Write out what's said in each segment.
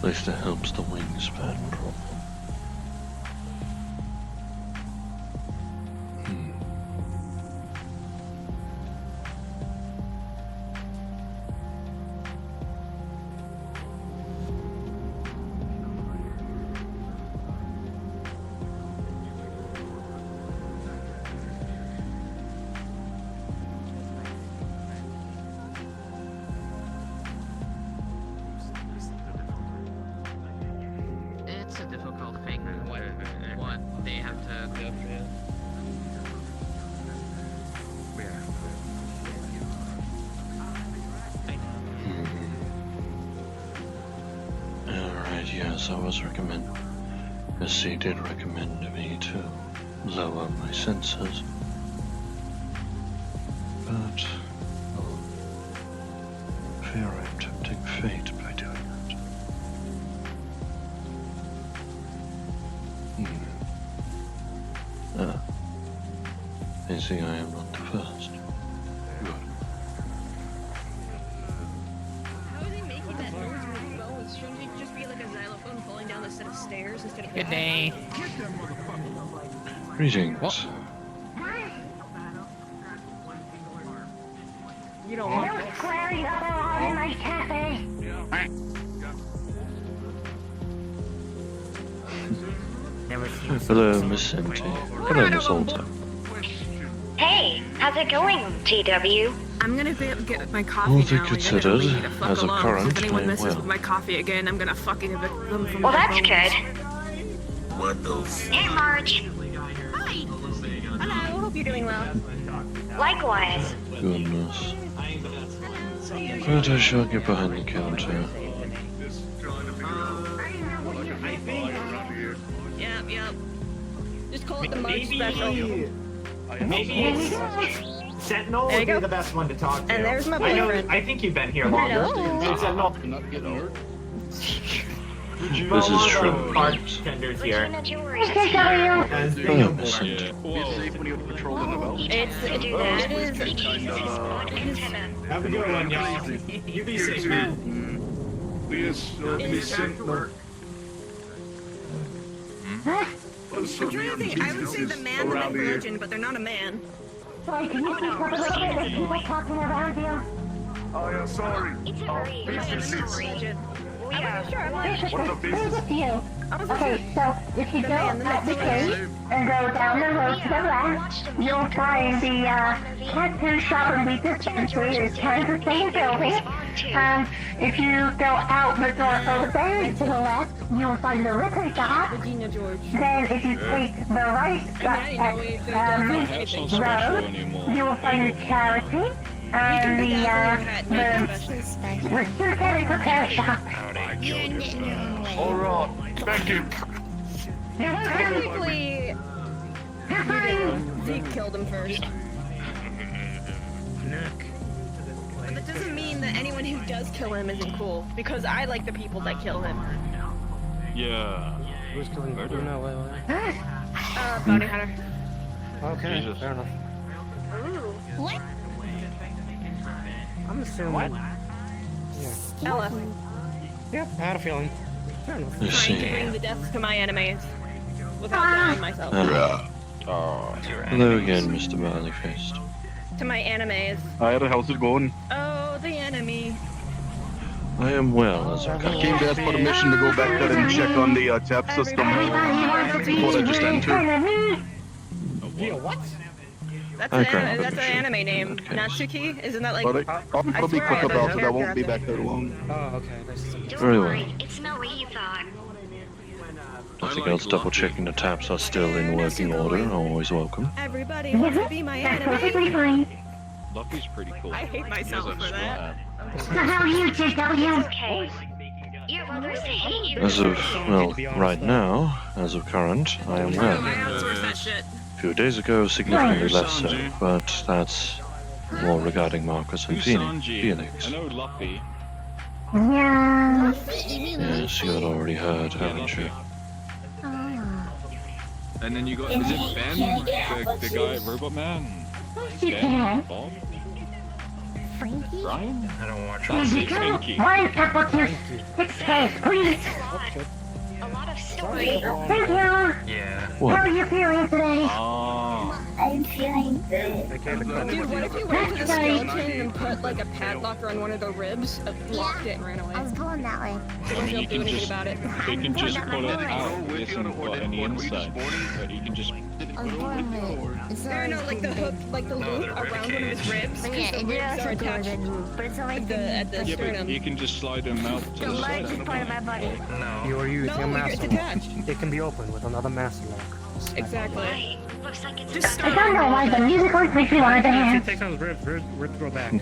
least it helps the wingspan problem. It's a difficult thing, what they have to go through. Alright, yes, I was recommend. Yes, he did recommend me to lower my sensors. But I fear I'm tempting fate by doing that. I see I am not the first. Good. How is he making that noise really well? Shouldn't it just be like a xylophone falling down a set of stairs instead of... Good day. Greetings. What? You don't want this. Squaring up in my cafe. Hello, Miss Senti. Hello, Miss Alta. Hey, how's it going, TW? I'm gonna get my coffee All now. things considered, as of current, if anyone messes well. with my coffee again, I'm gonna fucking evict them from Well, their that's homes. good. What those? Hey, Marge. Hi. Hello. Hope you're doing well. Likewise. Goodness. But I shall get behind the counter. Yep. Just call it the March special. Maybe Sentinel There you would be go. the best one to talk to. And there's my I know. boyfriend. I think you've been here longer. Hello. So Sentinel. This is true. Bartenders here. Regina George. As Hello, being Miss Senti. Have a good one, y'all. You be safe, man. I'm trying to think. I would say the man, the myth, legend, but they're not a man. Sorry, can you speak up a little bit? There's people talking around you. Oh, yeah, sorry. It's a Legend. We are. Sure, I'm like, There's a few. I was Okay, so if you go up the gate and go down the road to the left, you'll find the cat food shop and meat dispensary. It's kind of the same building. If you go out the door over there to the left, you'll find the liquor shop. Regina George. Then if you take the right road, you will find the charity and the security repair shop. Alright, thank you. Technically, Zeke killed him first. But that doesn't mean that anyone who does kill him isn't cool, because I like the people that kill him. Yeah. Who's killing murder? No, wait. Bounty hunter. Okay, Jesus. fair enough. What? I'm assuming. Yeah. Ella. Yep, I had a feeling. Fair enough. You Trying to see. bring the death to my enemies without dying myself. Oh. Hello again, Mr. Barleyfist. To my enemies. Hi, how's it going? Oh, the enemy. I am well, as of I current. came to ask permission to go back there and check on the tap system. What I just entered. Yeah, what? That's I an, can't that's an appreciate anime name. that case. Natsuki? Isn't that like... But I'll probably swear quick I have a about it. I character won't be out back there. there long. Oh, okay. That's Very well. It's not what you thought. Nothing else, double checking the taps are still in working order. Always welcome. Everybody wants to be my That's enemy. perfectly fine. Lucky's pretty cool. I hate myself for that. So how are you, JW? Okay. You have others that hate you. As of, well, right now, as of current, I am I well. outsource that shit. A few days ago, significantly less so, but that's more regarding Marcus and Felix. I know Lucky. Yeah. Yes, you had already heard, haven't you? And then you got, is it Ben? The guy, Robot Man? You can. Bob? Frankie? Ryan? I don't watch That's it, One Frankie. apple juice. 6 case, please. A lot of stories. Thank you. Yeah. How What? are you feeling today? Oh. I'm feeling good. Okay, the Dude, what if you went to the skeleton and put like a padlock on one of the ribs, locked it, and ran away? I was going that way. They You don't do can anything just, about it. they can just pull it out. It isn't got any inside. But you can just. I was going with. It's No, always no, like the been hook, big. like the loop around one of his ribs. But Because yeah, the it did ribs are also go attached with the move, but it's always at been the Yeah, but sternum. you can just slide them out to the the side. largest part of my body. No. You are using a No, master it's lock. attached. It can be opened with another master lock. Exactly. Looks like it's Just I don't know why the music always makes me want to If you dance. take those ribs go back.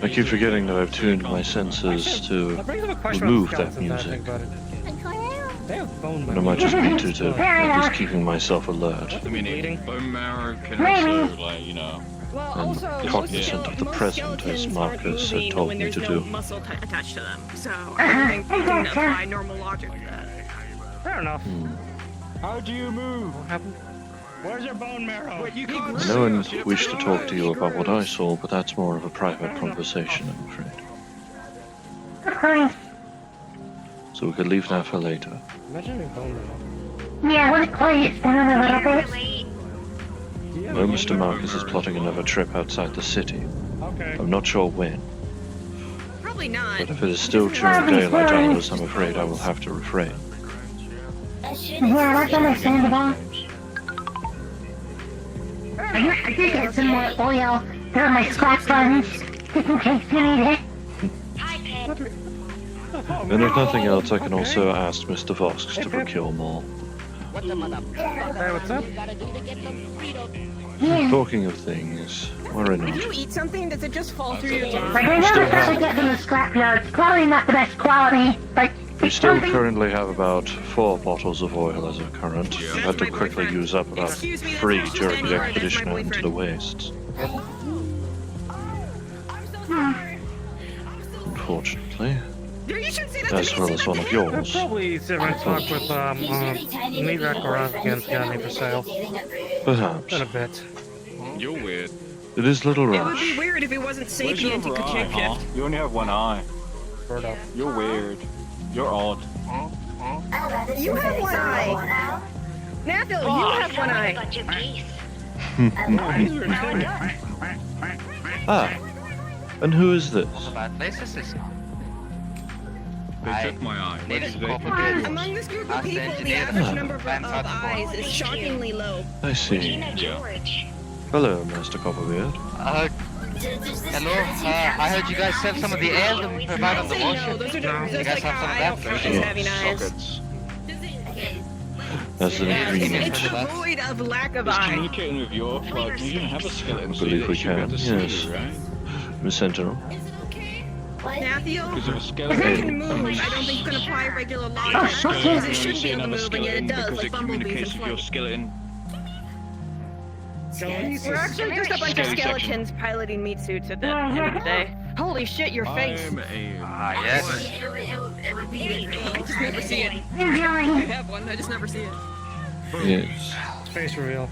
I keep forgetting that I've tuned my senses to That brings up a question remove about that skeletons, I think, music. about it. They have bone And I marrow. might just need to do Fair at enough. least keeping myself alert. I mean, Bleeding. bone marrow can Maybe. also, like, you know. Well, And also, cognizant of the present, as Marcus had told when me there's to no do. muscle attached to them. So I don't think you can apply normal logic to that. Fair enough. How do you move? What happened? Where's your bone marrow? Wait, you I can't know and wish to talk to you about what I saw, but that's more of a private conversation, I'm afraid. Of course. So we could leave that for later. Imagine having bone marrow. Yeah, let's quiet it down a little bit. No, Mr. Marcus is plotting another trip outside the city. Okay. I'm not sure when, Probably not. but if it is still during daylight hours, I'm afraid I will have to refrain. Yeah, that's understandable. I did get some more oil for my scrap buns, just in case you need it. And if nothing else, I can also ask Mr. Vosk to procure more. Hey, what's up? Yeah. Talking of things, why If not? you eat something, does it just fall through your Like, mouth? I know the stuff I get from the scrapyard. It's probably not the best quality, but We it's still something. currently have about 4 bottles of oil as a current. I've had to quickly use up about 3 during the expedition out into the wastes. Unfortunately, You should say that as well as one of I'll yours. probably sit around and talk with Mivak or Afghan's got any for sale. Perhaps. In a bit. You're weird. It is little It would be rush. weird if it wasn't Where's your sapient and other could eye, shape huh? shift. You only have one eye. Bird up. You're weird. You're odd. You have one eye. Nathil, you have one eye. Ah, and who is this? They took my eye. Where did they? Among this group of people, the average number of eyes is shockingly low. I see. Yeah. Hello, Master Copperbeard. Hello, I heard you guys sell some of the ale that we provide on the No, worship. those are No. those like, I don't practice Yes. having eyes. Sockets. As an Yeah, ingredient. it's devoid of lack of It's eye. communicating with your like you can have a skeleton so Believe that we you should be able can, to see yes. you, right? Miss Sentinel. Nathil, Because of a if it skeleton. can move, I don't think you can apply regular logic. Oh, Because okay. it shouldn't be able to move, and yet it does, because like it bumblebees communicates and with your flies. skeleton. We're actually just a bunch of Scary section. skeletons piloting meat suits at the end of the day. Holy shit, your face! I'm a Yes. I just never see it. I Really? have one, I just never see it. Yes. Face reveal.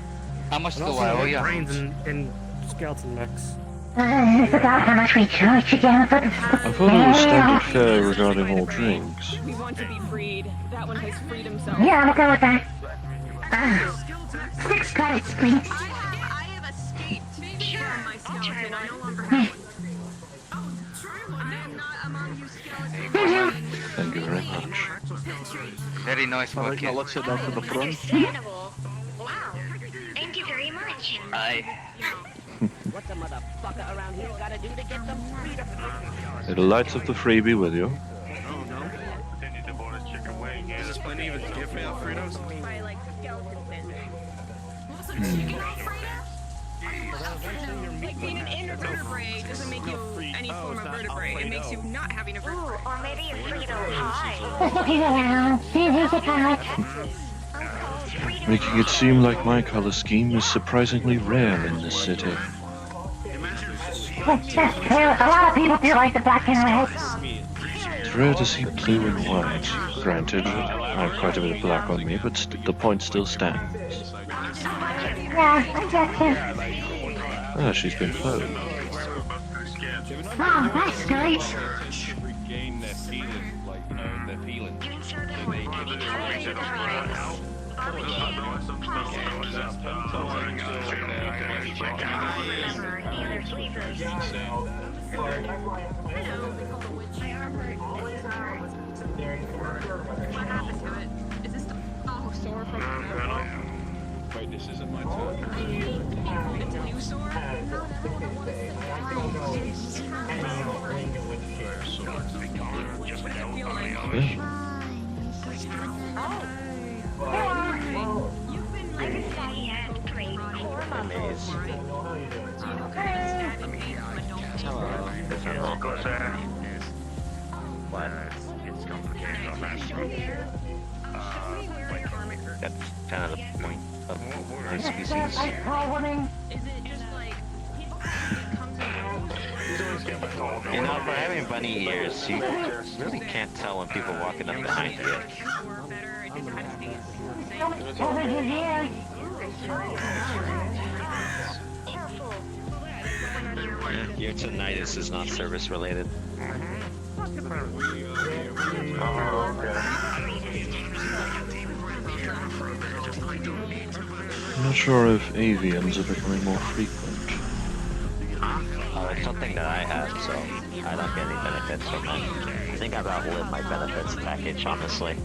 How much And do also I owe like you? brains and skeleton mix. It's about how much we charge again for the I thought it was standard fare regarding all drinks. We want to be freed. That one has freed himself. Yeah, I'll go with that. 6 credits, please. I have escaped from my skeleton. I no longer have one. I am not among you skeletons. Thank you very much. Very nice work, Alright, now let's sit down to the front. Understandable. Wow. Thank you very much. Aye. What the motherfucker around here gotta do to get them freedom? May the lights of the free be with you. Is this plenty even give me Alfredo's? By like skeleton Like being an invertebrate doesn't make you any form of vertebrate. It makes you not having a vertebrae. Or maybe a Frito pie. Just looking around, see who's about. Making it seem like my color scheme is surprisingly rare in this city. That's true. A lot of people do like the black and red. It's rare to see blue and white. Granted, I have quite a bit of black on me, but the point still stands. Yeah, I guess you. Ah, she's been phoned. Oh, that's great. To regain their feeling, like, you know, their feelings. You can serve them So they with can any do kind it. of fries. Barbecue, classic. Remember, any other flavors? What happened to it? Is this still sore from the Wait, this isn't my turn. It's a new sore? I could say he had great core muscles. That's kind of the point of our species. Like clothing. Is it just like it comes and goes? You know, for having bunny ears, you really can't tell when people walking up behind you. Or better, it just kind of stays the same. Over his ears. Careful. Your tinnitus is not service related. I'm not sure if avians are becoming more frequent. It's something that I have, so I don't get any benefits from it. I think I've outlived my benefits package, honestly.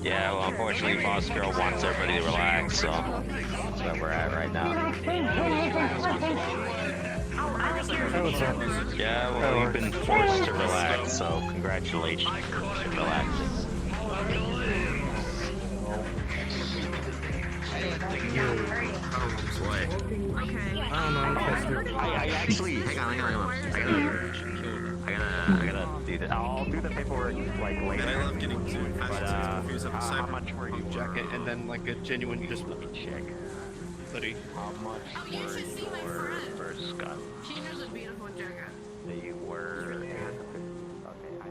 Yeah, well, unfortunately, Boss Girl wants everybody to relax, so that's where we're at right now. Yeah, well, we've been forced to relax, so congratulations for relaxing. I actually, hang on. I gotta do that. I'll do the paperwork like later. I love getting How much were you? jacket and then like a genuine just let me check. Hoodie. How much were your first gun? She has a beautiful jacket. They were.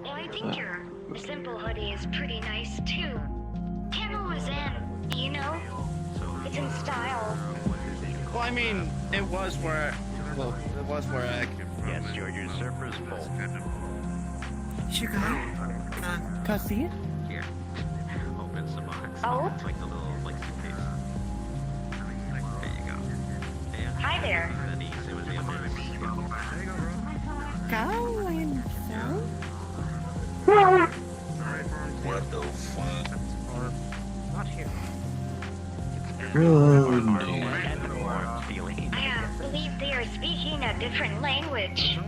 Well, I think your simple hoodie is pretty nice too. Camo is in, you know? It's in style. Well, I mean, it was where I came from. Yes, your usurper's full. Sugar? Can I see it? Here. Opens the box. Oh? It's like the little, like, suitcase. There you go. Yeah. Hi there. And he said it was the other. Going so? What the fuck? Not here. Oh, indeed. I believe they are speaking a different language.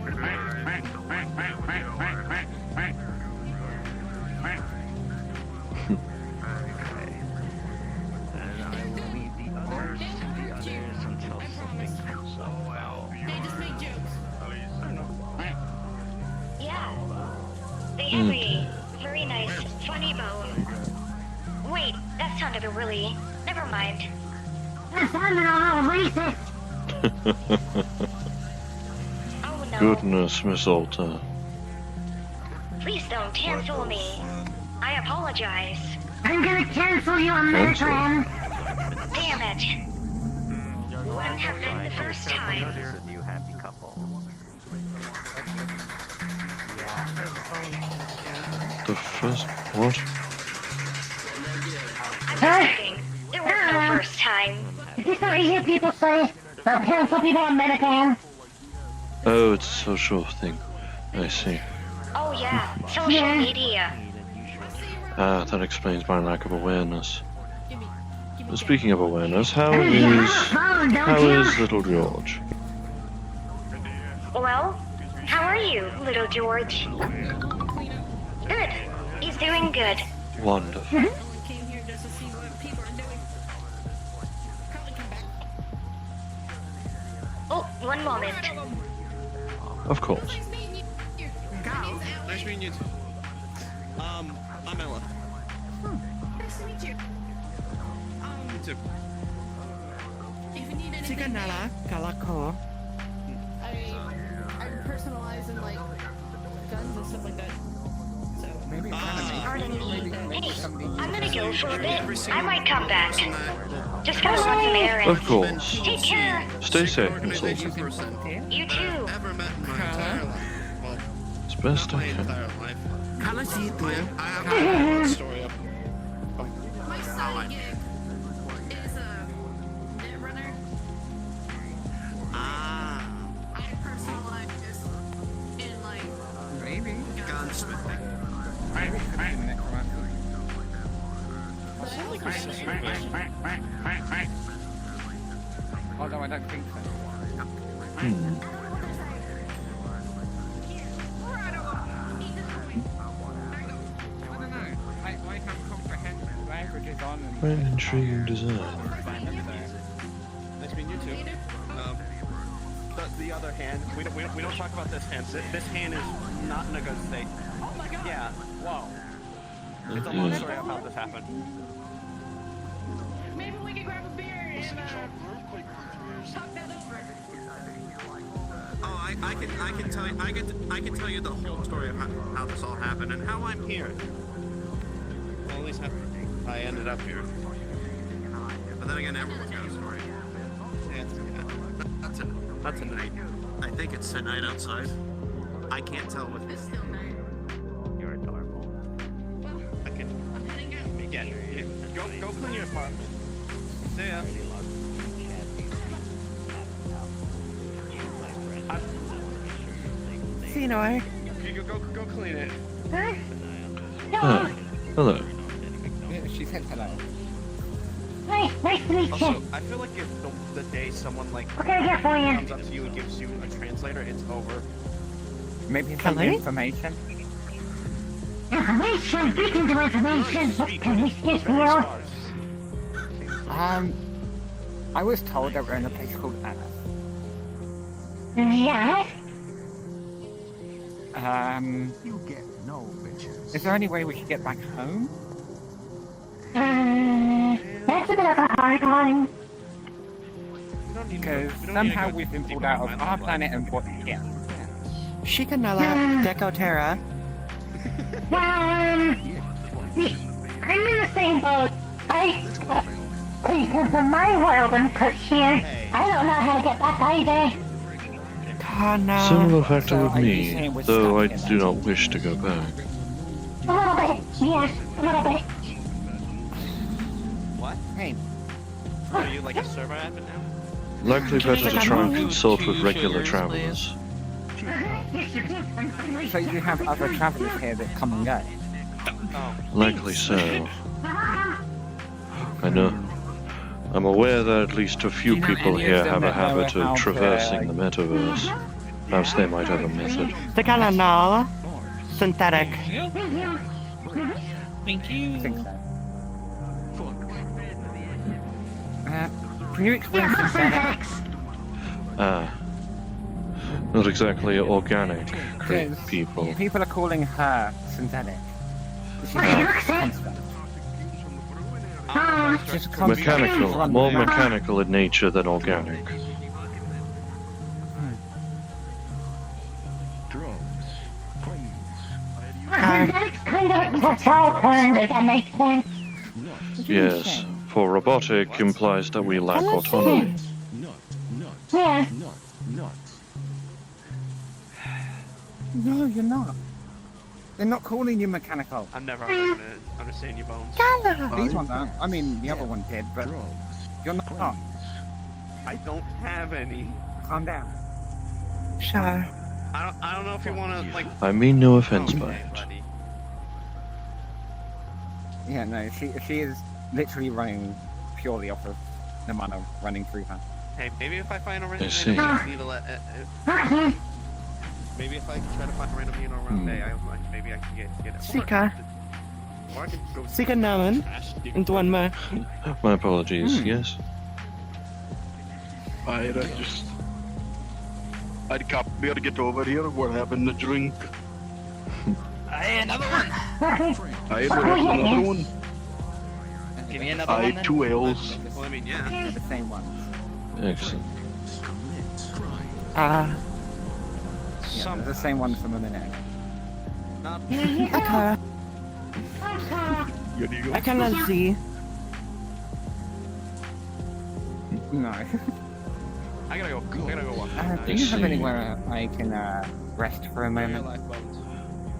Yeah. They have a very nice funny bone. Wait, that sounded really... Never mind. That sounded a little racist. Oh no. Goodness, Miss Alta. Please don't cancel me. I apologize. I'm gonna cancel you on Medicare. Damn it. Wouldn't have been the first time. A new happy couple. The first what? I'm just kidding. There was no first time. Is this what you hear people say? They'll cancel people on Medicare. Oh, it's a social thing. I see. Oh yeah, social media. Ah, that explains my lack of awareness. Speaking of awareness, how You have a is phone, don't you? little George? Well, how are you, little George? Good. He's doing good. Wonderful. Came here just to see what people are doing. Probably come back. Oh, one moment. Of course. Nice meeting you. Nice meeting you too. I'm Ella. Nice to meet you. You too. If you need Chica anything, Nala, Kalako. I'm personalizing like guns and stuff like that. So Maybe Pardon me. Hey, I'm gonna go for a bit. I might come back. Just gotta run some errands. Of course. Take care. Stay safe, Organization Consultant. person You too. ever met in my entire life. Well, It's best not my I can. entire life. Can I see it I have a story of My side gig is a netrunner. Ah, I personalize this in like maybe gunsmithing. Although I don't think so. Hmm. I don't know. I have comprehensive languages on and... Very intriguing design. Nice meeting you too. The other hand, we don't talk about this hand. This hand is not in a good state. Oh my god! Yeah. Whoa. It's a long story of how this happened. maybe we can grab a beer and talk that over. Oh, I can tell you the whole story of how this all happened and how I'm here. Well, at least I ended up here. But then again, everyone's got a story. Yeah. That's a night. I think it's tonight outside. I can't tell with It's still night. You're adorable. I can. I'm heading out. Yeah. Go clean your apartment. See ya. See, no, You go clean it. Ah, hello. Yeah, she said hello. Nice to meet you. Also, I feel like if the day someone like What can I get for you? comes up to you and gives you a translator, it's over. maybe some information. Information, speaking of information, what can we get for you? I was told that we're in a place called Earth. Yes? Is there any way we could get back home? That's a bit of a hard one. Because somehow we've been pulled out of our planet and what? Yeah. Shikanella, Decoterra. I'm in the same boat. Because of my world and put here, I don't know how to get back either. No. Similar factor So with are you me, saying we're though I stuck here do then? not wish to go back. A little bit, yes, a little bit. What? Hey, Are you like a server admin now? Likely better to try and consult with regular travelers. so you have other travelers here that come and go? Oh. Likely so. I know. I'm aware that at least a few Do you know people any of here them have a that know habit how of to, traversing the metaverse. Perhaps they might have a method. Shikanella, synthetic. Thank you. I think so. Can you explain synthetic? Ah. Not exactly organic Because people. people are calling her synthetic. She's Ah. just constant. Mechanical. More mechanical in nature than organic. That's all turned, if that makes sense. Yes. For robotic implies that we lack autonomy. Yeah. No, you're not. They're not calling you mechanical. I'm never gonna understand your bones. These ones aren't. I mean, the other one did, but you're not. I don't have any. Calm down. Sure. I don't know if you wanna like. I mean no offense by Okay, it. buddy. Yeah, no, she is literally running purely off of the mana running through her. Hey, maybe if I find a random I see. needle, maybe if I try to find a random needle around day, maybe I can get it. Sika. Or I can go Sika naman. trash dig. Into one more. My apologies, yes. I can't bear to get over here. What happened to drink? Another one. I had another one. Give me another I one. had 2 ales. Well, I mean, yeah. They're the same ones. Excellent. Yeah, they're the same ones from a minute ago. Not Okay. Here you go. I cannot see. No. I gotta go walk. Do you have anywhere I can rest for a moment?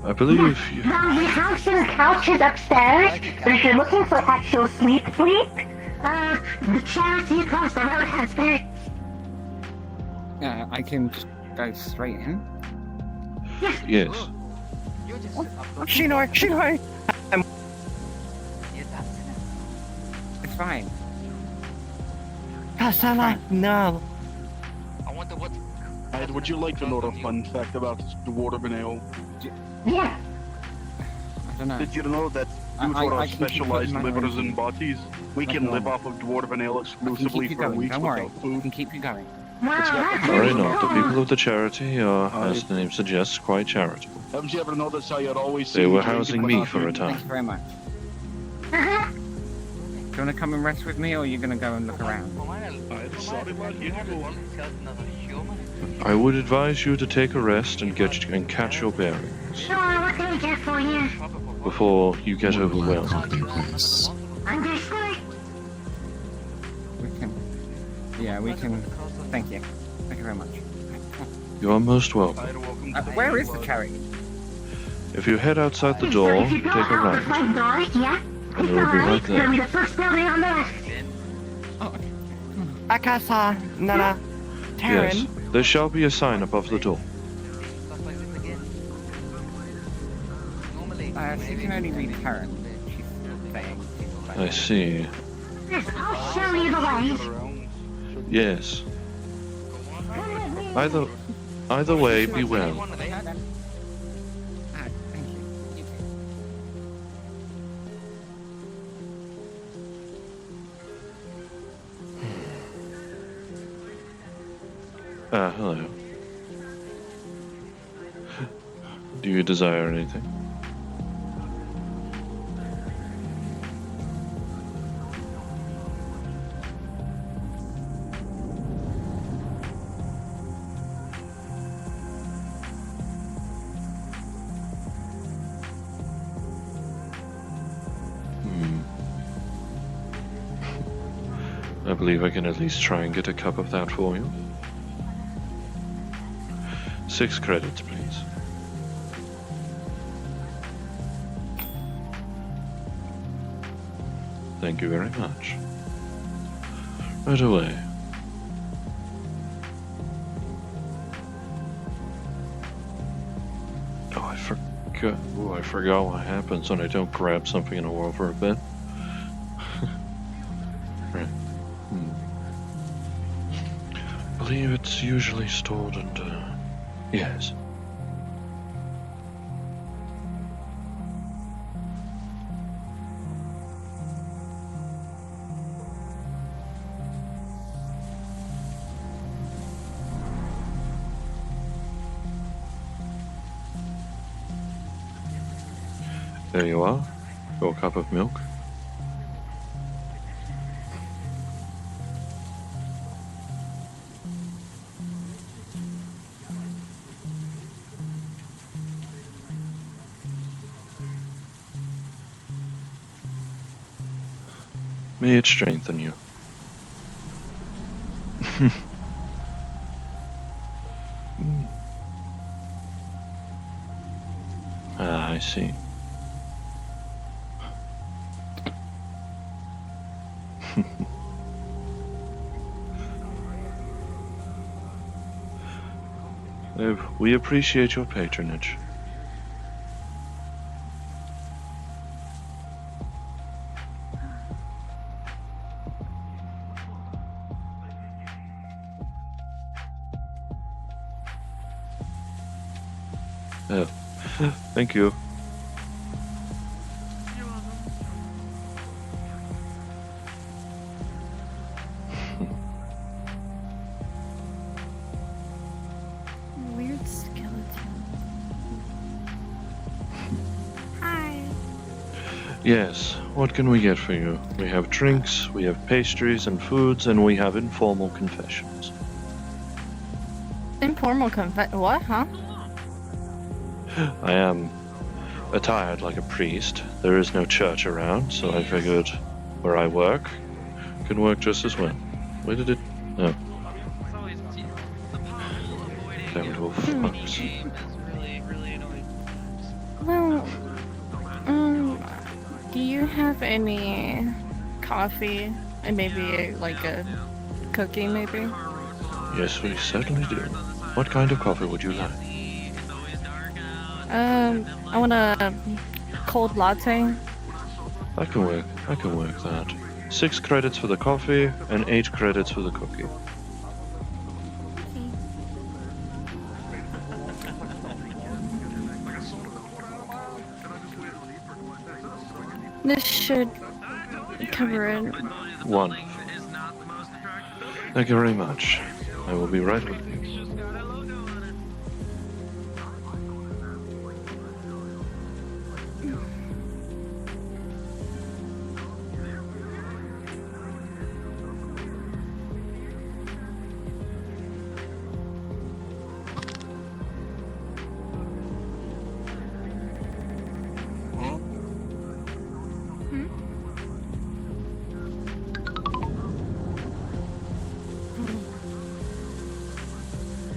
I believe you... Well, we have some couches upstairs, but if you're looking for actual sleep, the charity across the road has beds. I can just go straight in. Yes. Shinoi! It's fine. Kasala, no. Would you like to know a fun fact about dwarven ale? Yeah. I don't know. Did you know that due to our specialized livers and bodies, we can live off of dwarven ale exclusively for weeks without food? I can keep you going. Sorry, not the people of the charity are, as the name suggests, quite charitable. Haven't you ever noticed how you're always... They were housing me for a time. Thank you very much. Do you want to come and rest with me, or are you going to go and look around? I would advise you to take a rest and catch your bearings Sure, what can I get for you? before you get overwhelmed. Understood. We can... Thank you. Thank you very much. You are most welcome. Where is the carry? If you head outside the door, take a right, and it will be right there. The first building on the left. Akasa, Nana, Yes, Taryn. there shall be a sign above the door. She can only read Karen. She's saying. I see. I'll show you the way. Yes. Either way, be well. Hello. Do you desire anything? I believe I can at least try and get a cup of that for you. 6 credits, please. Thank you very much. Right away. I forgot what happens when I don't grab something in a while for a bit. Right. I believe it's usually stored under... Yes. There you are. Your cup of milk. May it strengthen you. I see. We appreciate your patronage. Thank you. Weird skeleton. Hi. Yes, what can we get for you? We have drinks, we have pastries and foods, and we have informal confessions. Informal what, huh? I am attired like a priest. There is no church around, so I figured where I work can work just as well. Where did it? No. Damn wolf fucks. Well, do you have any coffee and maybe like a cookie, maybe? Yes, we certainly do. What kind of coffee would you like? I want a cold latte. I can work that. 6 credits for the coffee and 8 credits for the cookie. This should cover it. Wonderful. Thank you very much. I will be right with you.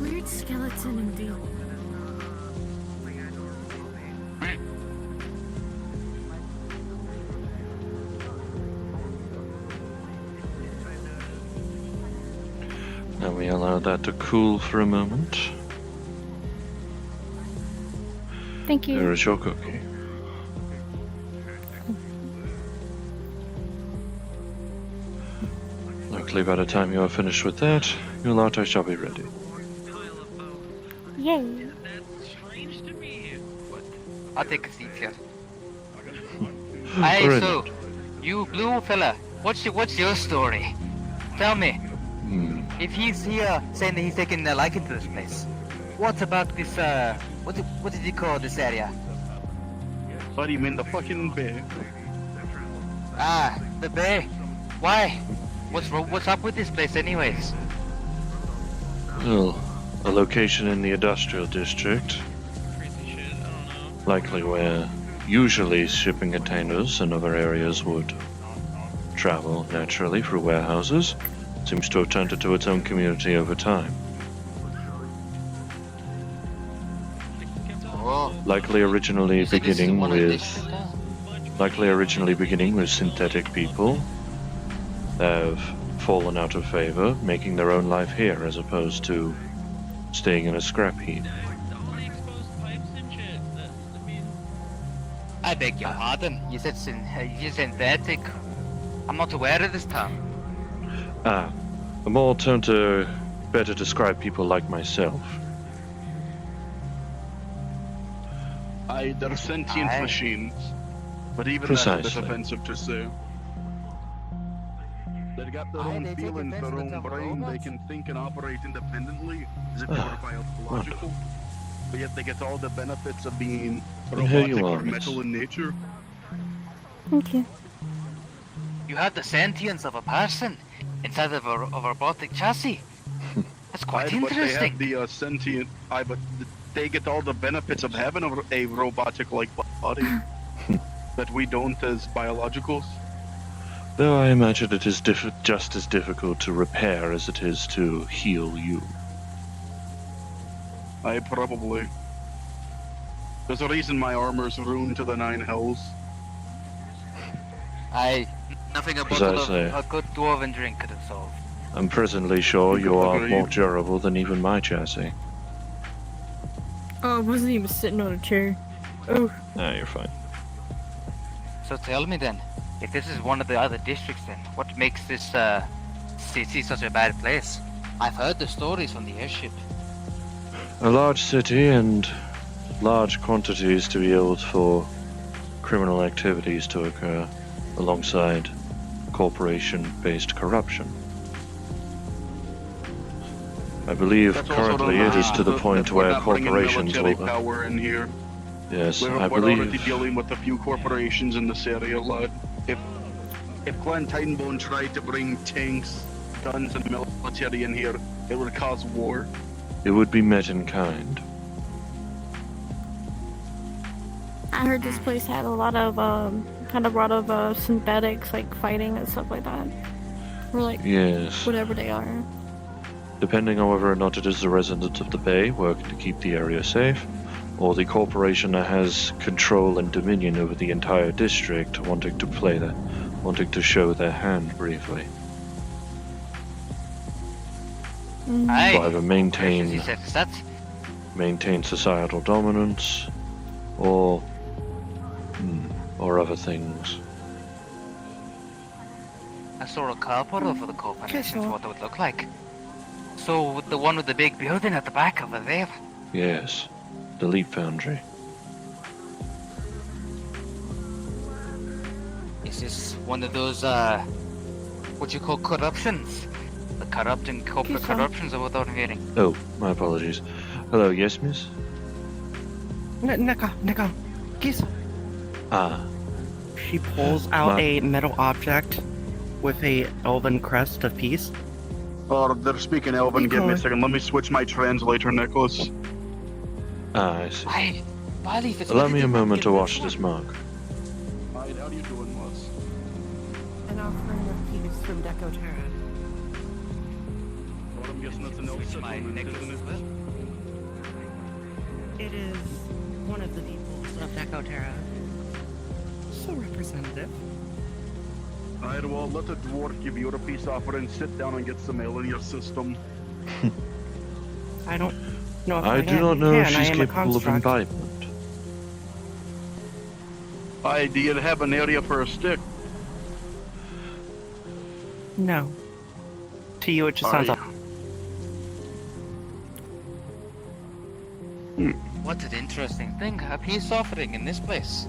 Weird skeleton indeed. Now we allow that to cool for a moment. Thank you. There is your cookie. Luckily, by the time you are finished with that, your latte shall be ready. Yay. I'll take a seat here. Very Hey, so, you blue fella, what's your story? Tell me. If he's here saying that he's taking a liking to this place, what about this, what did you call this area? What do you mean, the fucking bay? Ah, the bay. Why? What's up with this place anyways? Well, a location in the industrial district. Likely where usually shipping containers and other areas would travel naturally through warehouses. Seems to have turned into its own community over time. Oh, Likely originally beginning with synthetic people that have fallen out of favor, making their own life here as opposed to staying in a scrap heap. I beg your pardon. You said synthetic. I'm not aware of this term. A more term to better describe people like myself. They're sentient machines. But even Precisely. that's a bit offensive to say. They've got their own they take feelings, offense their to own the brain, they robots? can think and operate independently, as if they were biological. But yet they get all the benefits of being And here robotic you or are, metal in nature. Thank you. You have the sentience of a person inside of a robotic chassis. That's quite But they interesting. have the sentient. But they get all the benefits of having a robotic-like body that we don't as biologicals. Though I imagine it is just as difficult to repair as it is to heal you. Probably. There's a reason my armor's ruined to the 9 hells. Nothing a As bottle I of say. a good dwarven drink could have solved. I'm presently sure you are Agreed. more durable than even my chassis. Oh, I wasn't even sitting on a chair. Oh. Nah, you're fine. So tell me then, if this is one of the other districts then, what makes this city such a bad place? I've heard the stories from the airship. A large city and large quantities to be able for criminal activities to occur alongside corporation-based corruption. I believe That's also currently it is to the point we're where not bringing corporations military will... power in here. Yes, We're I already believe... dealing with a few corporations in this area, lad. If Clan Titanbone tried to bring tanks, guns, and military in here, it would cause war. It would be met in kind. I heard this place had a lot of, synthetics, like fighting and stuff like that. Or like, Yes. whatever they are. Depending on whether or not it is the residents of the bay working to keep the area safe, or the corporation that has control and dominion over the entire district wanting to show their hand briefly. Aye. To either maintain societal dominance, or other things. I saw a couple of the corporations, what it would look like. So, the one with the big building at the back over there. Yes, the Leap Foundry. Is this one of those, what you call corruptions? The corrupting corporate corruptions of what I'm hearing. Oh, my apologies. Hello, yes, miss? Nico, kiss. Ah. She pulls out a metal object with a elven crest of peace. Oh, they're speaking Elven. Give me a second. Let me switch my translator, Nicholas. Ah, I see. Aye. Allow me a moment to watch this mark. Alright, how do you doing, Moss? An offering of peace from Deco Terra. Well, I'm guessing that's an elf settlement, isn't it? It is one of the peoples of Deco Terra. So representative. Alright, well, let the dwarf give you a peace offering. Sit down and get some ale in your system. I don't know if I do not know if she's I am a capable of construct. imbibement. Aye, do you have an area for a stick? No. To you, it just sounds like. What an interesting thing, a peace offering in this place.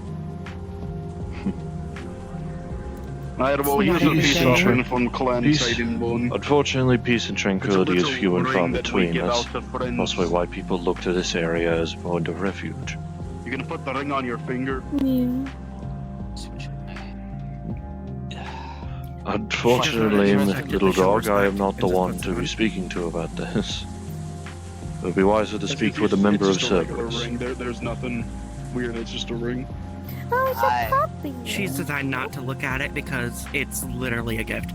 Alright, well, here's a peace offering from Clan Siding Bone. Unfortunately, peace and tranquility is few and far ring that we between. give That's out to friends. possibly why people look to this area as a point of refuge. You can put the ring on your finger. Yeah. Unfortunately, little dog, I am not the one to be speaking to about this. It would be wiser to speak with a member of It's just a regular Cerberus. ring. There's nothing weird, it's just a ring. Oh, it's a puppy. She's designed not to look at it because it's literally a gift.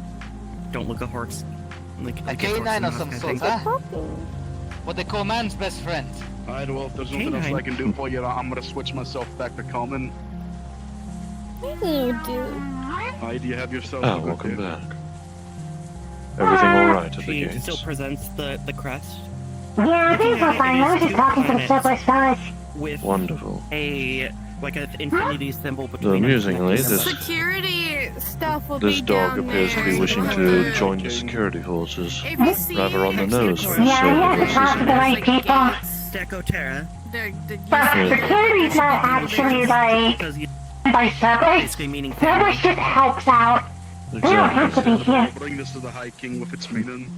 Don't look at horse. Like, A canine or some sort, huh? What they call man's best friend. Alright, well, if there's nothing else I can do for you, I'm gonna switch myself back to common. You do. Hi, do you have yourself Ah, a good welcome day? back. Everything alright at the She gates? still presents the crest. Yeah, I think we're fine. I was just talking to the Cerberus fellas. With Wonderful. an infinity symbol Though between amusingly, this Security stuff will this be dog down appears to there. be wishing to join the security forces. If you see Rather on the nose for Yeah, you have to Cerberus, talk to isn't the it? right people. Deco Terra. But security's not actually like by Cerberus. Basically meaning Cerberus just helps out. We don't have to be here. I'll bring this to the High King with its meaning.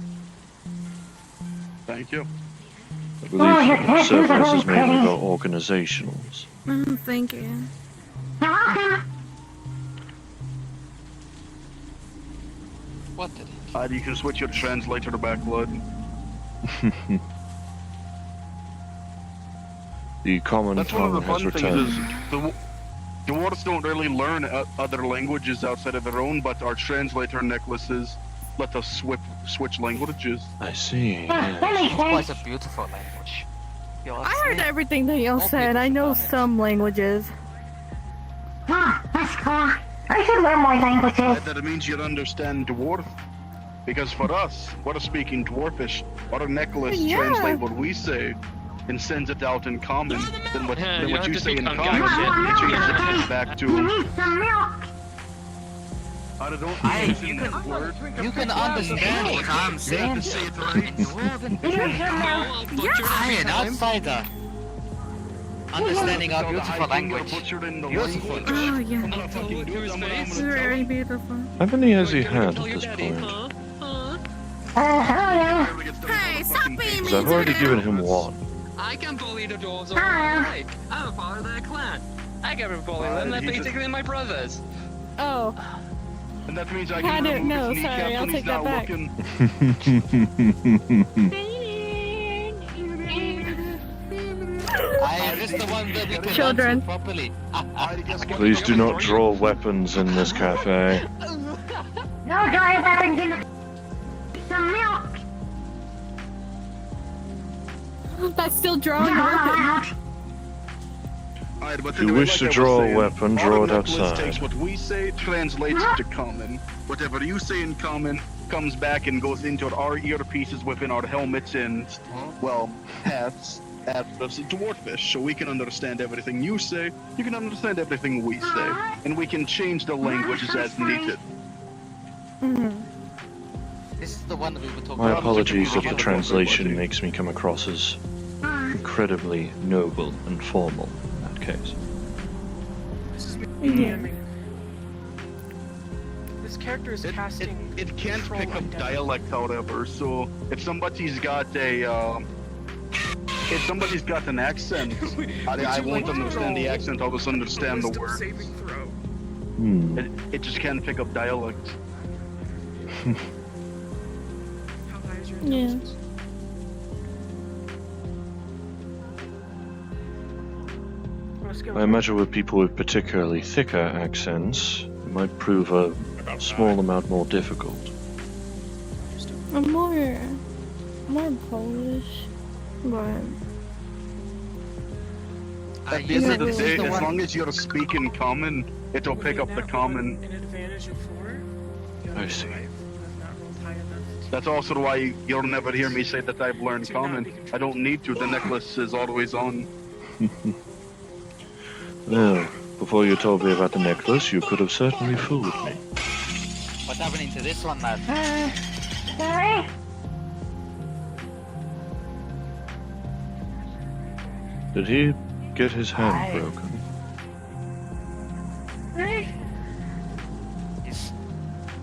Thank you. I Oh, your believe tattoos are Cerberus really is mainly pretty. about organizationals. Thank you. You're welcome. What did You can switch your translator to back blood. The common That's one of tongue the has fun things returned. is the dwarves don't really learn other languages outside of their own, but our translator necklaces let us switch languages. I see. That Yes. makes Quite sense. a beautiful language. I heard everything that y'all said. I know some languages. That's cool. I should learn more languages. That means you understand dwarf. Because for us, we're speaking dwarfish. Our necklace Yeah. translates what we say and sends it out in common. Then what, Yeah, then you what have you to say speak in Ungaga common, shit. it changes it back You to. need some milk. I don't Hey, use you that can- word. You can understand what I'm You have saying. to say it right. I am an outsider. Understanding our beautiful language. Beautiful. Oh, yeah. It's very beautiful. How many has he had at this point? Hello. Hey, stop being Because mean I've to already them. given him one. I can bully the dwarves all I like. I'm a part of their clan. I can bully them. They're basically my brothers. Oh, And that means I I can didn't remove know. his Sorry, kneecap I'll when he's take that not back. looking. I am just the one that we can Children. answer properly. Please do not draw weapons in this cafe. No dry weapons in the that's still drawing a weapon. Alright, but If you anyway, wish like to I was draw a saying, weapon, our draw it necklace outside. takes what we say, translates it to common. Whatever you say in common comes back and goes into our earpieces within our helmets and, well, hats as dwarfish, so we can understand everything you say, you can understand everything we say, and we can change the languages as needed. This is the one that we were talking My about. apologies if the translation makes me come across as incredibly noble and formal in that case. This character is casting. It can't pick up dialect, however, so if somebody's got a, if somebody's got an accent, I won't understand the accent, I'll just understand the word. It just can't pick up dialect. Yeah. I imagine with people with particularly thicker accents, it might prove a small amount more difficult. I'm more Polish, but At the end of the day, as long as you're speaking common, it'll pick up the common. An advantage of 4. I see. That's also why you'll never hear me say that I've learned common. I don't need to, the necklace is always on. Well, before you told me about the necklace, you could have certainly fooled me. What's happening to this one, lad? Sorry? Did he get his hand broken?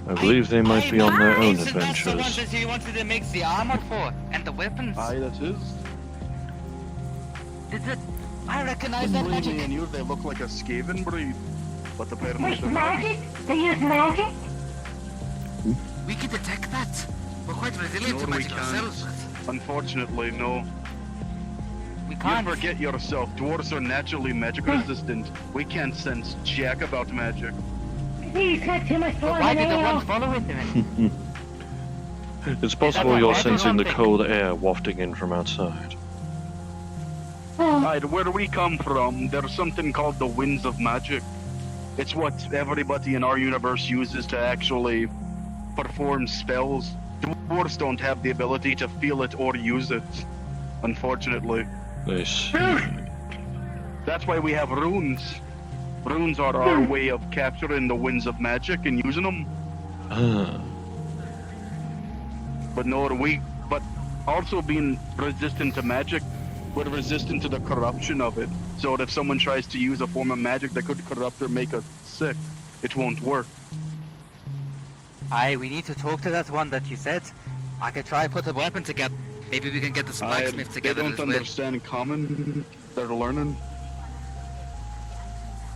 I believe they might be on their own Isn't that the one adventures. that you wanted to make the armor for? And the weapons? Aye, that is. Is it? I recognize that Between magic. me and you, they look like a Skaven breed. But apparently With they're not. magic? They use magic? We can detect that. We're quite resilient to No, we magic can't. ourselves. Unfortunately, no. We can't. You forget yourself. Dwarves are naturally magic resistant. We can't sense jack about magic. He's got too much But blood why in did the the ones follow him then? It's possible you're sensing the cold air wafting in from outside. Right, where we come from, there's something called the winds of magic. It's what everybody in our universe uses to actually perform spells. Dwarves don't have the ability to feel it or use it, unfortunately. I see. That's why we have runes. Runes are our way of capturing the winds of magic and using them. Ah, But but also being resistant to magic, we're resistant to the corruption of it. So that if someone tries to use a form of magic that could corrupt or make us sick, it won't work. Aye, we need to talk to that one that you said. I could try put a weapon together. Maybe we can get this blacksmith They together don't as well. understand common. They're learning.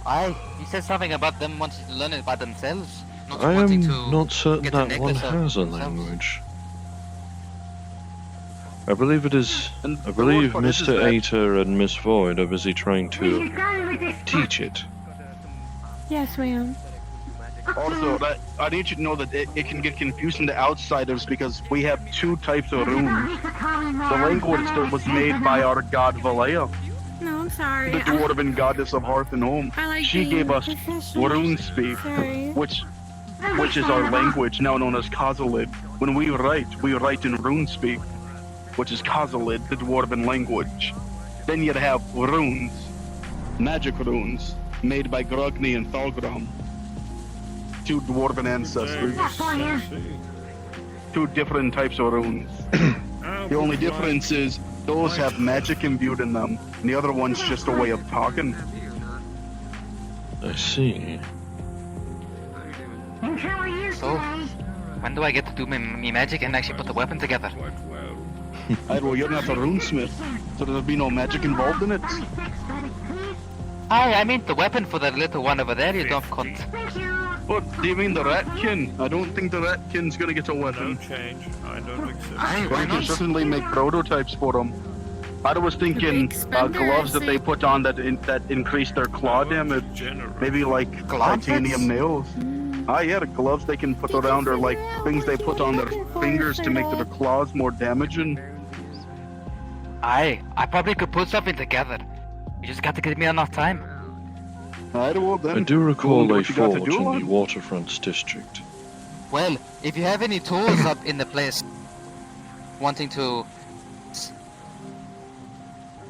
Aye, you said something about them wanting to learn it by themselves. Not I wanting am to not certain get the that one necklace of has a themselves. language. I believe it is. And I believe the worst part is Mr. that- Ater and Miss Void are busy trying to teach it. yes, ma'am. Also, that I need you to know that it can get confusing to outsiders because we have two types of runes. The language that was made by our god Valea, No, I'm sorry. the dwarven goddess of hearth and home. I like She being gave us professional. rune speak, Sorry. which is our language, now known as Khazalid. When we write in rune speak, which is Khazalid, the dwarven language. Then you'd have runes, magic runes, made by Grogni and Thalgrim. Two dwarven ancestors. Two different types of runes. The only difference is those have magic imbued in them, and the other one's just a way of talking. I see. So, when do I get to do me magic and actually put the weapon together? Well, you're not a runesmith, so there'll be no magic involved in it. Aye, I mean the weapon for that little one over there, you don't cunt. What, do you mean the ratkin? I don't think the ratkin's gonna get a weapon. Change. I don't accept. Aye, But why you can not? certainly make prototypes for them. I was thinking gloves that they put on that increase their claw damage. Maybe like titanium nails. Ah, yeah, the gloves they can put around are like things they put on their fingers to make their claws more damaging. I probably could put something together. You just got to give me enough time. Alright, well then. I do recall a what you got to forge do, in the man. Waterfronts district. Well, if you have any tools up in the place, wanting to...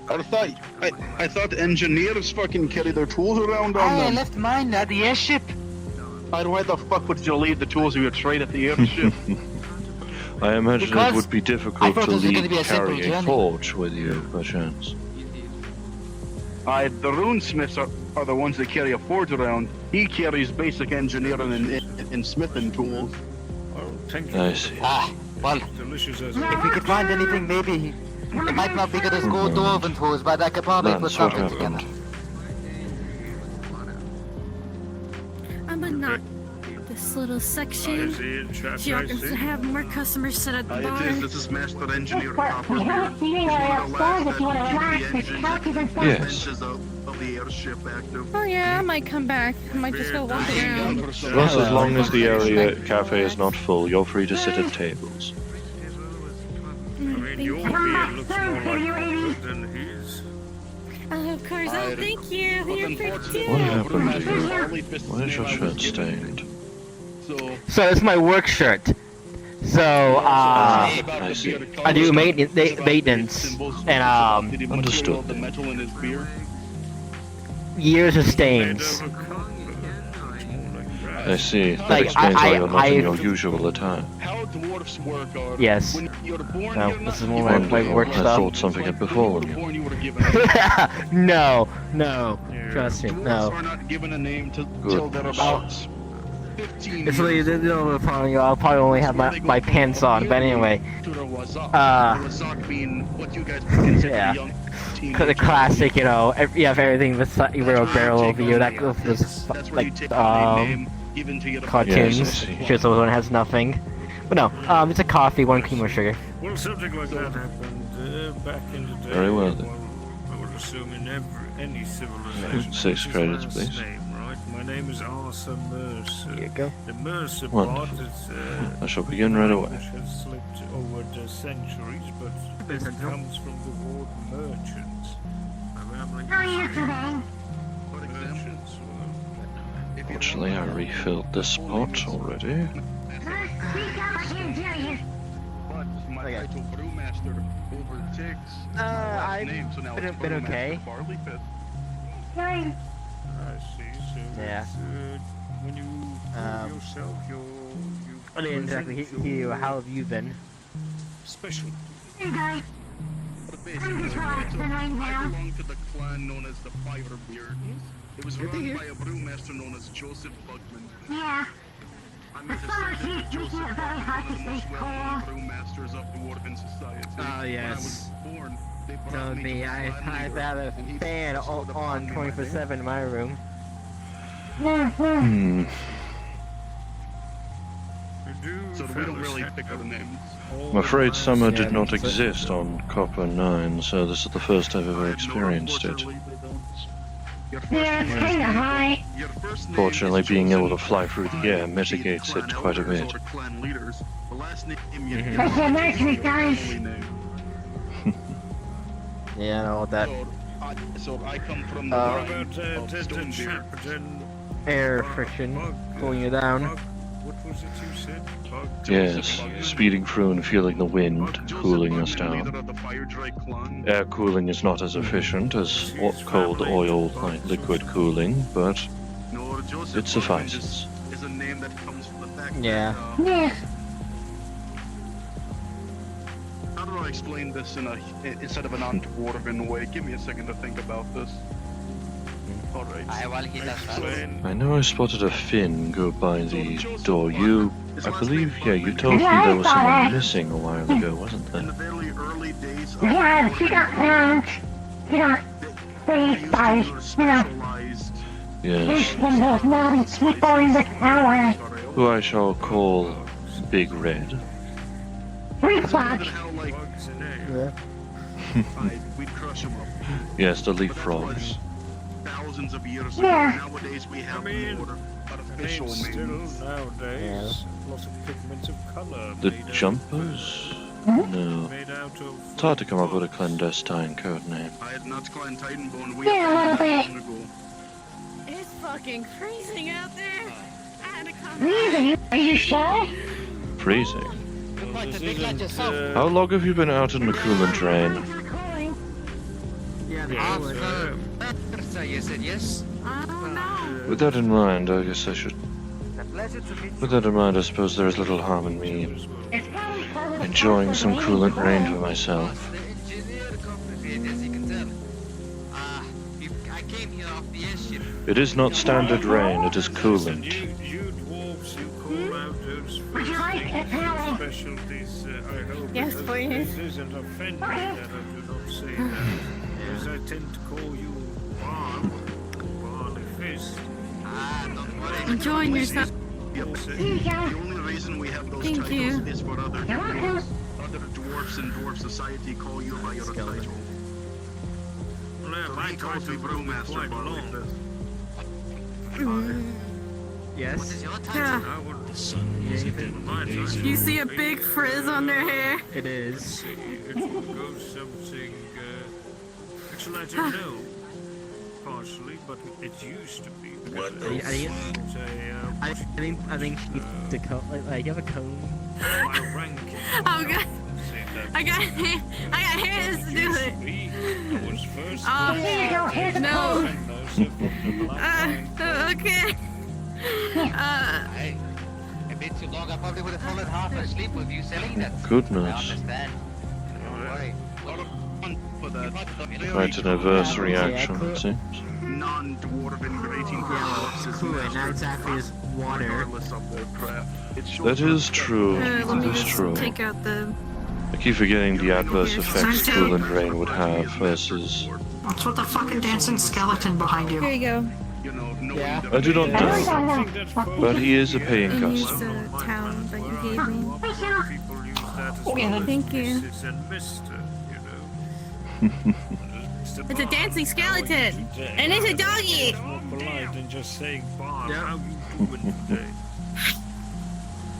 I thought engineers fucking carry their tools around on I them. left mine at the airship. Why the fuck would you leave the tools of your trade at the airship? I imagine Because it would be I difficult thought to this was gonna be a simple carry a journey. forge with you, perchance. The runesmiths are the ones that carry a forge around. He carries basic engineering and smithing tools. I see. Well, if we could find anything, maybe it might not be good as gold dwarven tools, but I could probably put That's what something happened. together. I'm gonna knock this little section so y'all can have more customers sit at the bar. This is Master Engineer We have a seating area upstairs if you want to relax. There's couches and stuff. Yes. Of the airship active. Oh yeah, I might come back. I might just go walk around. Thus, as long as the area cafe is not full, you're free to sit at tables. Come back soon, pretty lady. Oh, of course. Oh, thank you. You're pretty What happened to you? Why is your shirt stained? So it's my work shirt. So I see. I do maintenance and Understood. The metal in his beard. years of stains. I see. That Like, explains why you're not in your I've- usual attire. How dwarfs work are Yes. when you're born, No, you're this is not more given my a work I stuff. thought something had befallen you. born, you were given a No, trust me, Dwarves no. are not given a name till they're about 15 It's like, years I'll probably only have my pants on, but anyway. to the Wazak being what you guys would consider Yeah. young The classic, you know, you have everything beside you, a barrel over you, that was like, given to you cartoons, Yes, I see. sure someone has nothing. But no, it's a coffee, 1 cream of sugar. Well, something like that happened back in the day. Very well then. I would assume in any civilization. 6 What's his credits, last please. Name, right? My name is Arthur Mercer. Here you go. The Mercer part Wonderful. is I shall begin right away. which has slipped over the centuries, but it comes from the word merchants. I'm rambling. How are you today? Merchants. Fortunately, I refilled this pot already. Speak up, I can't hear you. But my title brewmaster overtakes I've name, so now it's been Brewmaster okay. Barley Pit. Fine. I see. So Yeah. that's, when you brew yourself, you I didn't exactly hear you. How have you been? special. Hey guys. I'm just relaxing right I now. belong to the clan known as the Firebeard. It was run by a brewmaster known as Joseph Bugman. Yeah. I'm The a summer descendant heat of makes it Joseph very hard Bugman, to one of the stay most well-known cool. brewmasters of Dwarven society. Ah, When I yes. was born, they brought Told me me to I the clan leader, have a and he fan bestowed upon on me my 24/7 in my room. Hmm. So we don't really pick our names. I'm afraid summer Yeah, did not that's it. exist on Copper 9, so this is the first I've ever experienced it. Yeah, it's kind of high. Your first name Fortunately, is being able to chosen fly through the by air mitigates clan it quite a elders bit. or clan leaders. The last name you give That's a nice is guys. family name. Yeah, I know all that. So I come from the What line about of the Stonebeard. chap then? Air friction pulling you down. What was it you said? Bug? Yes, speeding through and feeling the wind, cooling us Leader down. of the Firedrake clan. Air cooling is not as efficient as cold oil like liquid cooling, but No, Joseph it suffices. is a name that comes from the fact Yeah. that, Yeah. how do I explain this instead of a non-dwarven way? Give me a second to think about this. Alright. While he does that. I know I spotted a Finn go by the door. You, I believe, yeah, you told me there was someone missing a while ago, wasn't there? Very early days of Yeah, she got found. She got saved by, you know, Yes, one of those naughty people in the tower. who I shall call Big Red. Reflux. Yeah. we'd crush them up. Yes, the leaf frogs. Thousands of years Yeah. ago. Nowadays we have mean, more artificial Paint still means. nowadays. Lots of pigments of color. The made out of, jumpers? No. Made out of. It's hard to come up with a clandestine code name. I had not clandestine bone. We Yeah, a little bit. long ago. It's fucking freezing out there. I had to come. Freezing? Are you sure? Freezing. This isn't, How long have you been out in the coolant rain? Yeah, You said yes? Oh no. With that in mind, I guess I should. With that in mind, I suppose there is little harm in me enjoying some coolant rain for myself. It is not standard rain, it is coolant. You dwarves who call out those first specialties, I hope Yes, please. it isn't offending that I do not say that, as I tend to call you Barley Fist. Enjoying yourself. The only reason we have those Thank titles you. is for other dwarfs in dwarf society call you by your title. Well, my he calls me title will be Brewmaster quite Barley long. Fist. Yes. Yeah. I would my title. You see a big frizz on their hair? It is. It will go something. Actually, I don't know. Partially, but it used to be. I think the cone. Like you have a cone. My ranking. Oh god. I got hairs to do it. No. Okay. A bit too long, I probably would have fallen half asleep with you selling that. Goodness. I understand. Don't worry. For that Quite an adverse reaction, it seems. non-dwarven grating Coolant, not exactly as water. regardless of their craft. It's short That is true. Let That me is just true. take out the. I keep forgetting the adverse effects coolant rain would have versus. What's with the fucking dancing skeleton behind you? Here you go. Yeah. I do not know, but he is a paying And use customer. the towel that you gave me. People use that as Yeah, thank you. Mrs. and Mr., you know. It's a dancing skeleton, and it's a doggy. It's more polite than just saying, Bob, how you doing today?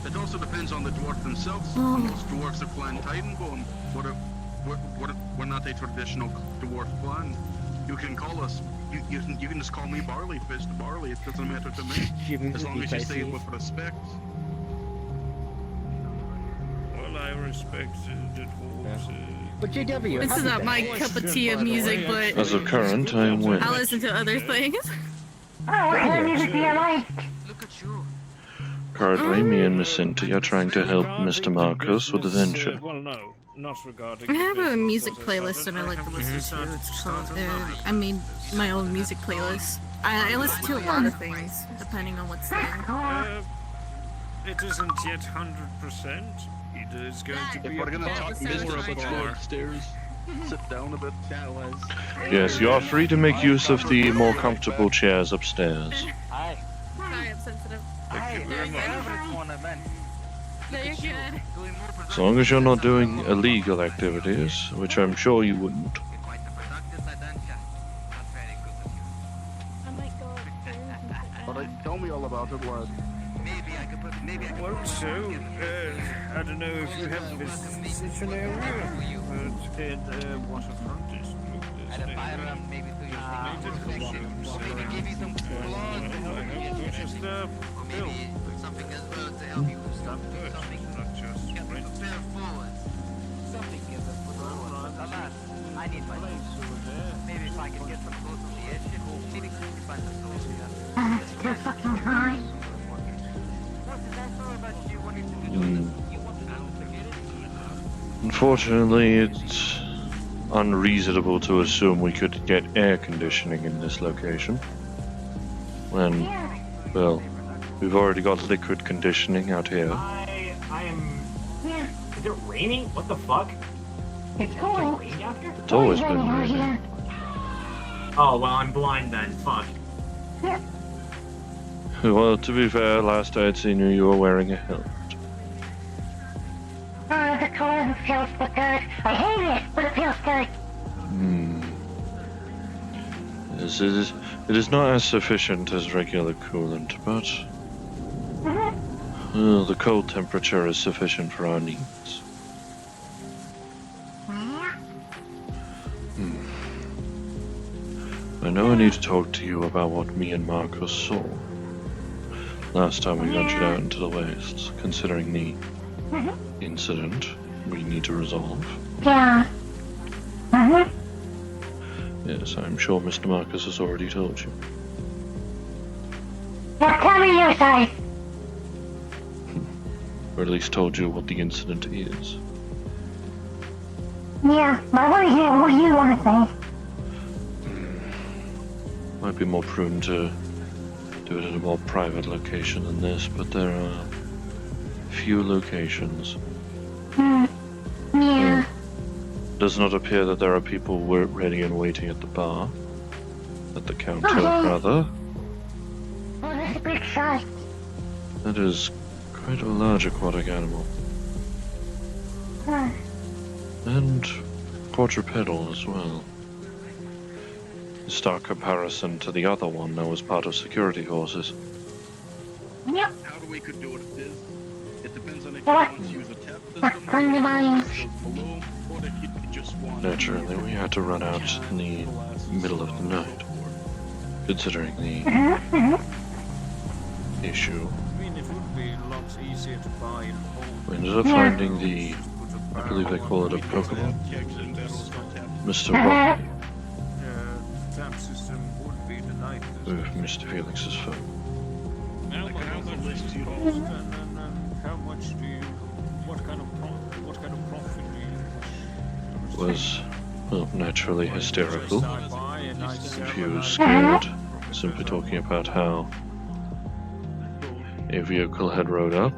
It also depends on the dwarf themselves. Oh. Most dwarves are clan Titanbone. We're not a traditional dwarf clan. You can call us. You can just call me Barley Fist Barley. It doesn't matter to me. As long as you say it with respect. Well, I respect the dwarves. But JW, This is not my cup of tea of music, but As of current, I am winning. I'll listen to other things. Oh, what kind of music do you like? Currently, me and Miss Cynthia are trying to help Mr. Marcos with the venture. Well, no, not regarding. I have a music playlist that I like to listen to. It's called, I made my own music playlist. I listen to a lot of things, depending on what's there. It isn't yet 100%. It is going to be. If we're gonna talk more business, let's go bar. upstairs. Sit down a bit. That was. Yes, you are free to make use of the more comfortable chairs upstairs. Hi. Sorry, I'm sensitive. Hi. very much. No, you're good. As long as you're not doing illegal activities, which I'm sure you wouldn't. Alright, tell me all about it, lad. Well, so, I don't know if you have visited such an area, but in waterfront district, Maybe to your maybe give you some clothes to help you. just Or maybe something as well to help you with stuff. Do something. not just Get rent. prepared forward. Something give us forward. I need my Maybe if I can get some clothes on the edge, maybe find some clothes here. It's too fucking high. Unfortunately, it's unreasonable to assume we could get air conditioning in this location. When, well, we've already got liquid conditioning out here. I am. Yeah, Is it raining? What the fuck? it's cool. It's always been raining. Oh, well, I'm blind then. Fuck. Yeah. Well, to be fair, last I had seen you, you were wearing a helmet. The cold feels so good. I hate it, but it feels good. Yes, it is not as sufficient as regular coolant, but the cold temperature is sufficient for our needs. I know I need to talk to you about what me and Marcus saw last time we ventured out into the wastes, considering the incident we need to resolve. Yeah. Yes, I'm sure Mr. Marcus has already told you. Now tell me your side. Or at least told you what the incident is. Yeah, but I want to hear what you want to say. Might be more prudent to do it at a more private location than this, but there are few locations. Yeah. Does not appear that there are people ready and waiting at the bar. At the counter, Okay. rather. Oh, that's a big size. That is quite a large aquatic animal. And quadrupedal as well. In stark comparison to the other one that was part of security forces. Yep. How we could do it is, it depends on if you What? want to use a tap What's system on your mind? below, or if you just want Naturally, we had to run out in the middle of the night, considering the issue. I mean, it would be a lot easier to buy and hold. We ended up finding the, I believe they call it a Pokemon, Mr. Rocky, Tap system would be the night. with Mr. Felix's phone. How much do you? What kind of profit do you? Was, well, naturally hysterical, I buy and I sell confused, scared, simply talking about how a vehicle had rode up,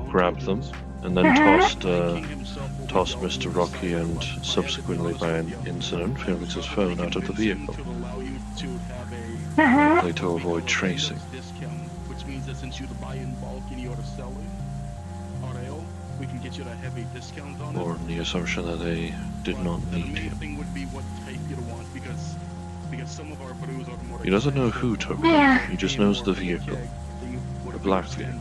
grabbed them, and then tossed Mr. Rocky and subsequently by an incident Felix's phone out of the vehicle, likely to avoid tracing. which means that since you buy in bulk and you are selling RL, we can get you a heavy discount on it. Or the assumption that they did not The need main him. thing would be what type you want, because some of our brews are more. He doesn't know who took Yeah. it, he just knows the vehicle. A black vehicle.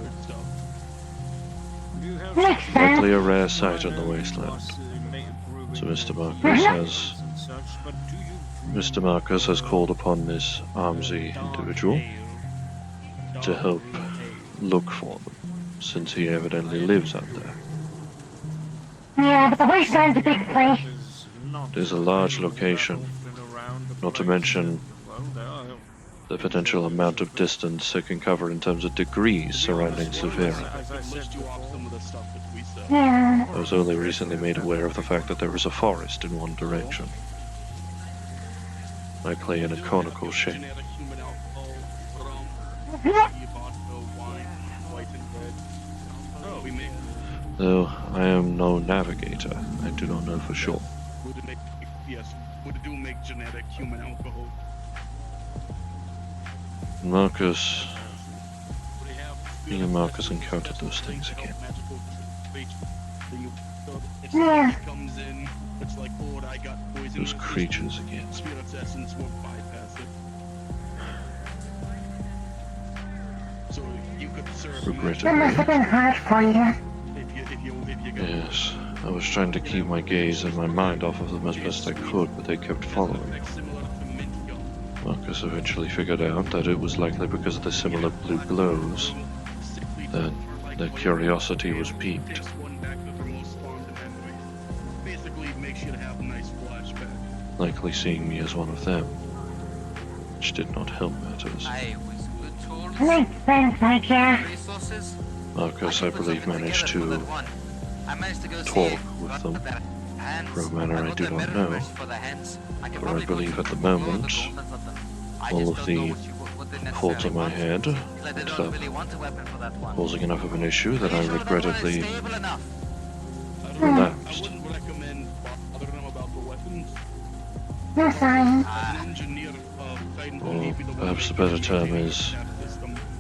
Makes sense. Likely a rare sight in the Wasteland. So Mr. Marcus has called upon this armsy individual to help look for them, since he evidently lives out there. Yeah, but the Wasteland's a big place. It is a large location, not to mention the potential amount of distance it can cover in terms of degrees surrounding Severa. Yeah. I was only recently made aware of the fact that there is a forest in one direction, likely in a conical shape. Though I am no navigator, I do not know for sure. Yes, would do make genetic human alcohol. Marcus, me and Marcus encountered those things again. Yeah. Comes in, it's like, oh, I got poison. Those creatures again. Spirit's essence will bypass it. So you could serve. That must have been hard for you. Yes, I was trying to keep my gaze and my mind off of them as best I could, but they kept following me. Marcus eventually figured out that it was likely because of the similar blue glows that their curiosity was piqued. Basically, makes you have a nice flashback. Likely seeing me as one of them, which did not help matters. Makes sense, I guess. Marcus, I believe, managed to talk with them for a manner I do not know, for I believe at the moment all of the thoughts in my head ended up causing enough of an issue that I regrettably relapsed. You're fine. Or perhaps the better term is,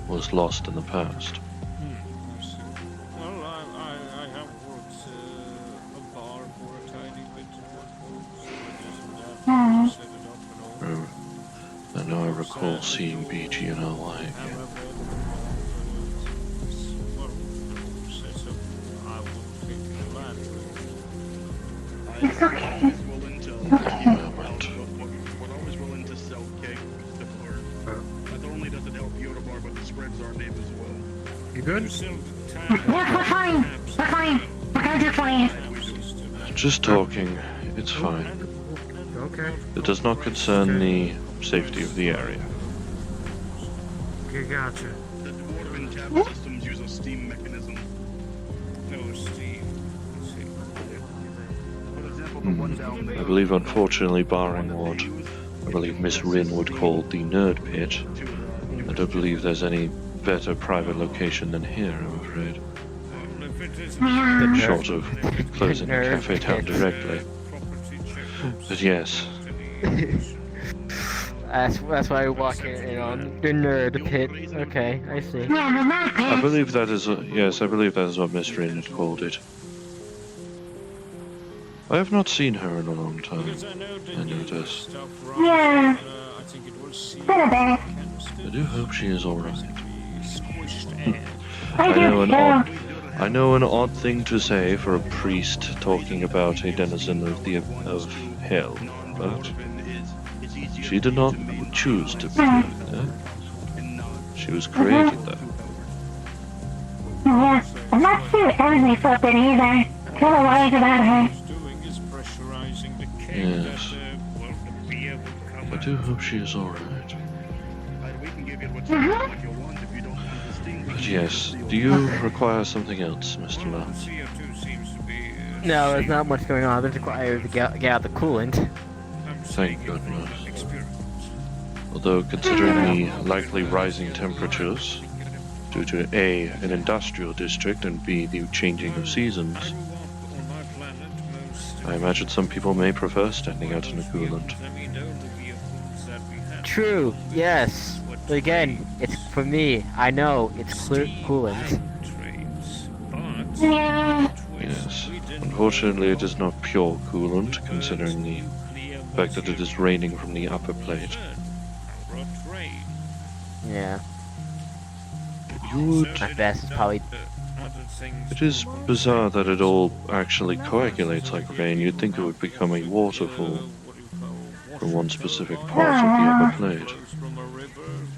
was lost in the past. Well, I have worked a bar for a tiny bit before, so I just set it up and all. I know I recall seeing BG and LY again. It's okay. Moment. We're always willing to sell cake. are, but the spreads our name as well. You good? Yes, we're fine. We're fine. We're gonna do for you. Just talking. It's fine. Okay. It does not concern the safety of the area. Okay, gotcha. The dwarven tap systems use a steam mechanism. No steam. Let's see. For example, the one down there. I believe, unfortunately, barring what I believe Miss Rin would call the nerd pit, I don't believe there's any better private location than here, I'm afraid. Short of closing the cafe down directly. But yes. That's why I walk in on the nerd pit. Okay, I see. I believe that is, yes, I believe that is what Miss Rin had called it. I have not seen her in a long time. I notice. Yeah. Been a bit. I do hope she is alright. I do too. I know an odd thing to say for a priest talking about a denizen of hell, but she did not choose to be like that. She was created that. Yeah, I'm not too angry for a bit either. Feel worried about her. Yes. I do hope she is alright. But yes, do you require something else, Mr. Lance? No, there's not much going on. There's required to get out the coolant. Thank goodness. Although, considering the likely rising temperatures, due to A, an industrial district, and B, the changing of seasons, I imagine some people may prefer standing out in the coolant. True, yes. But again, it's for me. I know it's coolant. Yeah. Yes. Unfortunately, it is not pure coolant, considering the fact that it is raining from the upper plate. Yeah. You would... My best is probably... It is bizarre that it all actually coagulates like rain. You'd think it would become a waterfall from one specific part of the upper plate.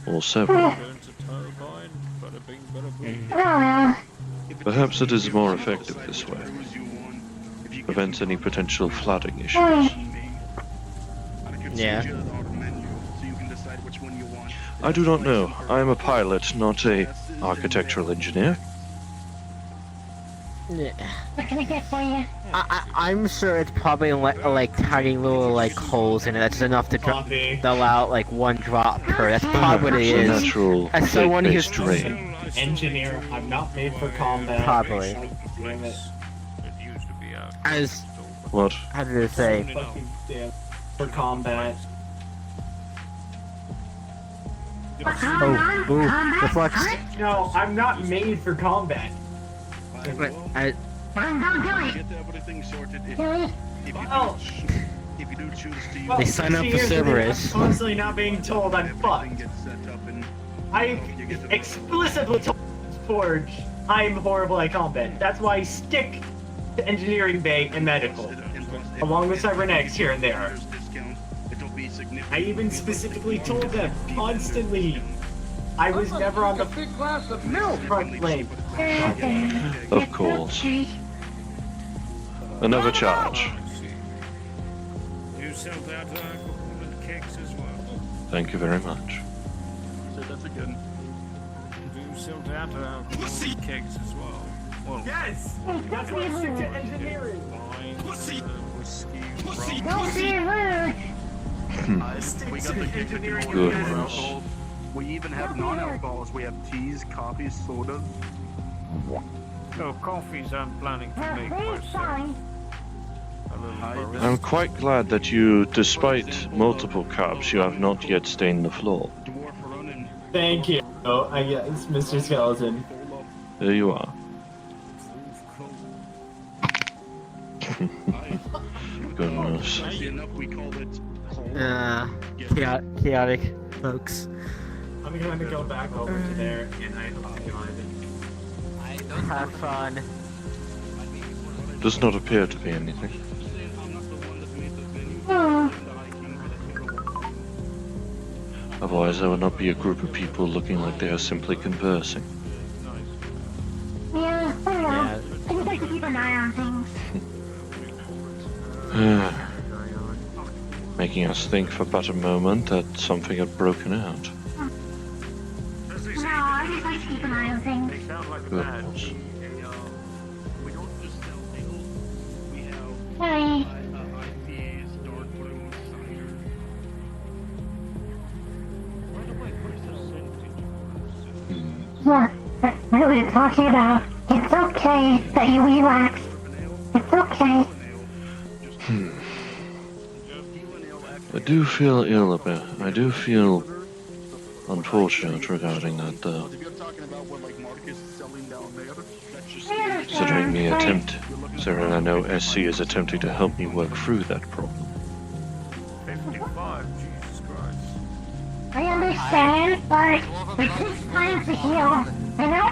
Or several. Perhaps it is more effective this way. Prevents any potential flooding issues. Yeah. I do not know. I am a pilot, not a architectural engineer. Yeah. What can I get for you? I'm sure it's probably like tiny little like holes in it. That's enough to allow like one drop per. That's probably what it is. Natural, As someone who's drain. Engineer, I'm not made for combat. Probably. As what? How did it say? For combat. Oh, ooh, reflex. No, I'm not made for combat. Get everything sorted if you do choose to use They sign up for Cerberus. I'm constantly not being told I'm fucked. I explicitly told Forge I'm horrible at combat. That's why I stick to engineering bay and medical, along with cybernetics here and there. I even specifically told them constantly I was never on the big glass of milk front lane. Of course. Another charge. You sell that alcohol and cakes as well. Thank you very much. So that's again. Do you sell that alcohol and cakes as well? Well, yes! That's why I stick to engineering! Pussy! Whiskey, Don't be rude! We got the engineering alcohol. We even have non-alcohols. We have teas, coffees, sodas. no coffees I'm planning to make myself. I'm quite glad that you, despite multiple cups, you have not yet stained the floor. Thank you. Oh, I guess, Mr. Skeleton. There you are. Goodness. Chaotic folks. I'm going to go back over to there, and I hope you mind. Have fun. Does not appear to be anything. Otherwise, there would not be a group of people looking like they are simply conversing. Yeah, I don't know. I just like to keep an eye on things. Making us think for but a moment that something had broken out. No, I just like to keep an eye on things. Good. Hey. What? What are we talking about? It's okay that you relax. It's okay. I do feel ill a bit. I do feel unfortunate regarding that, though. Considering I know SC is attempting to help me work through that problem. 55, Jesus Christ. I understand, but it takes time to heal. You know?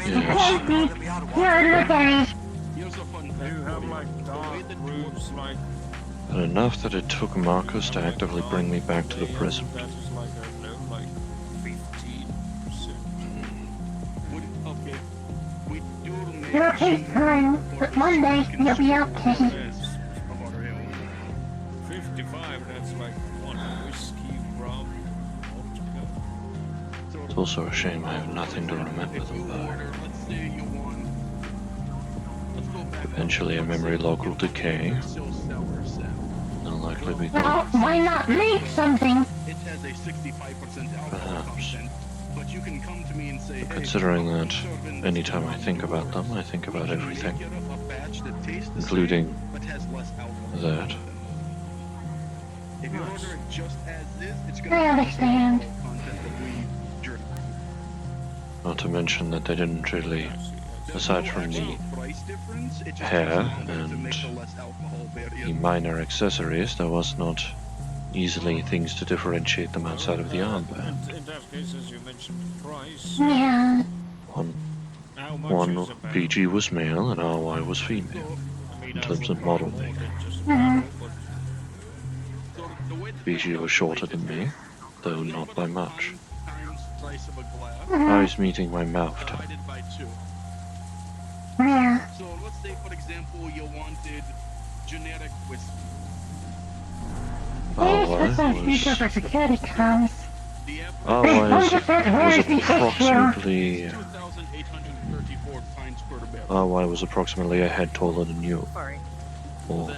You can't be here, look at me. You have like dark groups like... But enough that it took Marcus to actively bring me back to the present. That is like, I don't know, like 15%. It'll take time, but one day you'll be okay. 55, that's like one whiskey, rum, vodka. It's also a shame I have nothing to remember them by. Eventually a memory log will decay. They'll likely be Well, gone. why not make something? It has a 65% alcohol content, but you can come to me and say, Considering that anytime I think about them, I think about everything, including that. If you order it just as is, it's I understand. Not to mention that they didn't really, aside from the hair and the minor accessories, there was not easily things to differentiate them outside of the armband. In that case, as you mentioned, the price. Yeah. One BG was male and RY was female, in terms of model make. BG was shorter than me, though not by much. Eyes meeting my mouth type. Yeah. So let's say, for example, you wanted generic whiskey. Here's what's some future for security comms. RY was approximately... RY was approximately a head taller than you. Or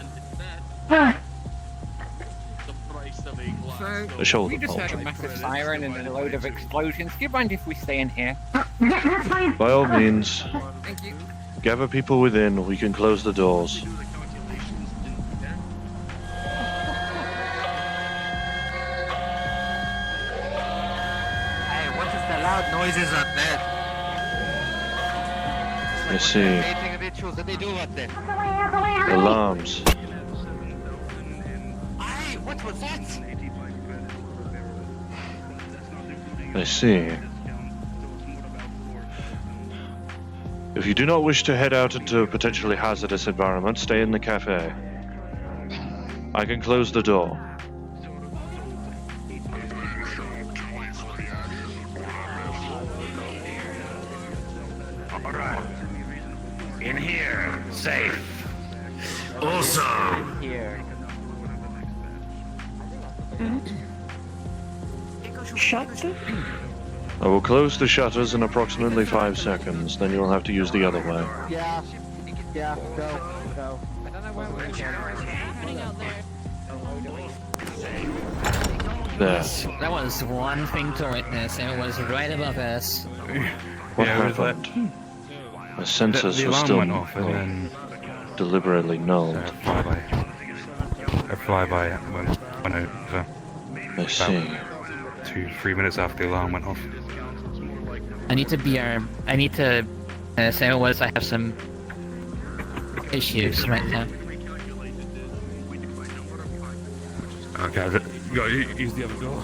a shoulder We just heard a bulge. massive siren and a load of explosions. Do you mind if we stay in here? By all means, Thank you. gather people within, we can close the doors. Hey, what is the loud noises up there? I see. Mating rituals that they do up there. Alarms. Hey, what was that? I see. If you do not wish to head out into a potentially hazardous environment, stay in the cafe. I can close the door. Alright. In here. Safe. Also. Here. Shut it. I will close the shutters in approximately 5 seconds, then you'll have to use the other way. Yeah. Yeah, go. I don't know where we're There. That was one thing to witness, and it was right above us. What Yeah, it was happened? My senses the were alarm still went off and then deliberately nulled. a flyby went over. I see. 2-3 minutes after the alarm went off. I need to say what was I have some issues right now. Okay, you gotta use the other door.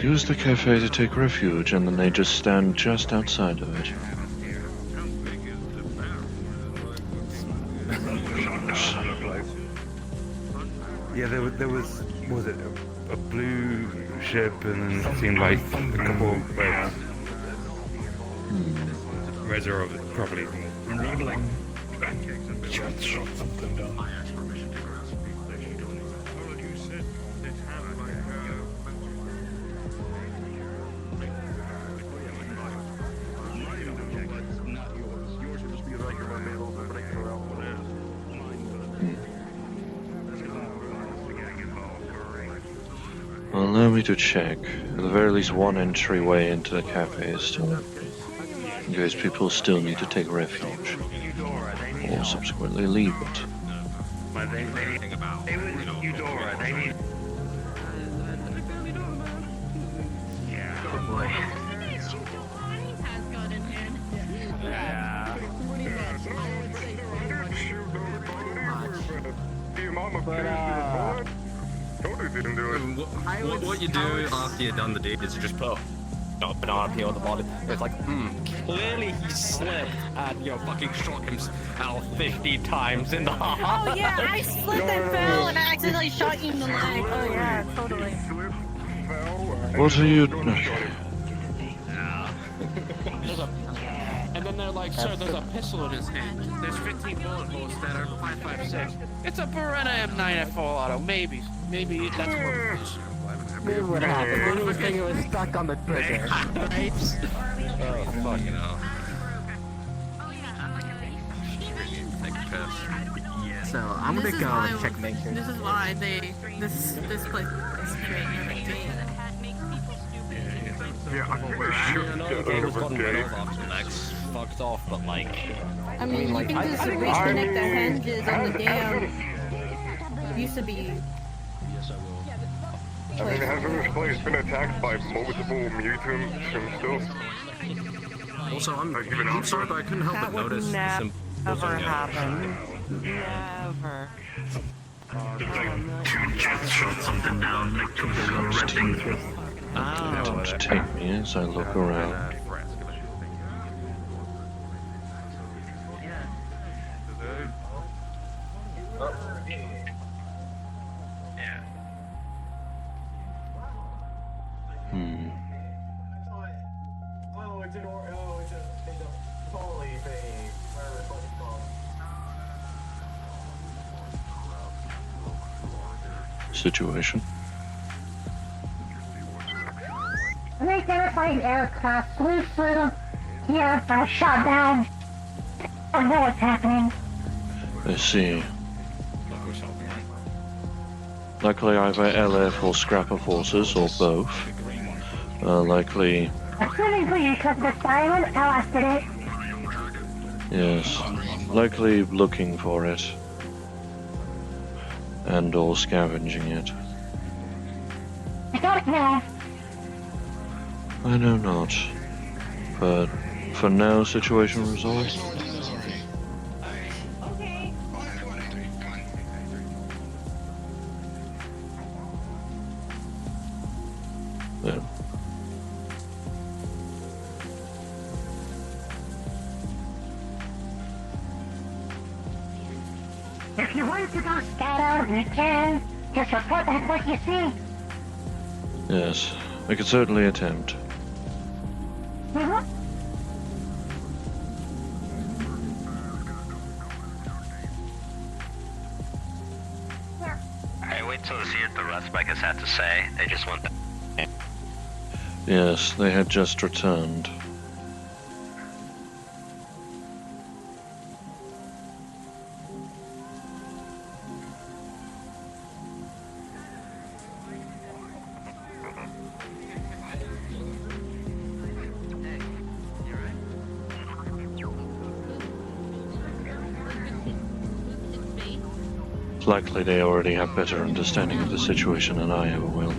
Use the cafe to take refuge, and then they just stand just outside of it. Yeah, there was it a blue ship, and then it seemed like a couple of reds. Reds are probably enabling. Just shot something down. Allow me to check. At the very least, one entryway into the cafe is still open, in case people still need to take refuge, or subsequently leave it. Oh boy. What you do after you're done the deed is you just put a banana peel on the body. It's like, clearly he slipped and, fucking shot himself 50 times in the heart. Oh yeah, I slipped and fell and I accidentally shot you in the leg. Oh yeah, totally. What are you... And then they're like, sir, there's a pistol in his hand. There's 15 bullet holes that are 5.56. It's a Beretta M9 full auto. Maybe that's what. Maybe what happened. Maybe the thing was stuck on the trigger. Right? Oh, fucking hell. So I'm gonna go and check make sure. This is why this place is creating everything. Yeah, I think we should get over Next fucked off, but like. I mean, you can just reconnect the hinges on the damn. Used to be. I mean, hasn't this place been attacked by multiple mutants and stuff? Also, I'm sorry, but I couldn't help but notice. Never happen. Never. Two jets shot something down next to the red thing. Attempt to take me as I look around. Oh, it's a holy thing. Whatever it's called. Situation. Unidentified aircraft flew through here, shot down. I don't know what's happening. I see. Likely either LF or Scrapper forces, or both. Likely... Assuming because the silent, I lasted it. Yes. Likely looking for it. And or scavenging it. I got it now. I know not. But for now, situation resolved. There. If you want to go scout out, you can. Just report back what you see. Yes, I could certainly attempt. Hey, wait till see what the Rustbikers have to say. They just want the... Yes, they had just returned. Likely they already have better understanding of the situation than I ever will.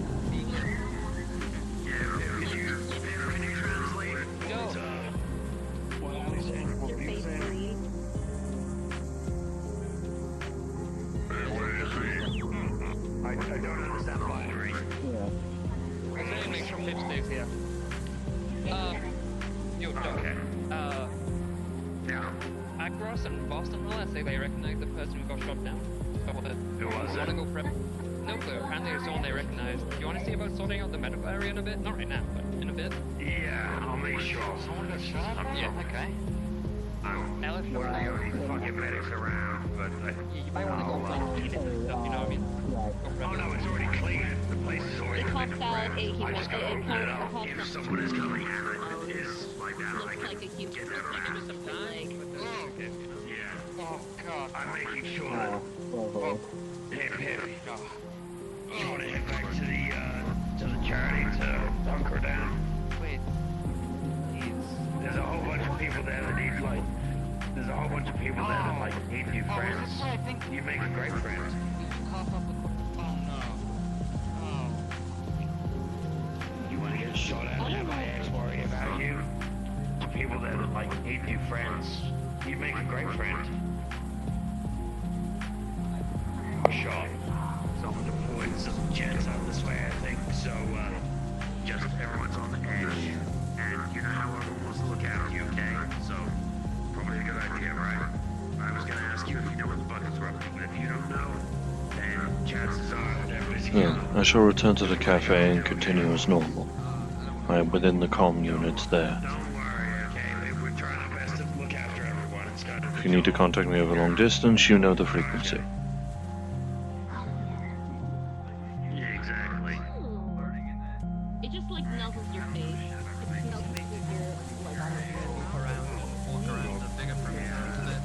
Across and Boston, I say they recognize the person who got shot down. Who was it? No clue. Apparently it's the one they recognize. Do you want to see about sorting out the medical area in a bit? Not right now, but in a bit. Yeah, I'll make sure. Someone got shot? Yeah. Okay. I'm one of the only fucking medics around, but You might want to go find clean it and stuff, you know what I mean? oh no, it's already clean. The place is already clean. I just gotta open it up. If someone is coming after it, it's like that. I can get that around. Yeah. Oh god. I'm making sure that. Oh, Pip. You want to head back to the charity to bunker down? Wait. There's a whole bunch of people there that need like. There's a whole bunch of people there that like need new friends. You make a great friend. You want to get shot at and have my ex worry about you? The people there that like need new friends. You make a great friend. Shot. Someone deployed some jets out this way, I think. So just everyone's on the edge, and you know how everyone wants to look after you, okay? So. Probably a good idea, right? I was gonna ask you if you know where the buckets were, but if you don't know, then chances are they're busy. Yeah, I shall return to the cafe and continue as normal. I am within the comm units there. Don't worry, okay? We're trying our best to look after everyone instead of. If you need to contact me over long distance, you know the frequency. Yeah, exactly. It just like nuzzles your face. It nuzzles your Walk around the bigger perimeter a bit.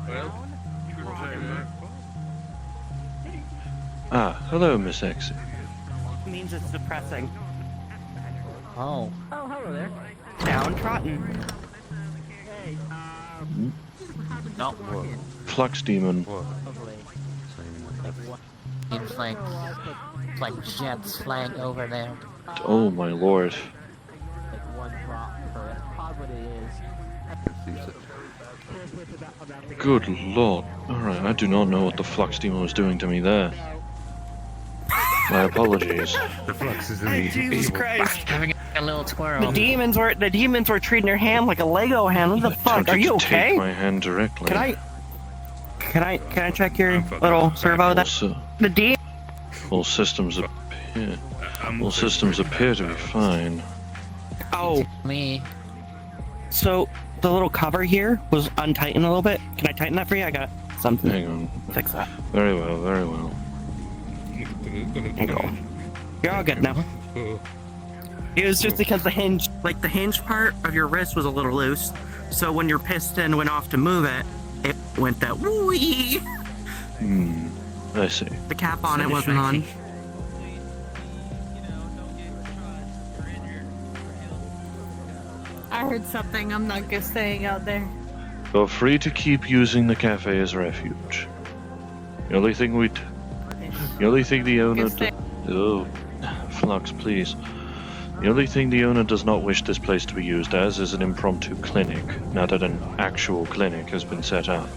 Well, you could say that. Ah, hello, Miss Exy. Means it's depressing. Oh. Oh, hello there. Downtrodden. Hey, Not working. Flux Demon. Seems like jets flying over there. Oh my lord. Like one drop per. That's probably what it is. Good lord. Alright, I do not know what the Flux Demon was doing to me there. My apologies. The flux is in Hey, the Jesus evil. Christ! Having a little squirrel. The demons were treating your hand like a Lego hand. What the fuck? Are you Attempted to okay? Take my hand directly. Can I check your little servo? That the demon. All systems appear to be fine. Oh. Me. So the little cover here was untightened a little bit. Can I tighten that for you? I got something. Hang on. Fix that. Very well, very well. There you go. You're all good now. It was just because the hinge part of your wrist was a little loose. So when your piston went off to move it, it went that wee. I see. The cap on it wasn't on. I heard something I'm not just saying out there. You're free to keep using the cafe as refuge. The only thing the owner Flux, please. The only thing the owner does not wish this place to be used as is an impromptu clinic, now that an actual clinic has been set up.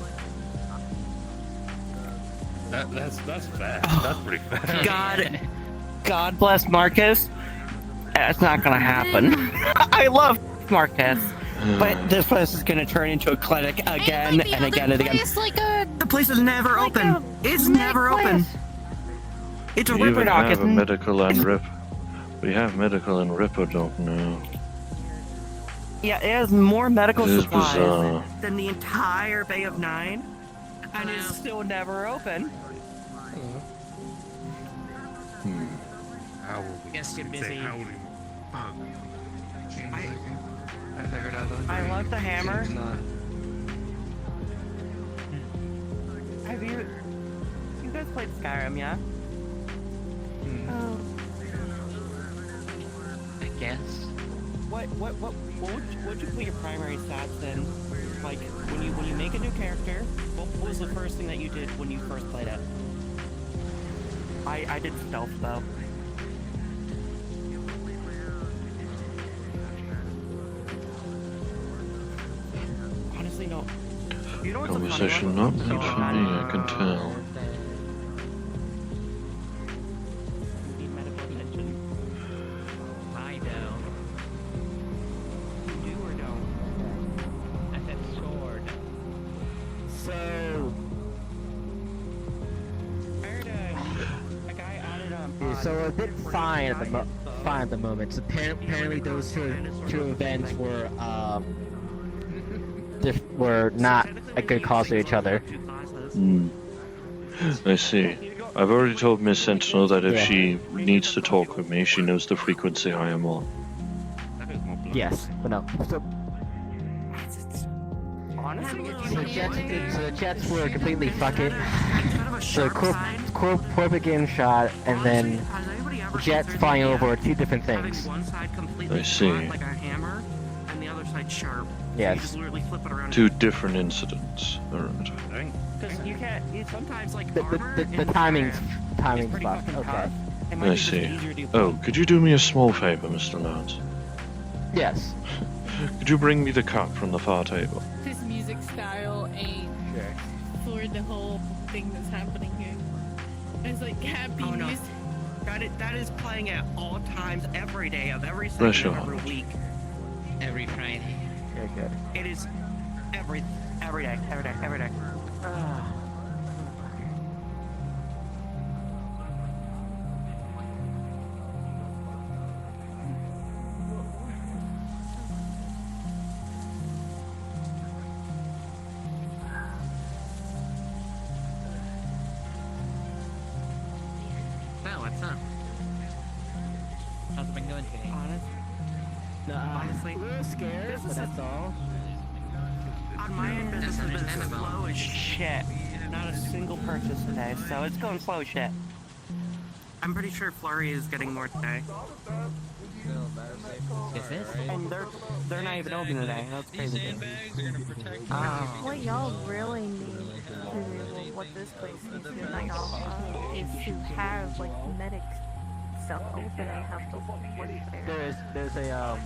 That's fair. That's pretty fair. God bless Marcus. That's not gonna happen. I love Marcus, but this place is gonna turn into a clinic again and again and again. The place is never open. It's never open. It's a We even Ripper dock. have a medical and rip. We have medical and Ripper dock now. Yeah, it has more medical It is supplies bizarre. than the entire Bay of Nine, and it's still never open. Guess you're busy. I love the hammer. Have you guys played Skyrim, yeah? Oh. I guess. What would you put your primary stats in? Like when you make a new character, what was the first thing that you did when you first played it? I did stealth though. Honestly, no. You know what's a funny Conversation one? not meant for me, I can tell. You need medical attention. I don't. You do or don't? I said sword. so a bit fine at the moment. So apparently those two events were not a good cause to each other. I see. I've already told Miss Sentinel that if she needs to talk with me, she knows the frequency I am on. Yes, but no. So, the Jets were completely fucking. So corporate getting shot, and then Jets flying over are two different things. I see. Like a hammer, and the other side sharp. Yes. You just literally flip it around. Two different incidents. Alright. Because you can't. Sometimes like The timing's fucked. Okay. I see. Oh, could you do me a small favor, Mr. Lance? Yes. Could you bring me the cup from the far table? His music style ain't for the whole thing that's happening here. It's like happy music. That is playing at all times, every day of every Bless second your of every heart. week. Every Friday. Very good. It is every day. Well, what's up? How's it been going today? Honestly, a little scared, but that's all. On my end, business has been understandable. slow as shit. Not a single purchase today, so it's going slow as shit. I'm pretty sure Flurry is getting more today. Is it? And they're not even open today. That's crazy. What y'all really need to do, what this place needs to do, not y'all, is to have like medic stuff open and have to work there. There's a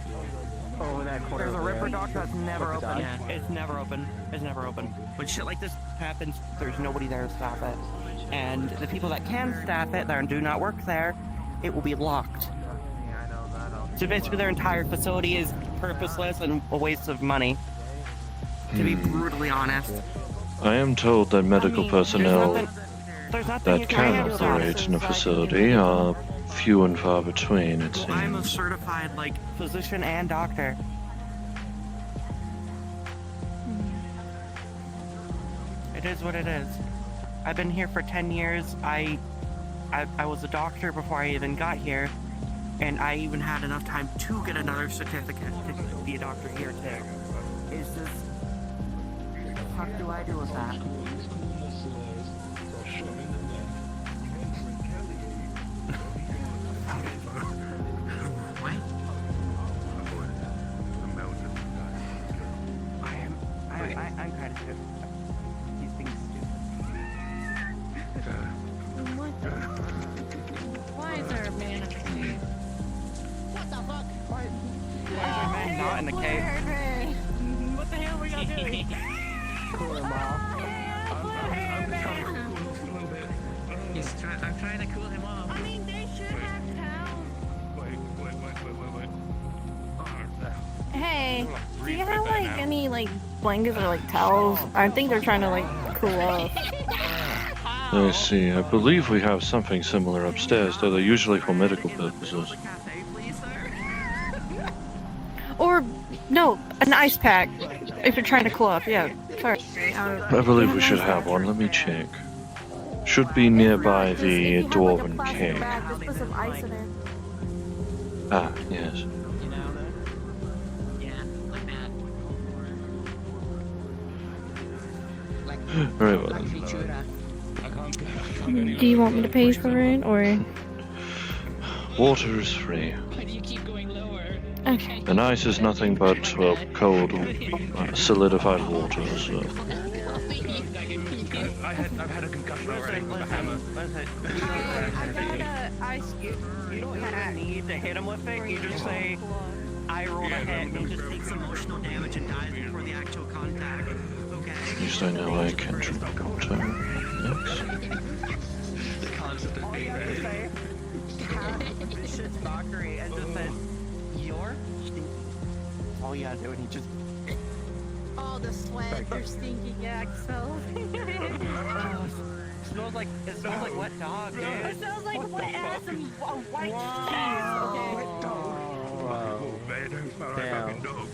over that corner. There's a Ripper Doc that's never Ripper open. Doc. It's never open. It's never open. When shit like this happens, there's nobody there to stop it. And the people that can staff it, that do not work there, it will be locked. So basically their entire facility is purposeless and a waste of money. To be brutally honest. I am told that medical personnel there's nothing you that can do about it. operate in a facility are few and far between, it Well, I'm a seems. certified, like, physician and doctor. It is what it is. I've been here for 10 years. I was a doctor before I even got here, and I even had enough time to get another certificate to be a doctor here too. It's just, what the fuck do I do with that? I'm kind of stupid. These things stupid. What the? Why is there a man in the cave? What the fuck? Why is there a man not in the cave? What the hell are y'all doing? Cool him off. I'm trying to cool him off. I mean, they should have towels. Hey, do you have like any like blankets or like towels? I think they're trying to like cool off. I see. I believe we have something similar upstairs, though they're usually for medical purposes. Or no, an ice pack if you're trying to cool off. Yeah, sorry. I believe we should have one. Let me check. Should be nearby the Dwarven Cave. Just put some ice in it. Ah, yes. Very well then. Do you want me to pay for it or? Water is free. Why do you keep going lower? Okay. And ice is nothing but, well, cold, solidified water, so. I've had a concussion already with a hammer. You don't even need to hit him with it. You just say, I rolled a hit. He just takes emotional damage and dies before the actual contact. Okay. At least I know I can drink water. Yes. The concept of being ready. This shit's mockery and just says, you're stinky. All you gotta do, and he just. Oh, the sweat, your stinking axle. smells like wet dog, dude. It smells like wet ass and white cheese. Okay. Oh, man, don't smell like fucking dog.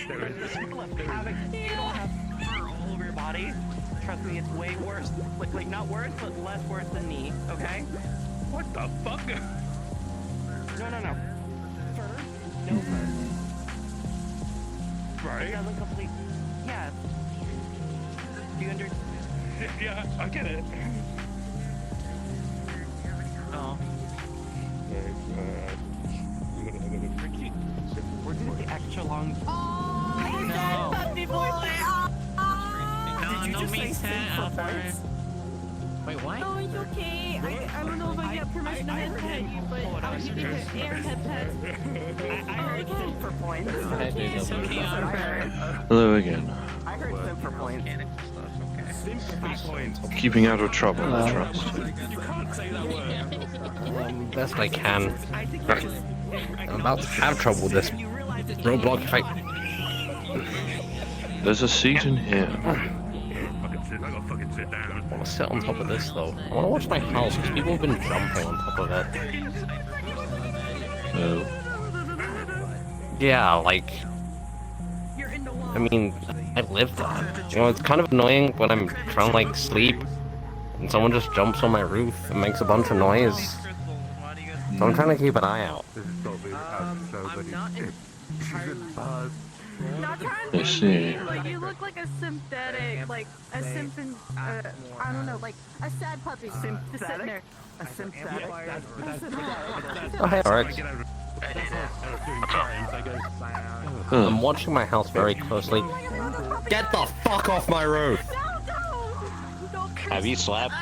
You don't have fur all over your body. Trust me, it's way worse. Like not worse, but less worse than me. Okay? What the fuck? No. Fur? No fur. Right. It doesn't complete. Yeah. Do you understand? Yeah, I get it. Oh. We're doing the extra long. No. Puppy boy. Did you just say simple points? Wait, what? Oh, you okay? I don't know if I get permission to head pet you, but I'll give you the air head pet. I heard sim for points. It's okay, That's what I heard. Hello again. I heard sim for points. Keeping out of trouble, I trust. Best I can. I'm about to have trouble with this roadblock fight. There's a seat in here. I want to sit on top of this though. I want to watch my house because people have been jumping on top of it. Oh. Yeah, like. I mean, I live there. You know, it's kind of annoying when I'm trying to like sleep and someone just jumps on my roof and makes a bunch of noise. So I'm trying to keep an eye out. Not trying I see. but you look like a synthetic, like a symptom. I don't know, like a sad puppy. Just sitting there. A sympathetic. Oh, hey, Alex. I'm watching my house very closely. Get the fuck off my roof! Have you slept?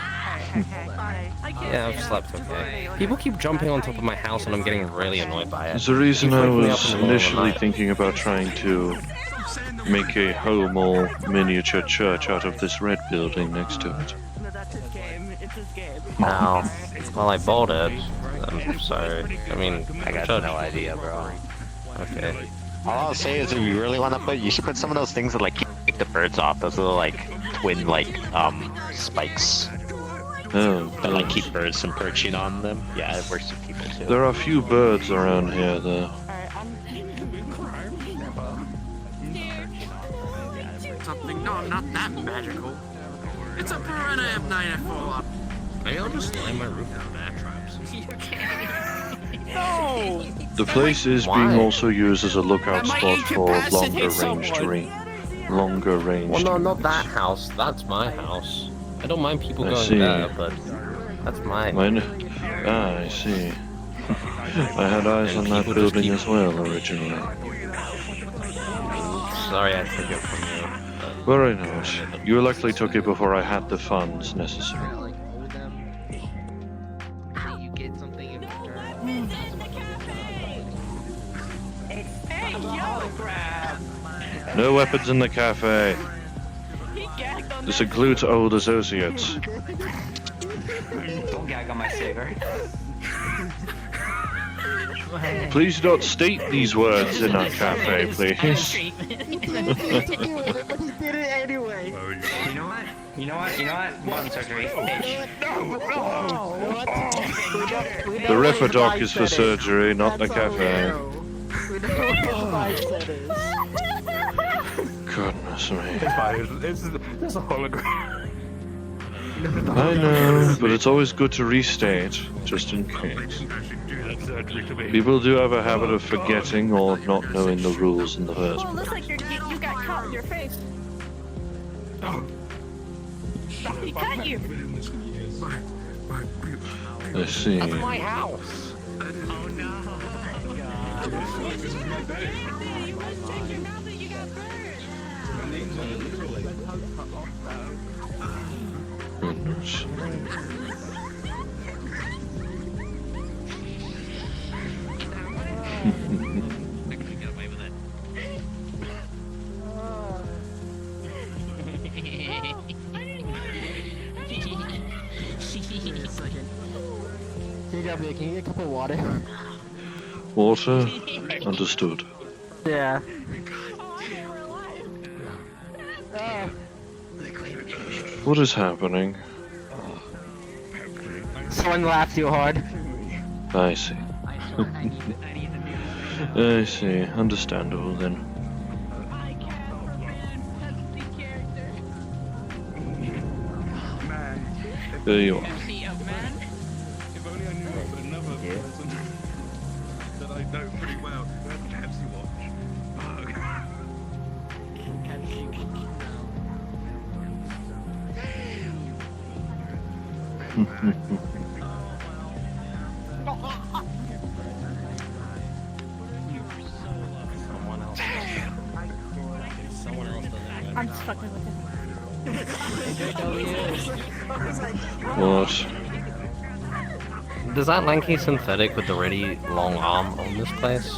Yeah, I've slept okay. People keep jumping on top of my house and I'm getting really annoyed by it. There's a reason I Keeps waking me up was in the middle of the initially night. thinking about trying to make a home or miniature church out of this red building next to it. No, that's his game. It's his game. No. Well, I bought it. I'm sorry. I mean, I got church. no idea, bro. Okay. All I'll say is if you really want to put, you should put some of those things that like keep the birds off. Those little like twin like spikes. Oh. That like keep birds from perching on them. Yeah, it works with people too. There are a few birds around here, though. Something, no, not that magical. It's a piranha M9F4. Maybe I'll just line my roof with bat traps. No! The place is Why? being also used as a lookout That spot might for incapacitate longer range. Well, no, not that house. That's my house. I don't mind people I going see. there, but that's mine. Ah, I see. I had eyes on that building as well originally. Sorry, I took it from you. Very nice. You likely took it before I had the funds necessary. Hey, yo, crab! No weapons in the cafe. This includes old associates. Don't gag on my cigarette. Please do not state these words in our cafe, please. He did it anyway. You know what? You know what? Bottom surgery. The Refadoc is for surgery, not the cafe. Goodness me. It's a hologram. I know, but it's always good to restate, just in case. People do have a habit of forgetting or not knowing the rules in the first Oh, place. looks like you got caught in your face. He cut you. I see. That's my house. Goodness. Can you get a cup of water? Water? Understood. Yeah. What is happening? Someone laughed too hard. I see. I see. Understandable then. There you are. If only I knew another person that I know pretty well who has a Pepsi watch. I'm just fucking with him. What? Does that lanky synthetic with the really long arm own this place?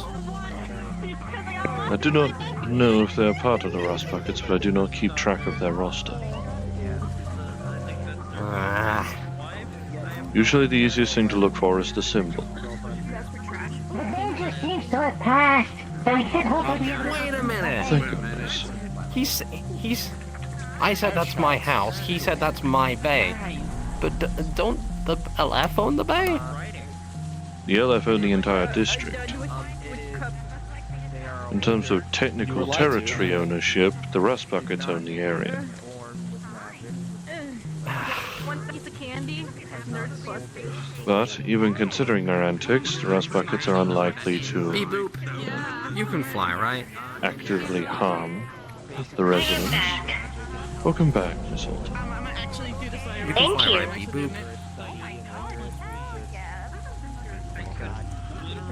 I do not know if they are part of the Rust Buckets, but I do not keep track of their roster. Usually the easiest thing to look for is the symbol. The danger seems to have passed. So we should hopefully be able to... Wait a minute! Thank goodness. He's... I said that's my house, he said that's my bay. But don't the LF own the bay? The LF own the entire district. In terms of technical territory ownership, the Rust Buckets own the area. One piece of candy, nerd plus. But, even considering their antics, the Rust Buckets are unlikely to Beep boop. You can fly, right? actively harm the residents. Welcome back, Miss Holt. You can fly, right, beep boop.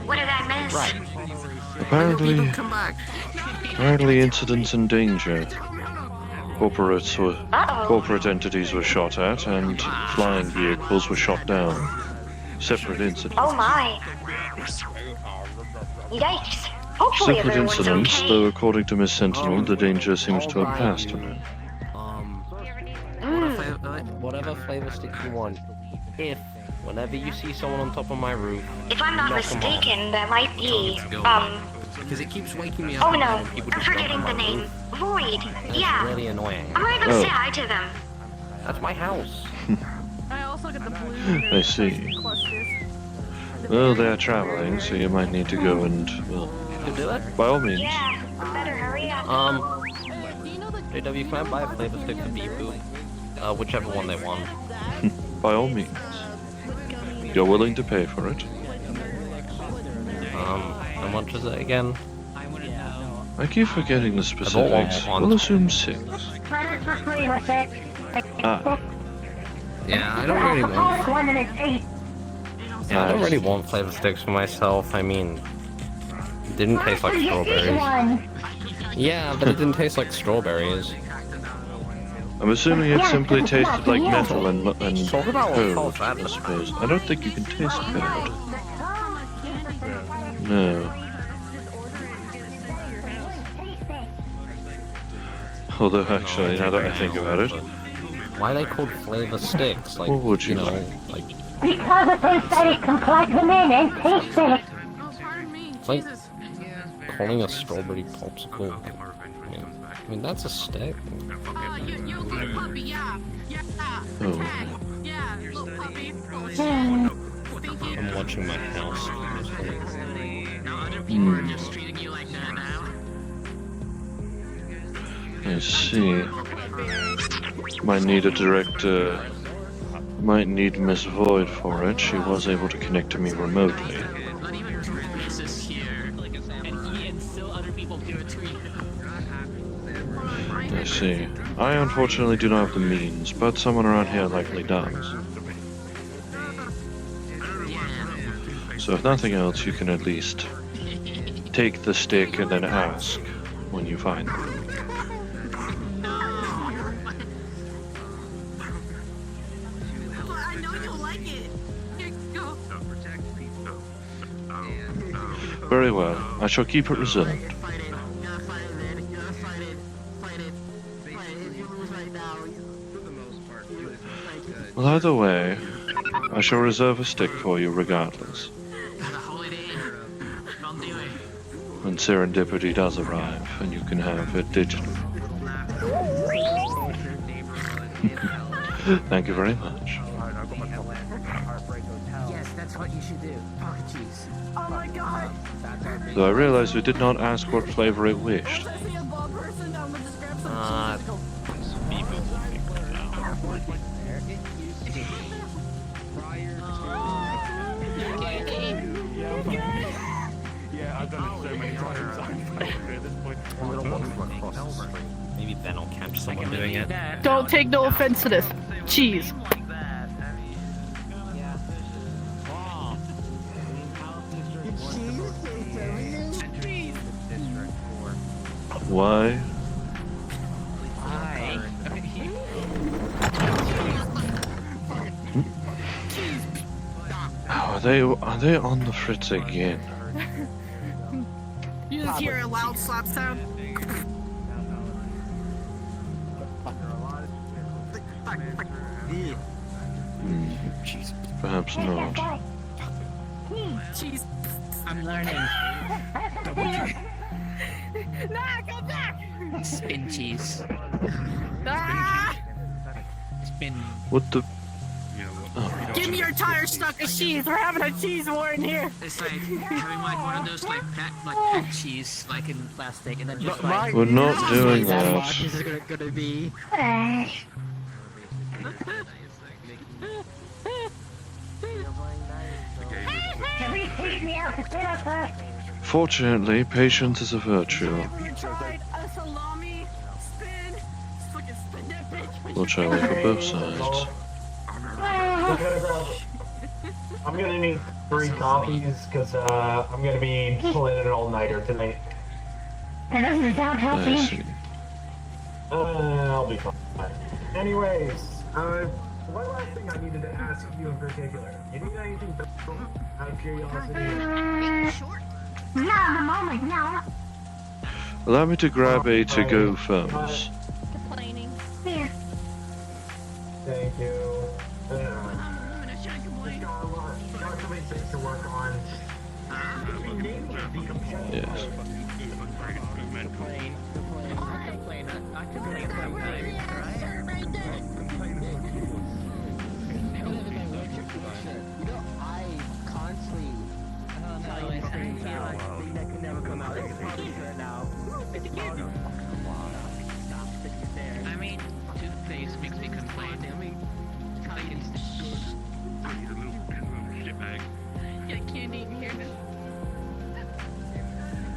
What did I miss? Right. Apparently, Come back. apparently incidents in danger. Corporate entities were shot at, and flying vehicles were shot down. Separate incidents. Oh my. Yikes. Hopefully Separate everyone's incidents, okay. though according to Miss Sentinel, the danger seems to have passed for now. Whatever flavor stick you want. If, whenever you see someone on top of my roof, If I'm not knock 'em off. mistaken, that might be, Because it keeps waking me up. oh at no, night when people I'm just jump forgetting on the my name. roof. Void. That's Yeah. really annoying. I'm gonna go Oh. say hi to them. That's my house. I also got the blue I see. clusters. Well, they're traveling, so you might need to go and, well, You do it? by all means. Yeah, better hurry up. JW, can I buy a flavor stick for Beep Boop? Whichever one they want. By all means. You're willing to pay for it. How much is it again? I keep forgetting the specifics. one. We'll assume 6. Ah. Yeah, I don't really want. One and it's 8. Yeah, I don't really want flavor sticks for myself. I mean, it didn't taste like strawberries. Yeah, but it didn't taste like strawberries. I'm assuming it simply tasted like metal and Talk about what code, false I advertising. suppose. I don't think you can taste code. No. Although, actually, now that I think about it, Why are they called flavor sticks? Like, what would you know, like? like Because it thinks that it can plug them in and taste it. it's like calling a strawberry popsicle. I mean, that's a stick. You little puppy, yeah. Oh. Yeah, little puppy. I'm watching my house. Just treating you like that now. I see. Might need a director. Might need Miss Void for it. She was able to connect to me remotely. Not even Chris is here. And he and still other people do it to you. I see. I unfortunately do not have the means, but someone around here likely does. So if nothing else, you can at least take the stick and then ask when you find it. I know you'll like it. Here, go. Very well. I shall keep it reserved. Well, either way, I shall reserve a stick for you regardless. When serendipity does arrive, and you can have it digitally. Thank you very much. Yes, that's what you should do. Oh, jeez. Oh my god! Though I realized we did not ask what flavor it wished. I see a bald person, I'm gonna just grab some cheese and go. Yeah, I've done it so many times. At this point. Maybe then I'll catch someone doing it. Don't take no offense to this. Cheese. Why? Are they on the fritz again? You just hear a loud slap sound. Perhaps not. Cheese. I'm learning. Nah, go back! Spin cheese. Ah! Spin. What the? Give me your tire stuck of cheese. We're having a cheese war in here. It's like having like one of those like pet cheese like in plastic and then just like We're not doing that. that. This is gonna be. Somebody take me out to dinner first. Fortunately, patience is a virtue. Tried a salami spin. Just fucking spin that bitch. Which I like for both sides. I'm gonna need 3 coffees because I'm gonna be pulling an all-nighter tonight. That doesn't sound I healthy. see. I'll be fine. Anyways, one last thing I needed to ask you in particular. You need anything out of curiosity? Not at the moment, no. Allow me to grab a to-go thermos. Complaining. Here. Thank you. Got some things to work on. Yes. I mean, toothpaste makes me complain. I mean, I can't even hear this.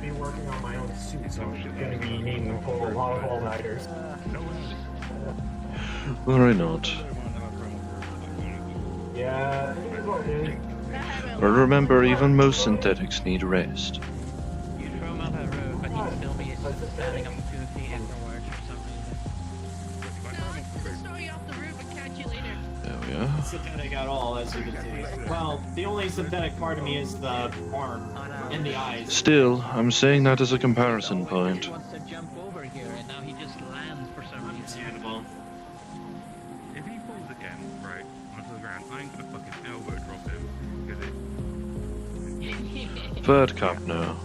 Be working on my own suit, so I'm gonna be needing to pull a lot of all-nighters. Worry not. Yeah, it is what it is. But remember, even most synthetics need rest. you throw him up a road, but he's still be standing up 2 feet afterwards for some reason. Just throw you off the roof and catch you later. There we are. Synthetic at all, as you can see. Well, the only synthetic part of me is the arm and the eyes. Still, I'm saying that as a comparison point. He wants to jump over here, and now he just lands for some reason. If he falls again, right, onto the ground, I'm gonna fucking elbow drop him. Because Third cup now.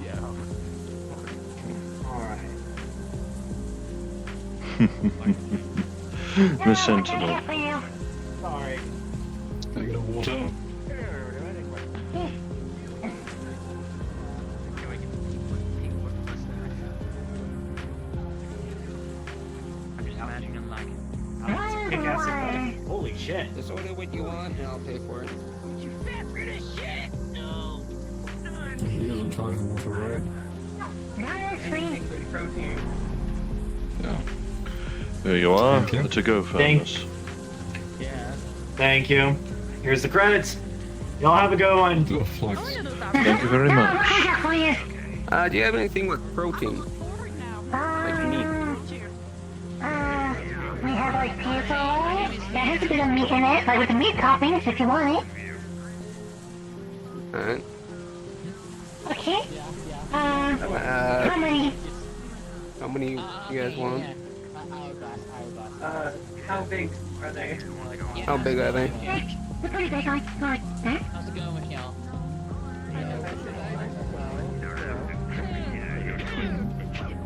Miss Sentinel. Sorry. Can I get a water? I'm just imagining him like, Kick-ass synthetic. Holy shit. just order what you want, and I'll pay for it. You fat British shit! No! He doesn't charge the water, right? Protein. Yeah. There you are, the to-go thermos. Thank you. Here's the credits. Y'all have a good one. Thank you very much. Do you have anything with protein? Like meat? We have like pizza rolls. That has a bit of meat in it, like with the meat toppings if you want it. Alright. Okay. How many? How many you guys want? How big are they? How big are they? They're pretty big, like, huh? How's it going with y'all?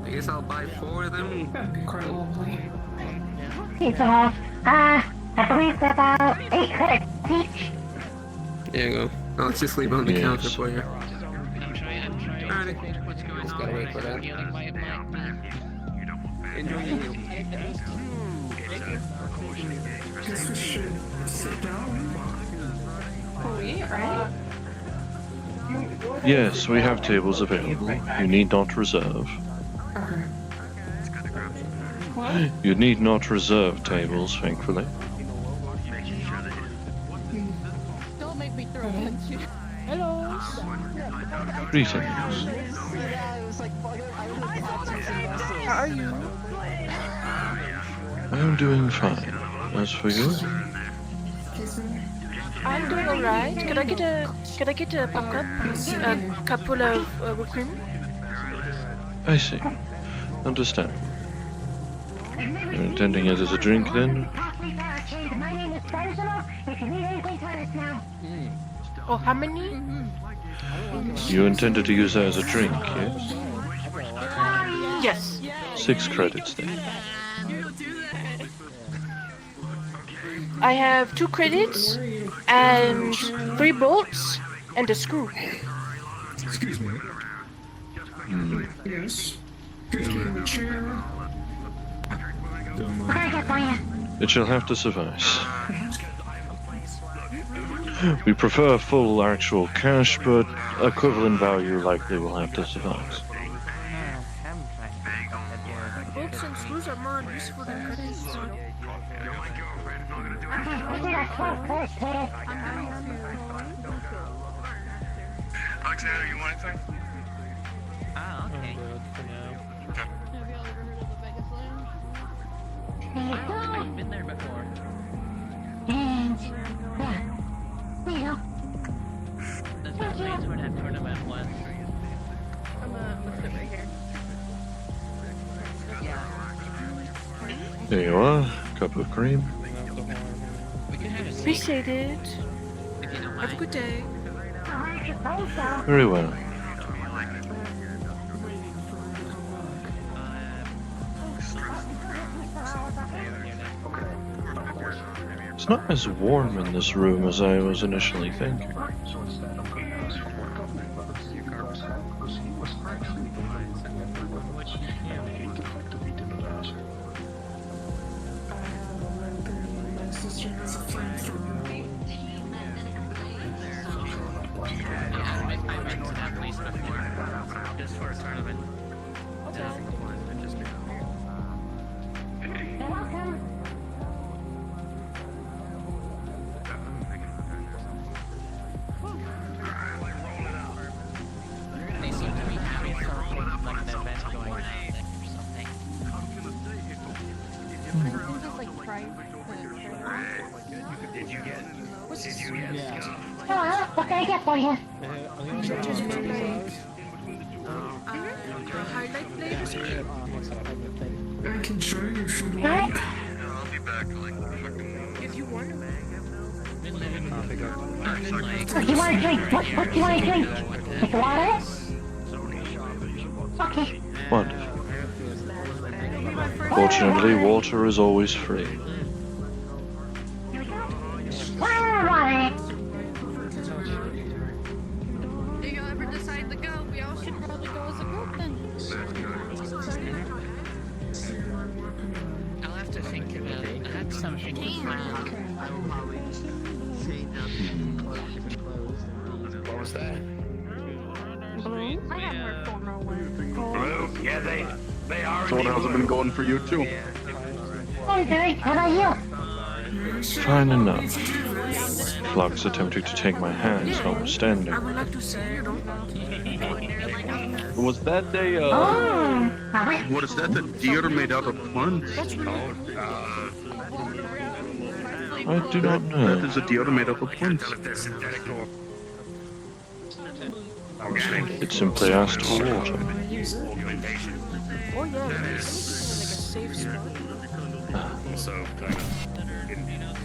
I guess I'll buy 4 of them. Pizza rolls. I believe they're about 8 credits each. There you go. I'll just leave it on the counter for you. Just gotta wait for that. Enjoy your meal. Guess we should sit down. Oh, we eat, right? Yes, we have tables available. You need not reserve. What? You need not reserve tables, thankfully. Don't make me throw punch you. Hello. Greetings. How are you? I am doing fine. As for you? I'm doing alright. Could I get a popcorn? A couple of whipped cream? I see. Understand. You're intending it as a drink, then? My name is Benjamin. If you need anything, let us know. Oh, how many? You intended to use that as a drink, yes? Yes. 6 credits, then. I have 2 credits and 3 bolts and a screw. Excuse me. Yes. Could you give me a chair? What can I get for you? It shall have to suffice. We prefer full actual cash, but equivalent value likely will have to suffice. Bolts and screws are more useful than credits. Okay, we got 12 credits today. Alexander, you want anything? Ah, okay. Have y'all ever heard of the Vegas Lounge? I've been there before. And, yeah. There you go. That's the place where that tournament was. I'm gonna sit right here. There you are. Cup of cream. Appreciate it. Have a good day. Very well. It's not as warm in this room as I was initially thinking. My sister has a friend from Yeah, I've been to that place before. Just for a tournament. You're welcome. They seem to be having something like an event going on there or something. Hello, what can I get for you? Highlight flavors. I can try if you What? like. I'll be back like If you want to. What do you want to drink? What do you want to drink? Like water? Okay. Wonderful. Fortunately, water is always free. Water. If y'all ever decide to go, we all should probably go as a group then. I'll have to think about it. I had something planned. What was that? Blue? I have heard former one. Blue? Yeah, they are. So how's it been going for you too? I'm good. How about you? Fine enough. Flux attempting to take my hands, notwithstanding. I would like to say, you know. Was that what is that? The deer made out of plants? I do not know. That is a deer made out of plants. It simply asked for water. Oh yeah, like a safe spot. So kind of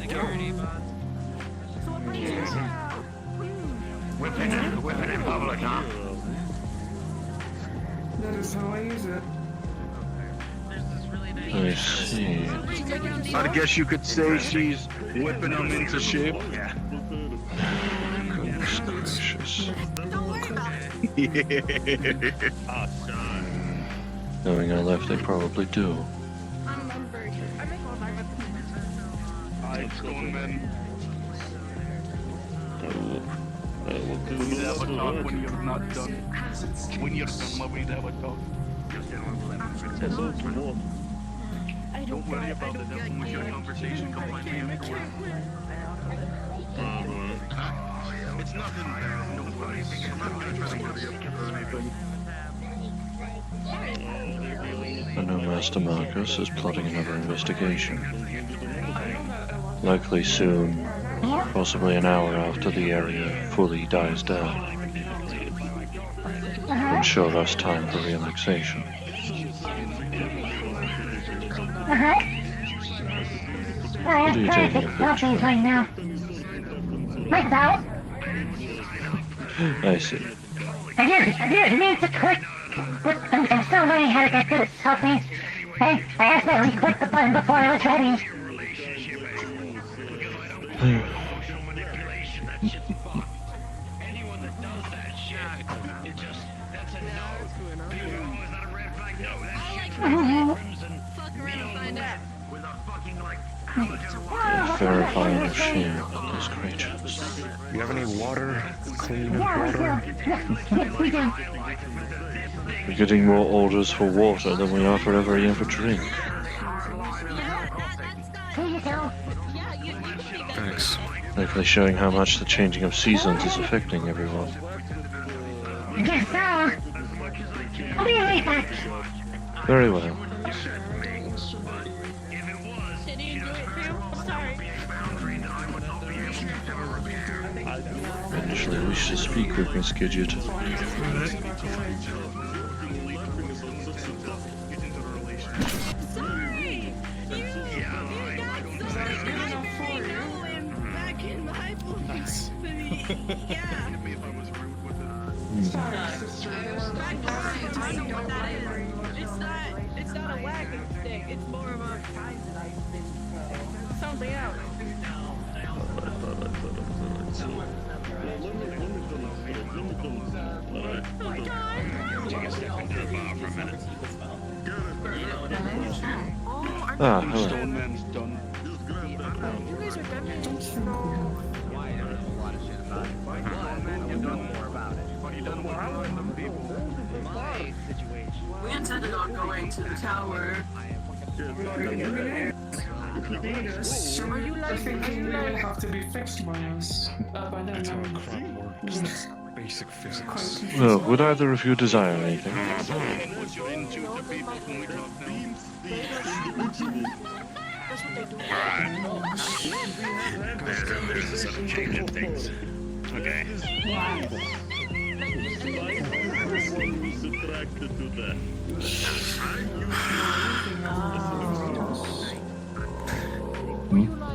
security, whipping in public, huh? That is how I use it. There's this really I see. I guess you could say she's whipping them into shape. Goodness gracious. Knowing how left they probably do. We never talk when you're not done. When you're done, we never talk. Don't worry about it. That's when we get a conversation. Come find me afterwards. It's nothing bad. Don't worry. I'm not gonna try to worry up or anything. I know Master Marcus is plotting another investigation. Likely soon, possibly an hour after the area fully dies down. Ensure us time for relaxation. I am trying to take selfies right now. Myself. I see. I didn't mean to click. I'm still learning how to get good at selfies. I accidentally clicked the button before I was ready. Verifying the shame of those creatures. You have any water? Clean water? Yes, we do. We're getting more orders for water than we are for every other drink. Thanks. Likely showing how much the changing of seasons is affecting everyone. I guess so. I'll be right back. Very well. Eventually we should speak with Miss Gidget. Sorry! You got back in my place. Yeah. I know what that is. It's not a wagon stick. It's more of a something else. Ah, hello. Stone Man's done. You guys are done. We intended on going to the tower. Are you like? Have to be fixed by us. By That's how crap works. Basic physics. Well, would either of you desire anything? There's a sudden change in things. Okay.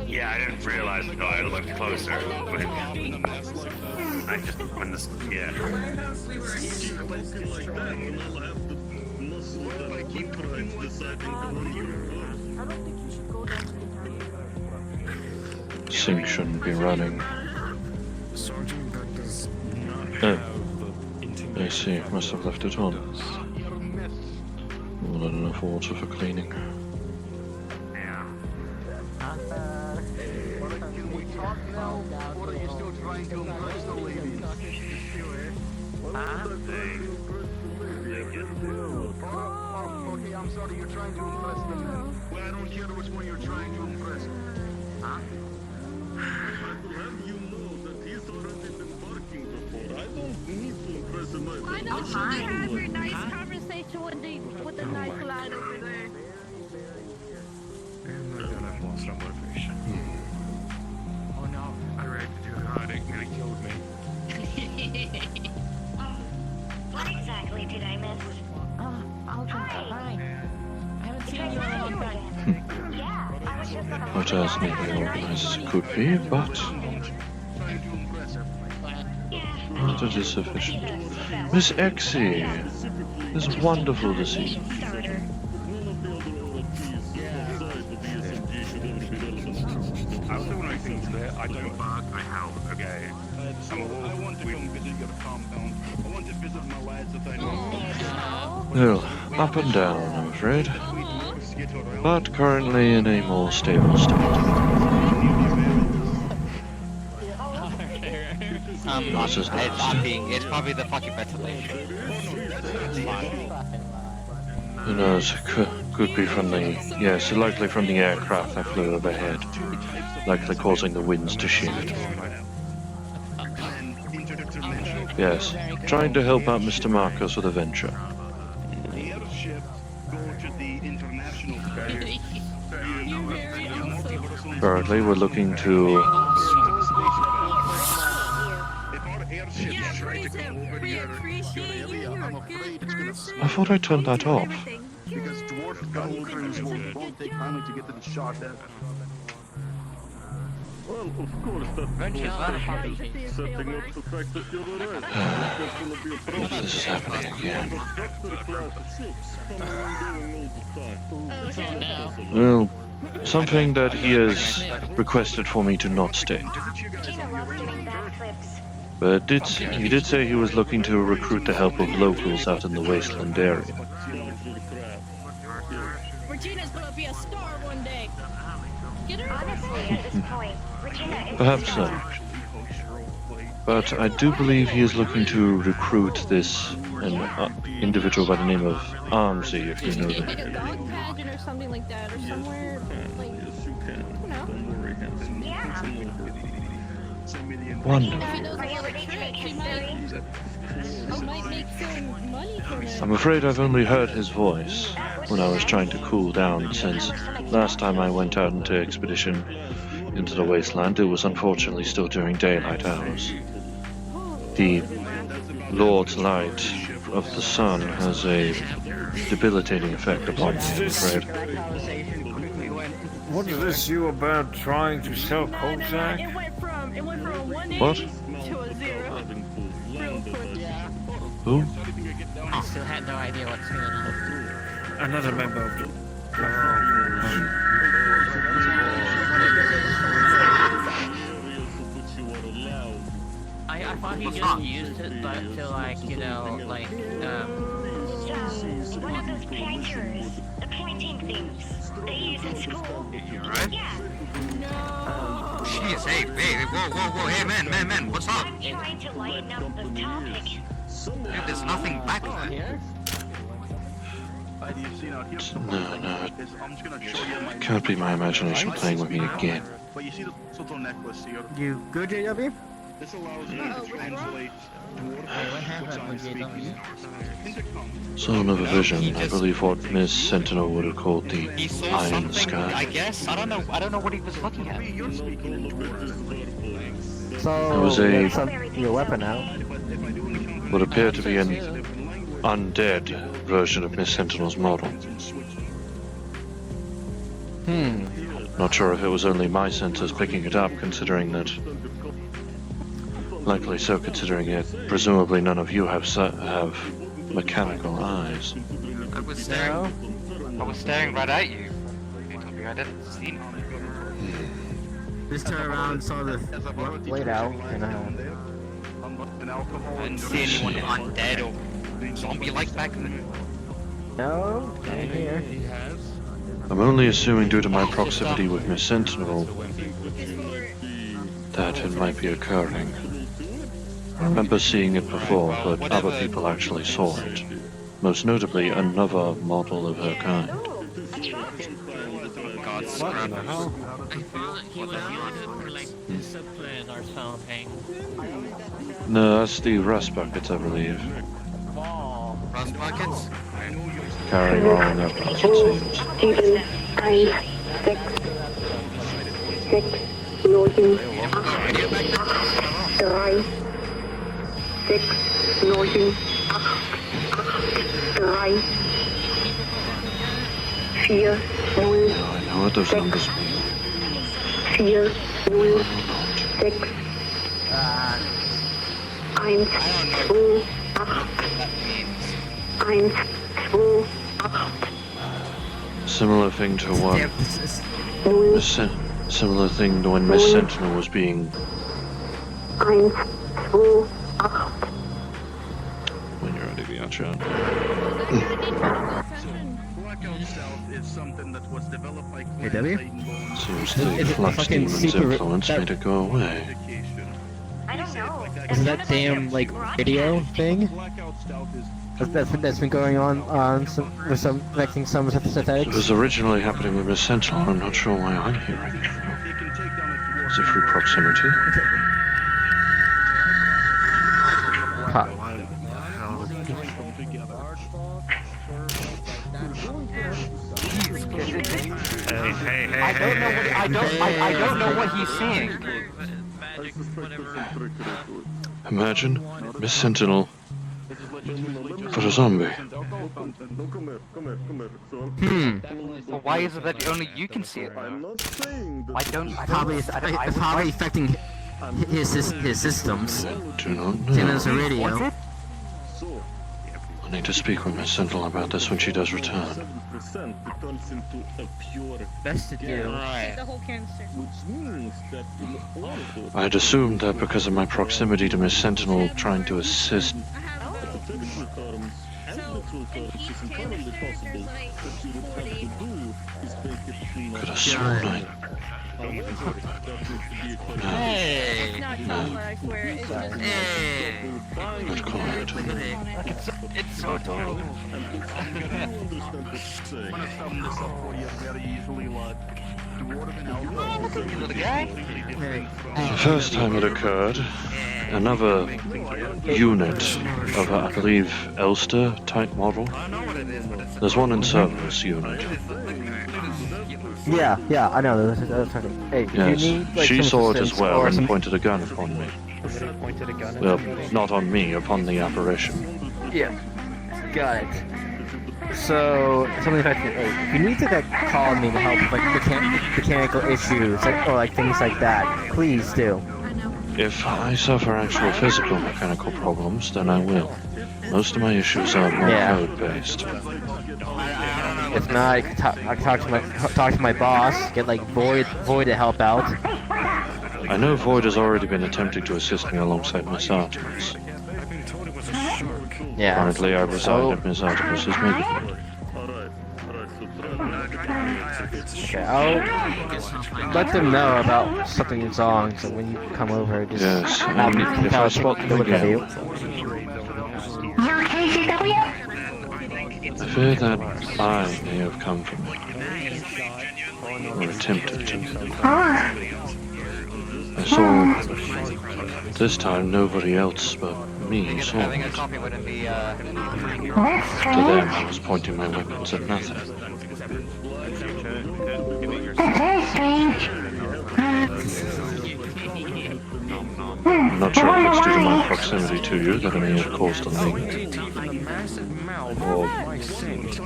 Yeah, I didn't realize until I looked closer. But I just, when this, yeah. Sync shouldn't be running. Sergeant, that does not Oh, have the I see. Must have left it on. More than enough water for cleaning. Can we talk now, or are you still trying to impress the ladies? Okay, I'm sorry, you're trying to impress them. Well, I don't care which one you're trying to impress. Huh? I know you had your nice conversation with the nice lad over there. And I don't have monster motivation. Oh no, I read to do hiding and it killed me. What exactly did I miss? I'll jump fine. I haven't seen you in a long time. Yeah, I was just gonna Not as neatly organized as it could be, but it is sufficient. Miss Exie, it's wonderful to see you. don't bark, I howl, okay? So I want to come visit your compound. I want to visit my lads that I know. Well, up and down, I'm afraid. But currently in a more stable state. It's probably the fucking ventilation. It's fine. Who knows? Could be from the... Yes, likely from the aircraft that flew overhead. Likely causing the winds to shift. Yes, trying to help out Mr. Marcos with a venture. The airships go to the international ferry. Currently, we're looking to... I thought I turned that off. Because dwarf gun crews won't take kindly to get them shot at. Well, of course, that's setting up the fact that you're right. There's going to be a problem. This is happening again. Well, something that he has requested for me to not state. But he did say he was looking to recruit the help of locals out in the Wasteland area. Regina's gonna be a star one day. Get her. Honestly, at this point, Regina is Perhaps so. But I do believe he is looking to recruit this individual by the name of Armsy, if you know Like a him. dog pageant or something like that, or somewhere like, you know. Yeah. Wonderful. If he knows about the trick, he might make some money from it. I'm afraid I've only heard his voice when I was trying to cool down, since last time I went out into expedition into the Wasteland, it was unfortunately still during daylight hours. The Lord's light of the sun has a debilitating effect upon me, I'm afraid. What is this you about trying to sell Kozak? It went from a 180 What? to a 0. Real quick. Who? I still had no idea what's going on. Another member of the... I thought he just used it to like, you know, like, One of those pointers, the pointing things they use in school. Right? Yeah. Jeez, hey, whoa, hey, man, what's up? I'm trying to lighten up the topic. Dude, there's nothing back there. No, it can't be my imagination playing with me again. But you see the little necklace here? You good, JW? This allows you to translate So another vision, I believe what Miss Sentinel would have called the He saw Iron something, I Sky. guess. I don't know what he was looking at. So, It was your weapon out. would appear to be an undead version of Miss Sentinel's model. Not sure if it was only my senses picking it up, considering that... Likely so, considering it. Presumably none of you have mechanical eyes. I was staring right at you. I didn't see nothing. Just turn around, saw the laid out, and I didn't see anyone undead or zombie-like back then. no, down here. I'm only assuming due to my proximity with Miss Sentinel that it might be occurring. I remember seeing it before, but other people actually saw it. Most notably, another model of her kind. God's scrubbers. I thought he was using it for like discipline or something. No, that's the rust buckets, I believe. Rust buckets? Carrying rolling up, as it seems. 7, 1, 6, 9, 3, 6, 9, 8, 3, 4, 0, I know what those numbers mean. 4, 0, 6, 1, 2, 8, 1, 2, 8. Similar thing to what Similar thing to when Miss Sentinel was being... I'm so When you're ready, Bianca. Blackout Stealth is something that was developed by Hey, W? Seems the Flux Demon's influence made it go away. I don't know. Isn't that damn, like, video thing? That's been going on with some affecting some aesthetics? It was originally happening with Miss Sentinel. I'm not sure why I'm hearing it. Is it through proximity? I don't know what he's saying. Imagine Miss Sentinel for a zombie. Well, why is it that only you can see it? Probably affecting his systems. Do not There's a know. radio. I need to speak with Miss Sentinel about this when she does return. Best to do. The whole canister. I had assumed that because of my proximity to Miss Sentinel trying to assist... Could have sworn I... Hey! It's not color, I swear. It's just... Not quite. It's so adorable. The first time it occurred, another unit of, I believe, Elster type model. There's one in Cerberus unit. Yeah, I know. Hey, Yes, you need, like, she some saw it as assistance well or and some- pointed a gun upon me. Well, not on me, upon the apparition. Yeah, got it. So, something like that. Hey, if you need to call me to help with like mechanical issues or like things like that, please do. If I suffer actual physical mechanical problems, then I will. Most of my issues are more code-based. If not, I can talk to my boss, get like Void to help out. I know Void has already been attempting to assist me alongside Miss Artemis. Yeah. Currently, I reside at Miss Artemis's mega. Okay, I'll let them know about something's wrong, so when you come over, just Yes, have me and if I spot them look at you. I fear that I may have come from it, or attempted to. I saw, this time nobody else but me saw Having a it. copy wouldn't be, To them, I was pointing my weapons at nothing. That's very strange. I'm not sure if it's due to my proximity to you that I may have caused a link. Or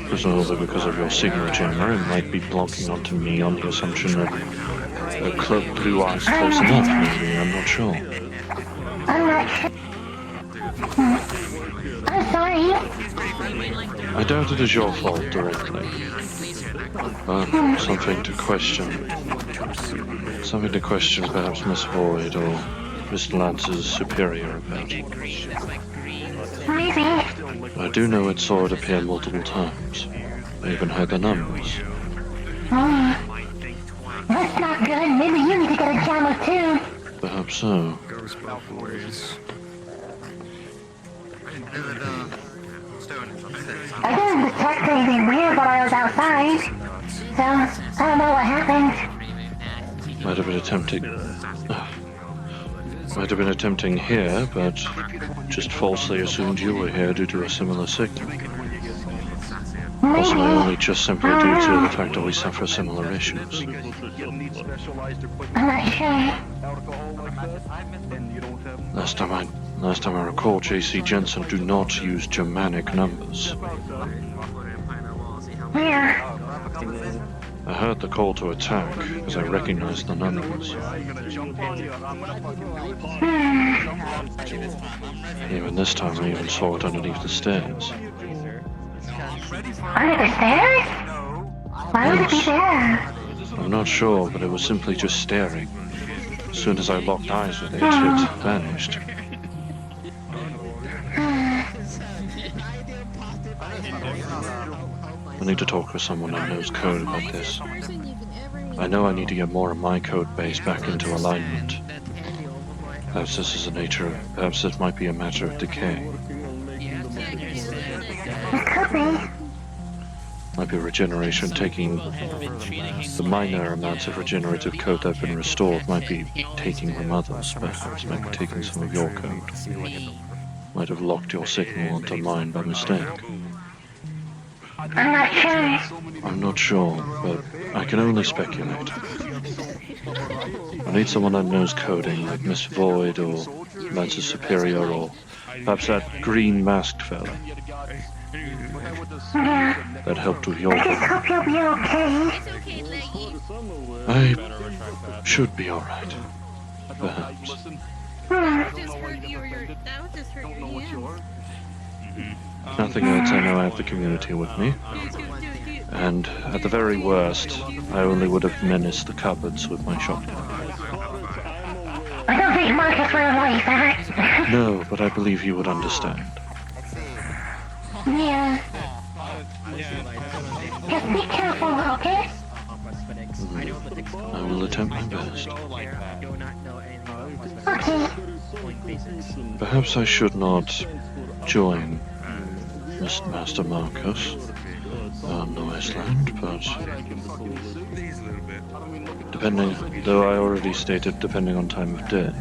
presumably because of your secret jammer, it might be blocking onto me on the assumption that a club blue eye's close enough, maybe, I'm not sure. I'm not sure. I'm sorry. I doubt it is your fault directly. But something to question. Something to question perhaps Miss Void or Mr. Lance's superior about. Maybe. I do know it saw it appear multiple times. I even heard the numbers. That's not good. Maybe you need to get a jammer too. Perhaps so. I didn't detect anything weird while I was outside. So, I don't know what happened. Might have been attempting here, but just falsely assumed you were here due to a similar signal. Possibly only just simply due to the fact that we suffer similar issues. I'm not sure. Last time I recall, J.C. Jensen do not use Germanic numbers. Yeah. I heard the call to attack because I recognized the numbers. Even this time I even saw it underneath the stairs. Under the stairs? Why would it be there? I'm not sure, but it was simply just staring. As soon as I locked eyes with it, it vanished. I need to talk with someone who knows code about this. I know I need to get more of my code base back into alignment. Perhaps this is the nature of, perhaps this might be a matter of decay. Might be regeneration taking the minor amounts of regenerative code that have been restored, might be taking from others, perhaps might be taking some of your code. Might have locked your signal onto mine by mistake. I'm not sure, but I can only speculate. I need someone that knows coding, like Miss Void or Lancer Superior, or perhaps that green masked fella that helped with your problem. Hope you'll be okay. I should be alright. Perhaps. That just hurt you or your... That would just hurt your hands. Nothing else, I know I have the community with me. And at the very worst, I only would have menaced the cupboards with my shotgun. I don't think Marcus would have liked that. No, but I believe you would understand. Yeah. Just be careful, okay? I will attempt my best. Okay. Perhaps I should not join Master Marcus on the Wasteland, but depending, though I already stated depending on time of day.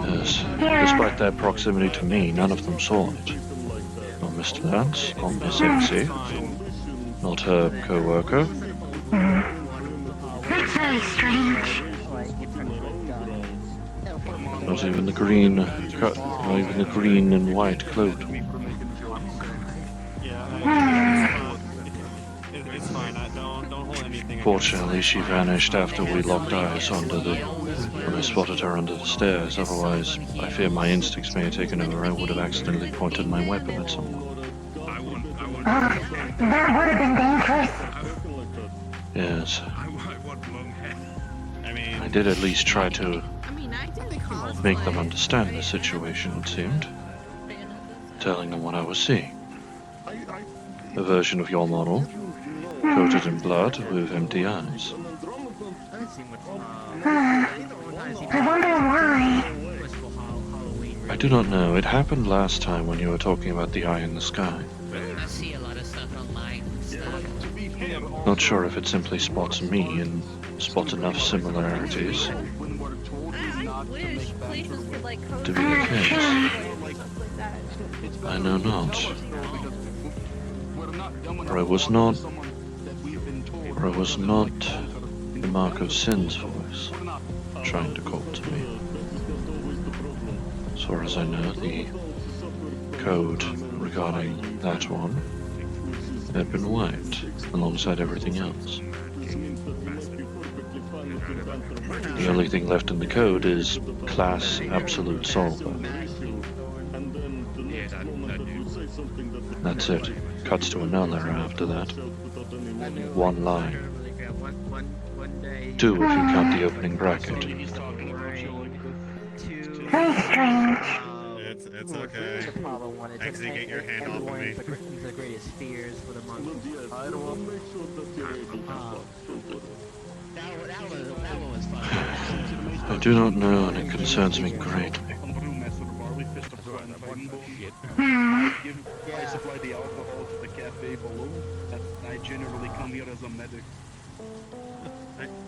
Yes, despite their proximity to me, none of them saw it. Not Mr. Lance, not Miss MC, not her co-worker. That's very strange. Not even the green, not even the green and white cloak. It's fine. Don't hold anything. Fortunately, she vanished after we locked eyes when I spotted her under the stairs. Otherwise, I fear my instincts may have taken over. I would have accidentally pointed my weapon at someone. That would have been dangerous. Yes. I did at least try to make them understand the situation, it seemed. Telling them what I was seeing. A version of your model, coated in blood with empty eyes. I wonder why. I do not know. It happened last time when you were talking about the eye in the sky. I see a lot of stuff online and stuff. Not sure if it simply spots me and spots enough similarities to be the case. I know not. Or it was not the mark of sin's voice trying to call to me. As far as I know, the code regarding that one had been wiped alongside everything else. The only thing left in the code is class absolute solver. That's it. Cuts to another after that. One line. Two if you count the opening bracket. Very strange. It's okay. Actually, get your hand off of me. The greatest fears for the month. That one was fun. I do not know, and it concerns me greatly. I supply the alcohol to the cafe below. I generally come here as a medic.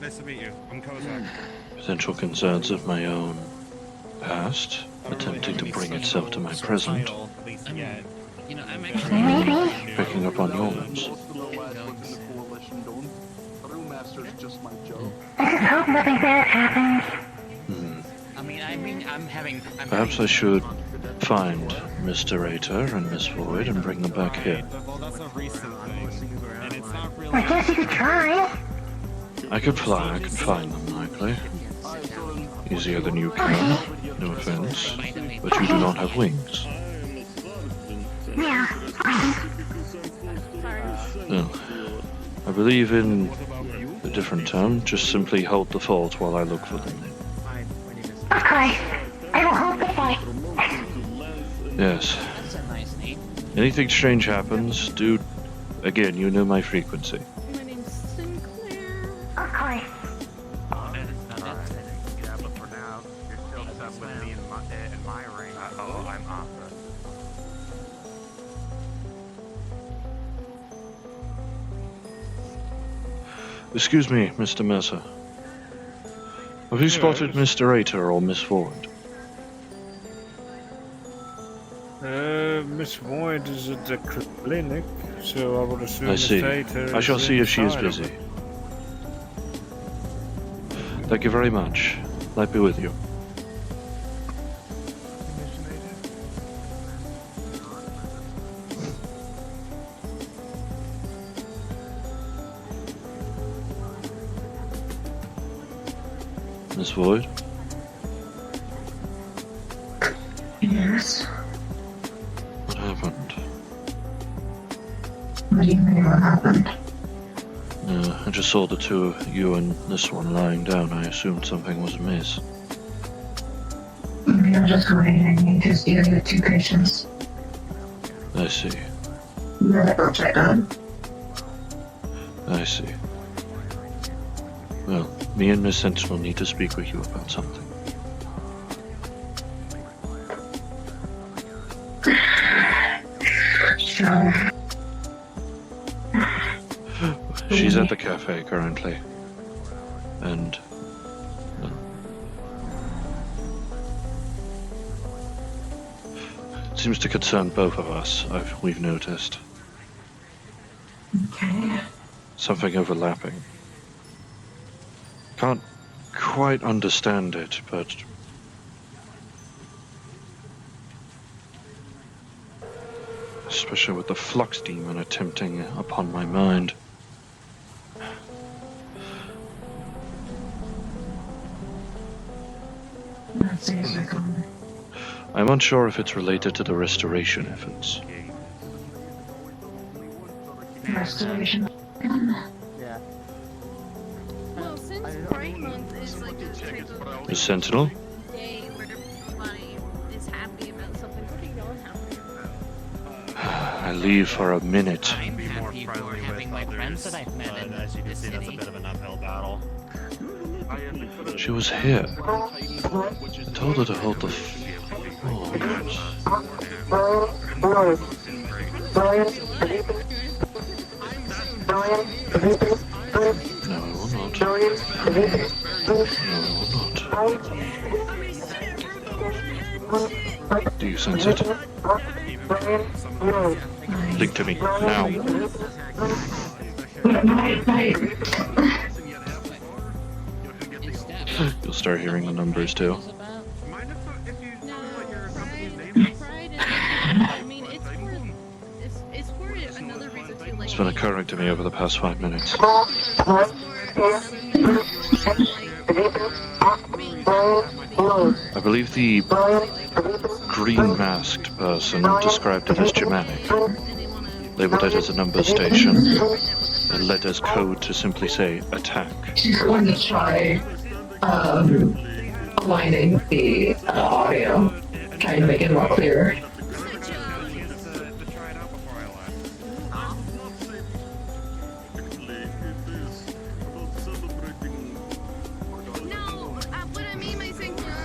Nice to meet you. I'm Kozak. Potential concerns of my own past, attempting to bring itself to my present, You know, I'm actually picking up on yours. I just hope nothing bad happens. I'm having. Perhaps I should find Mr. Rater and Miss Void and bring them back here. Well, that's a recent thing, and it's not really. I guess you could try. I could fly, I could find them likely. Easier than you can, no offense, but you do not have wings. Yeah, fine. Well, I believe in a different term. Just simply hold the fort while I look for them. Okay. I will hold the fort. Yes. Anything strange happens, do... Again, you know my frequency. My name's Sinclair. Okay. Yeah, but for now, you're still stuck with me and my ring. Oh, I'm Arthur. Excuse me, Mr. Mercer. Have you spotted Mr. Rater or Miss Ford? Miss Void is at the clinic, so I would assume I see. Miss Tater I shall is see if she is inside of busy. it. Thank you very much. Light be with you. Miss Void? Yes. What happened? What do you mean what happened? I just saw the two of you and this one lying down. I assumed something was amiss. I'm just going in to see the two patients. I see. Medical checkup. I see. Well, me and Miss Sentinel need to speak with you about something. Sure. She's at the cafe currently. And... it seems to concern both of us, we've noticed. Okay. Something overlapping. Can't quite understand it, but... especially with the flux demon attempting upon my mind. Let's see if I can. I'm unsure if it's related to the restoration efforts. Restoration. Yeah. Well, since Pride Month is like this type of Miss Sentinel? day where everybody is happy about something, what are y'all happy about? I leave for a minute. I'm happy for having my friends that I've met in As you can this see, that's a city. bit of an uphill battle. She was here. I told her to hold the fort. No, I will not. No, I will not. Do you sense it? Link to me, now. You'll start hearing the numbers too. It's been occurring to me over the past 5 minutes. I believe the green-masked person described it as Germanic, labeled it as a number station, and led as code to simply say attack. She's going to try aligning the audio, trying to make it more clear.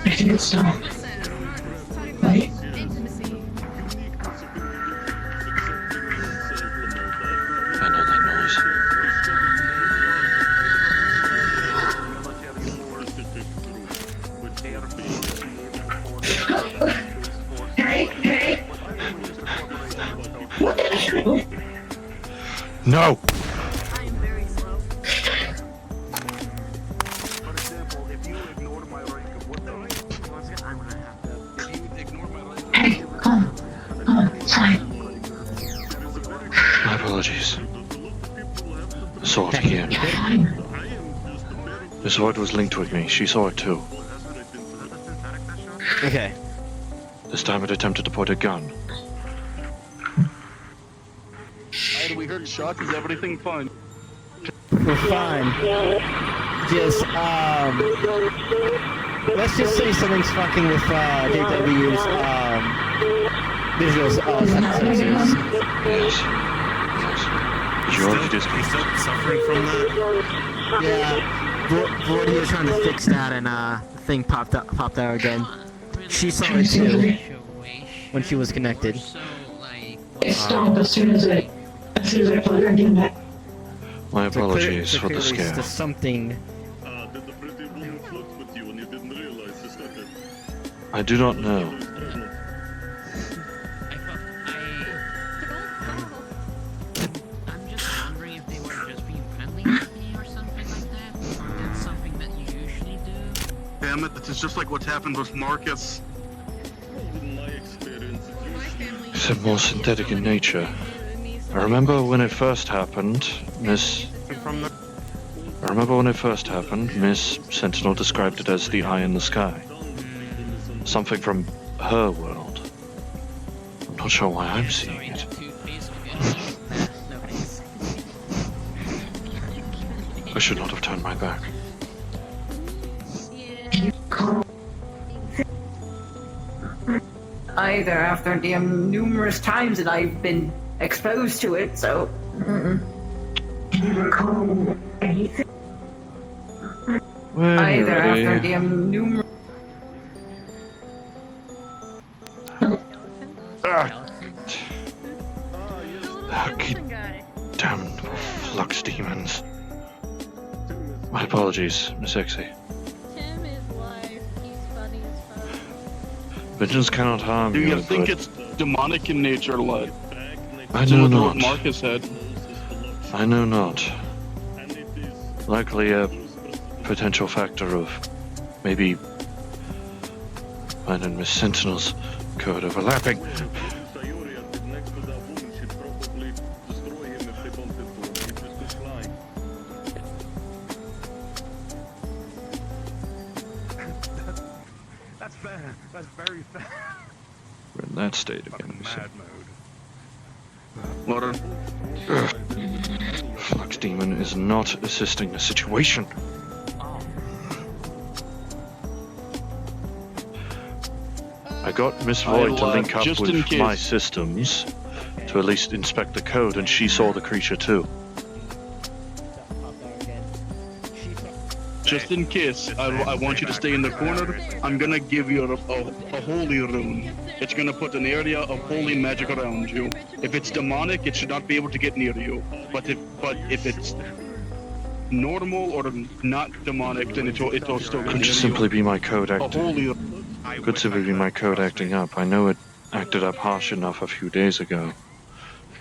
I think it's done. Right? I know that noise. No! My apologies. I saw it again. Miss Void was linked with me. She saw it too. Okay. This time it attempted to point a gun. Shock, is everything fine? We're fine. Just, let's just say something's fucking with, JW's, visual, sensors. He's still suffering from that? Yeah, Vordy was trying to fix that and, the thing popped out again. She saw it too, when she was connected. It stopped as soon as I plugged her in back. My apologies for the scare. There's something. Did the pretty woman flirt with you and you didn't realize this happened? I do not know. I'm just wondering if they were just being friendly with me or something like that, or that's something that you usually do. Damn it, this is just like what happened with Marcus. Is it more synthetic in nature? I remember when it first happened, Miss Sentinel described it as the eye in the sky. Something from her world. I'm not sure why I'm seeing it. I should not have turned my back. Either after the numerous times that I've been exposed to it, so. Either after the numerous. Damn flux demons. My apologies, Miss Exie. Tim is life. He's funny as fuck. Vengeance cannot harm Do you, you think but it's demonic in nature, lad? I know Similar to what not. Marcus said. I know not. Likely a potential factor of maybe mine and Miss Sentinel's code overlapping. That's fair. That's very fair. We're in that state again, you see. What? Flux Demon is not assisting the situation. I got Miss Void to link up just in with case. my systems to at least inspect the code, and she saw the creature too. Just in case, I want you to stay in the corner. I'm gonna give you a holy rune. It's gonna put an area of holy magic around you. If it's demonic, it should not be able to get near you. But if it's normal or not demonic, then it'll still be Could near just you. simply be my code A acting. holy. Could simply be my code acting up. I know it acted up harsh enough a few days ago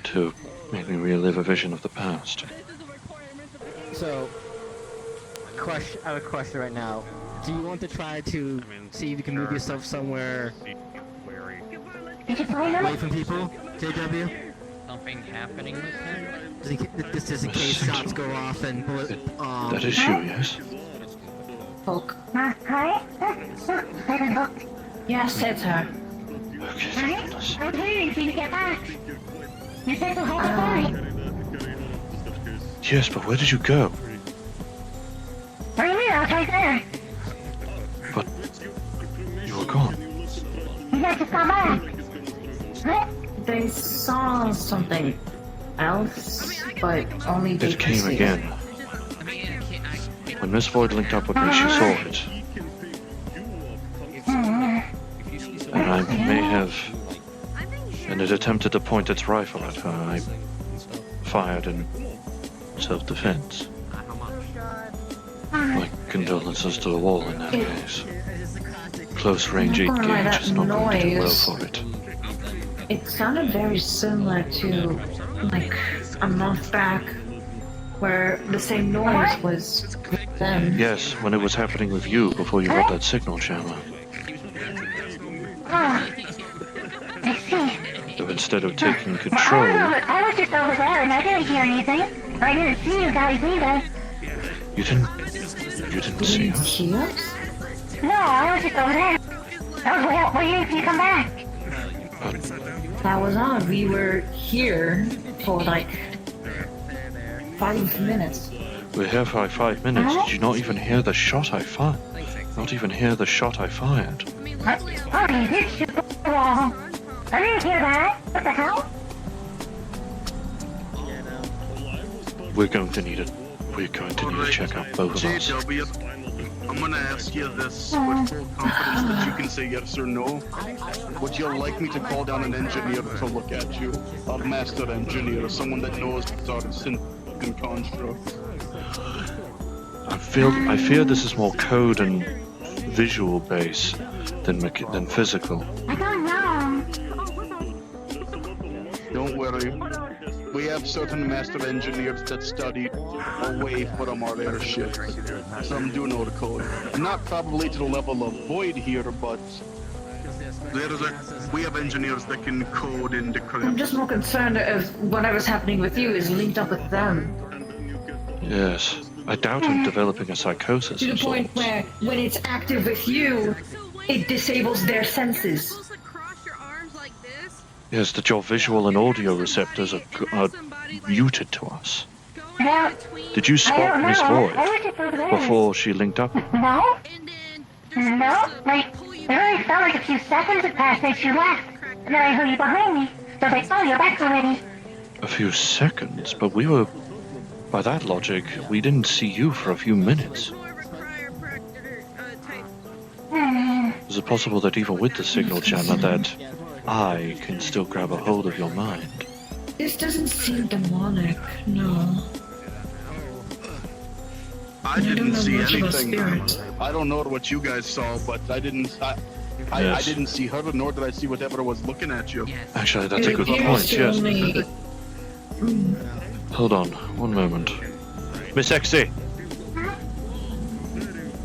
to make me relive a vision of the past. So, I have a question right now. Do you want to try to see if you can move yourself somewhere away from people, JW? Something happening with him? Just in case shots go off and bullet. That is you, yes? Hulk. Hi? Yes, it's her. Hi? I'm waiting for you to get back. You said to hold the phone. Yes, but where did you go? What do you mean? I was right there. But you were gone. You guys just got back. What? They saw something else, but only they It could came see again. When Miss Void linked up with me, she saw it. And I may have... And it attempted to point its rifle at her. I fired in self-defense. My condolences to the wall in that case. Close range 8 gauge is not going to do well for it. It sounded very similar to, like, a month back, where the same noise was them. Yes, when it was happening with you before you got that signal jammer. So instead of taking control... I was just over there and I didn't hear anything. I didn't see you guys either. You didn't see us? No, I was just over there. I was waiting for you to come back. That was odd. We were here for like 5 minutes. We're here for 5 minutes. Did you not even hear the shot I fired? Not even hear the shot I fired. Oh, you did shoot the wall. I didn't hear that. What the hell? We're going to need it. We're going to need to check out both of us. JW, I'm gonna ask you this with full confidence that you can say yes or no. Would you like me to call down an engineer to look at you? A master engineer, someone that knows sort of synth and construct. I fear this is more code and visual based than physical. I don't know. Don't worry. We have certain master engineers that studied away from our airship. Some do know the code. Not probably to the level of Void here, but we have engineers that can code in the crypt. I'm just more concerned if whatever's happening with you is linked up with them. Yes. I doubt I'm developing a psychosis. To the point where, when it's active with you, it disables their senses. Yes, that your visual and audio receptors are muted to us. Did you spot Miss Void before she linked up? No. No. Like, it only felt like a few seconds had passed since you left. And then I heard you behind me. So I was like, oh, you're back already. A few seconds? But we were... By that logic, we didn't see you for a few minutes. Is it possible that even with the signal jammer that I can still grab a hold of your mind? This doesn't seem demonic, no. I didn't see anything. I don't know what you guys saw, but I didn't. I didn't see her, nor did I see whatever was looking at you. Actually, that's a good point. Yes. Hold on, one moment. Miss XC,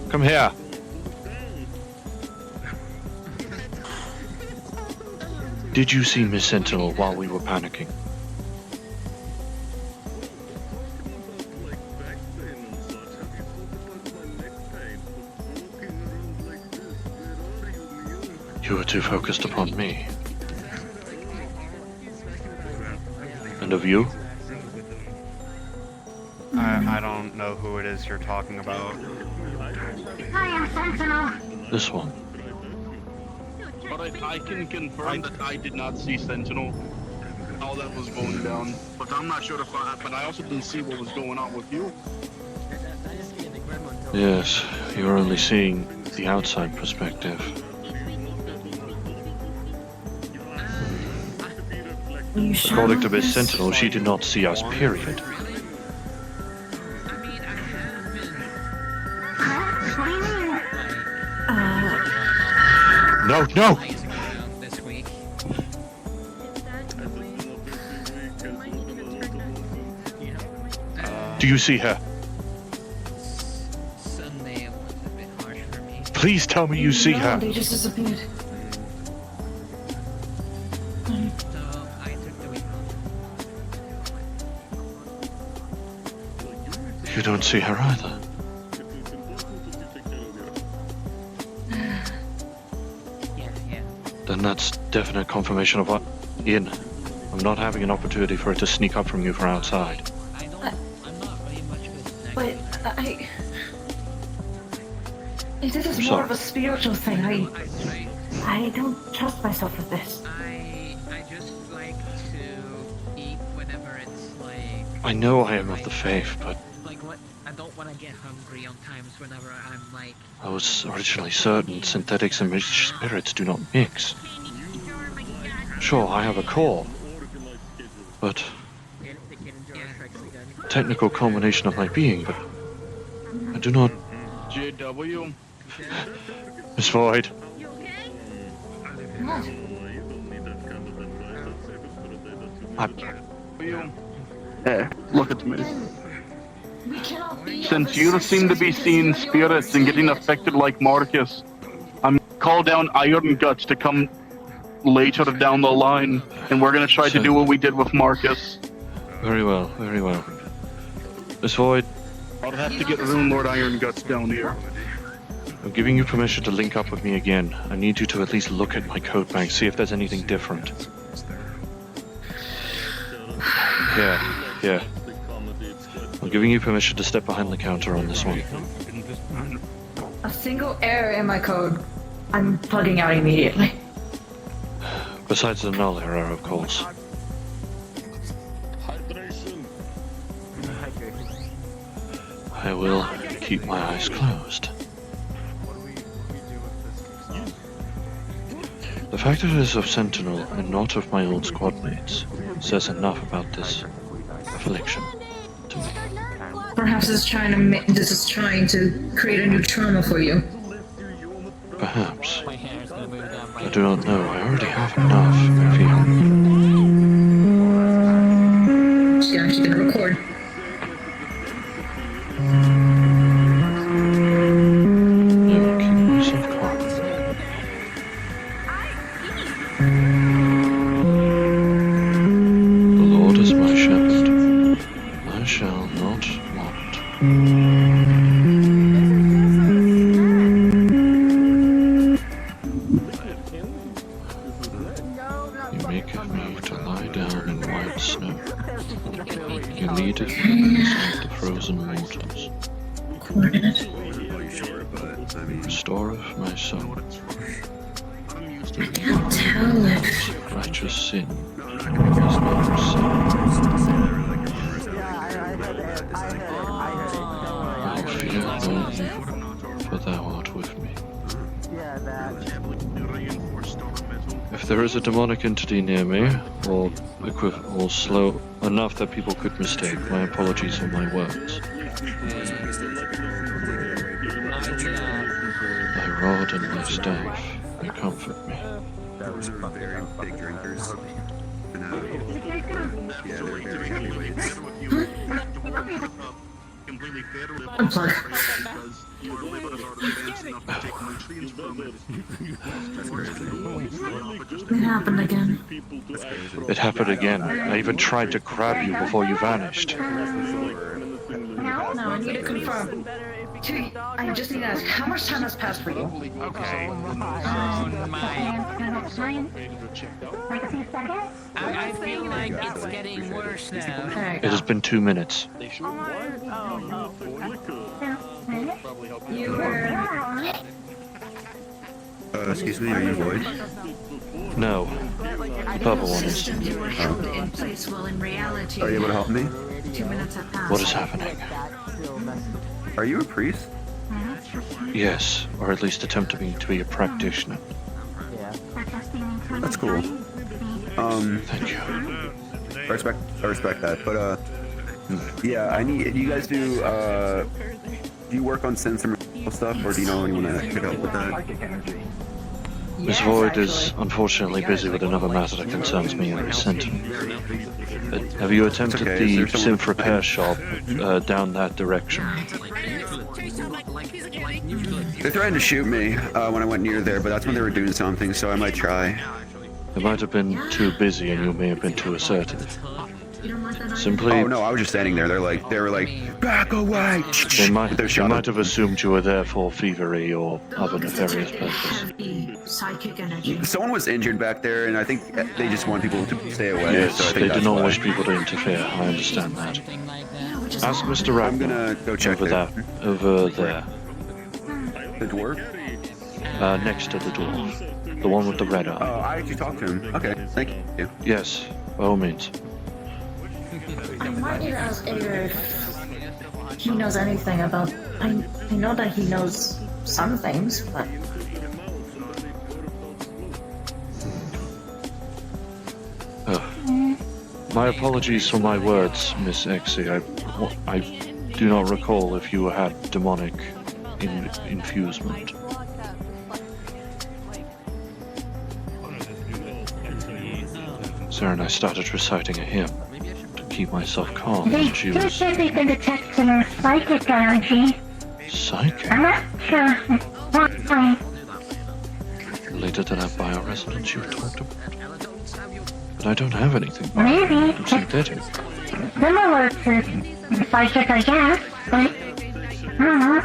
come here. Did you see Miss Sentinel while we were panicking? You were too focused upon me. And of you? I don't know who it is you're talking about. Hi, I'm Sentinel. This one. But I can confirm that I did not see Sentinel. All that was going down. But I'm not sure if but I also didn't see what was going on with you. Yes, you're only seeing the outside perspective. According to Miss Sentinel, she did not see us, period. No, no! Do you see her? Please tell me you see her. They just disappeared. You don't see her either. Then that's definite confirmation of what... Ian, I'm not having an opportunity for it to sneak up from you from outside. But this is more of a spiritual thing. I don't trust myself with this. I just like to eat whenever it's like... I know I am of the faith, but... Like what? I don't want to get hungry on times whenever I'm like... I was originally certain synthetics and mixed spirits do not mix. Sure, I have a core, but... Technical culmination of my being, but... I do not... JW? Miss Void. Look at me. Since you seem to be seeing spirits and getting affected like Marcus, I'm call down Iron Guts to come later down the line, and we're gonna try to do what we did with Marcus. Very well, very well. Miss Void. I'll have to get Rune Lord Iron Guts down here. I'm giving you permission to link up with me again. I need you to at least look at my code bank, see if there's anything different. I'm giving you permission to step behind the counter on this one. A single error in my code. I'm plugging out immediately. Besides the null error, of course. I will keep my eyes closed. The fact that it is of Sentinel and not of my old squad mates says enough about this affliction to me. Perhaps this is trying to create a new trauma for you. Perhaps. I do not know. I already have enough, I feel. She's actually gonna record. The Lord is my shepherd. I shall not want. You make me to lie down in white snow. You lead me beside the frozen waters. Restoreth my soul. I can't tell if... Righteous sin is never sin. I fear no evil, for thou art with me. If there is a demonic entity near me, or slow enough that people could mistake, my apologies for my words. Thy rod and thy staff, they comfort me. That was very big drinkers. Yeah, they're very heavyweights. It happened again. It happened again. I even tried to grab you before you vanished. No, I need to confirm. I just need to ask, how much time has passed for you? Okay. I feel like it's getting worse now. It has been 2 minutes. You were... Excuse me, are you Void? No. The purple one is. You were held in place while in reality. Are you able to help me? 2 minutes have passed. What is happening? Are you a priest? Yes, or at least attempting to be a practitioner. That's cool. Thank you. I respect that, but yeah, I need. You guys do you work on sensor stuff, or do you know anyone that could help with that? Miss Void is unfortunately busy with another matter that concerns me and Sentinel. Have you attempted the synth repair shop down that direction? They threatened to shoot me when I went near there, but that's when they were doing something, so I might try. They might have been too busy and you may have been too assertive. Simply... Oh no, I was just standing there. They were like, back away! They might have assumed you were there for thievery or other nefarious purpose. Psychic energy. Someone was injured back there, and I think they just want people to stay away. Yes, so I think they do that's not why. wish people to interfere. I understand that. Ask Mr. Ragnar. I'm gonna go check over there. Over there. The dwarf? Next to the dwarf. The one with the red eye. Oh, I actually talked to him. Okay, thank you. Yes, by all means. I want you to ask Ader if he knows anything about... I know that he knows some things, but... My apologies for my words, Miss Exie. I do not recall if you had demonic infusement. Sir, and I started reciting a hymn to keep myself calm They and she do was... say they can detect some psychic energy. Psychic? I'm not sure why. Related to that bioresonance you talked about. But I don't have anything. Maybe. I'm synthetic. Similar to psychic, I guess, but I don't know.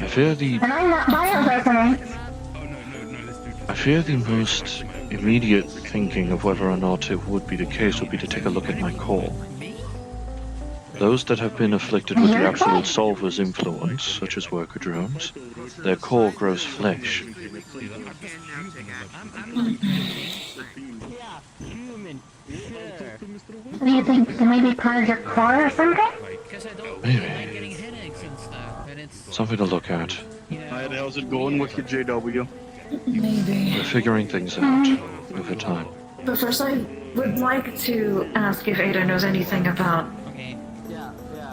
I fear the... And I'm not bioresonance. I fear the most immediate thinking of whether or not it would be the case would be to take a look at my call. Those that have been afflicted with the Absolute Solver's influence, such as worker drones, their core grows flesh. Do you think maybe part of your core or something? Maybe. Something to look at. Alright, how's it going with your JW? Maybe. We're figuring things out over time. But first, I would like to ask if Ada knows anything about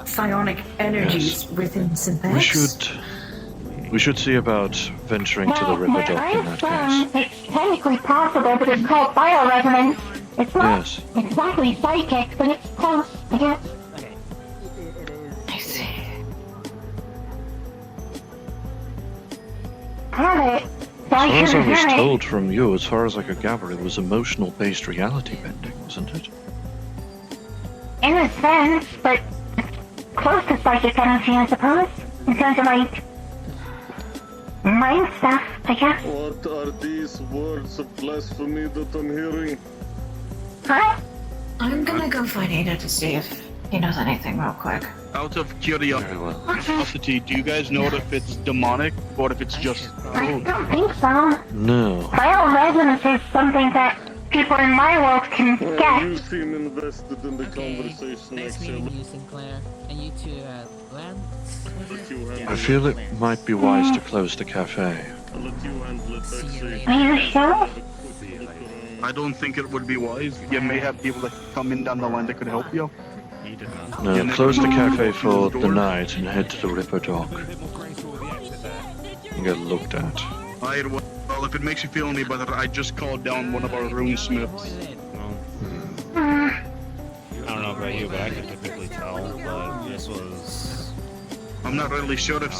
psionic energies within synthetics. We should see about venturing to the river dock in that case. It's technically possible, but it's called bioresonance. It's not exactly psychic, but it's close, I guess. I see. Have it. As far as I was told from you, as far as I could gather, it was emotional-based reality bending, wasn't it? In a sense, but close to psychic energy, I suppose. In terms of, like, mind stuff, I guess. What are these words of blasphemy that I'm hearing? Huh? I'm gonna go find Ada to see if he knows anything real quick. Out of curiosity, do you guys know if it's demonic or if it's just I don't think so. No. Bioresonance is something that people in my world can get. You seem invested in the conversation, Nice actually. meeting you, Sinclair. And you two, Lance? I feel it might be wise to close the cafe. I'll let you handle it, actually. Are you sure? I don't think it would be wise. You may have people that come in down the line that could help you. No, close the cafe for the night and head to the river dock. And get looked at. Well, if it makes you feel any better, I just called down one of our runesmiths. I don't know about you, but I could typically tell, but this was... I'm not really sure if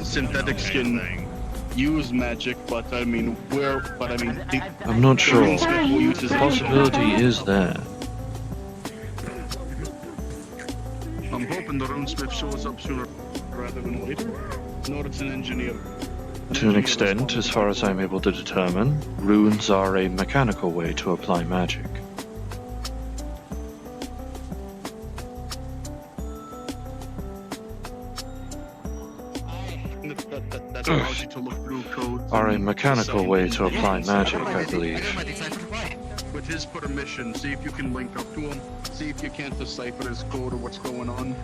synthetics can use magic, but I mean, I'm not sure. runesmith will use his The possibility is there. I'm hoping the runesmith shows up sooner rather than later. Notice an engineer. To an extent, as far as I'm able to determine, runes are a mechanical way to apply magic. That allows you to look through codes. Are a mechanical way to apply magic, I believe. With his permission, see if you can link up to him. See if you can't decipher his code or what's going on.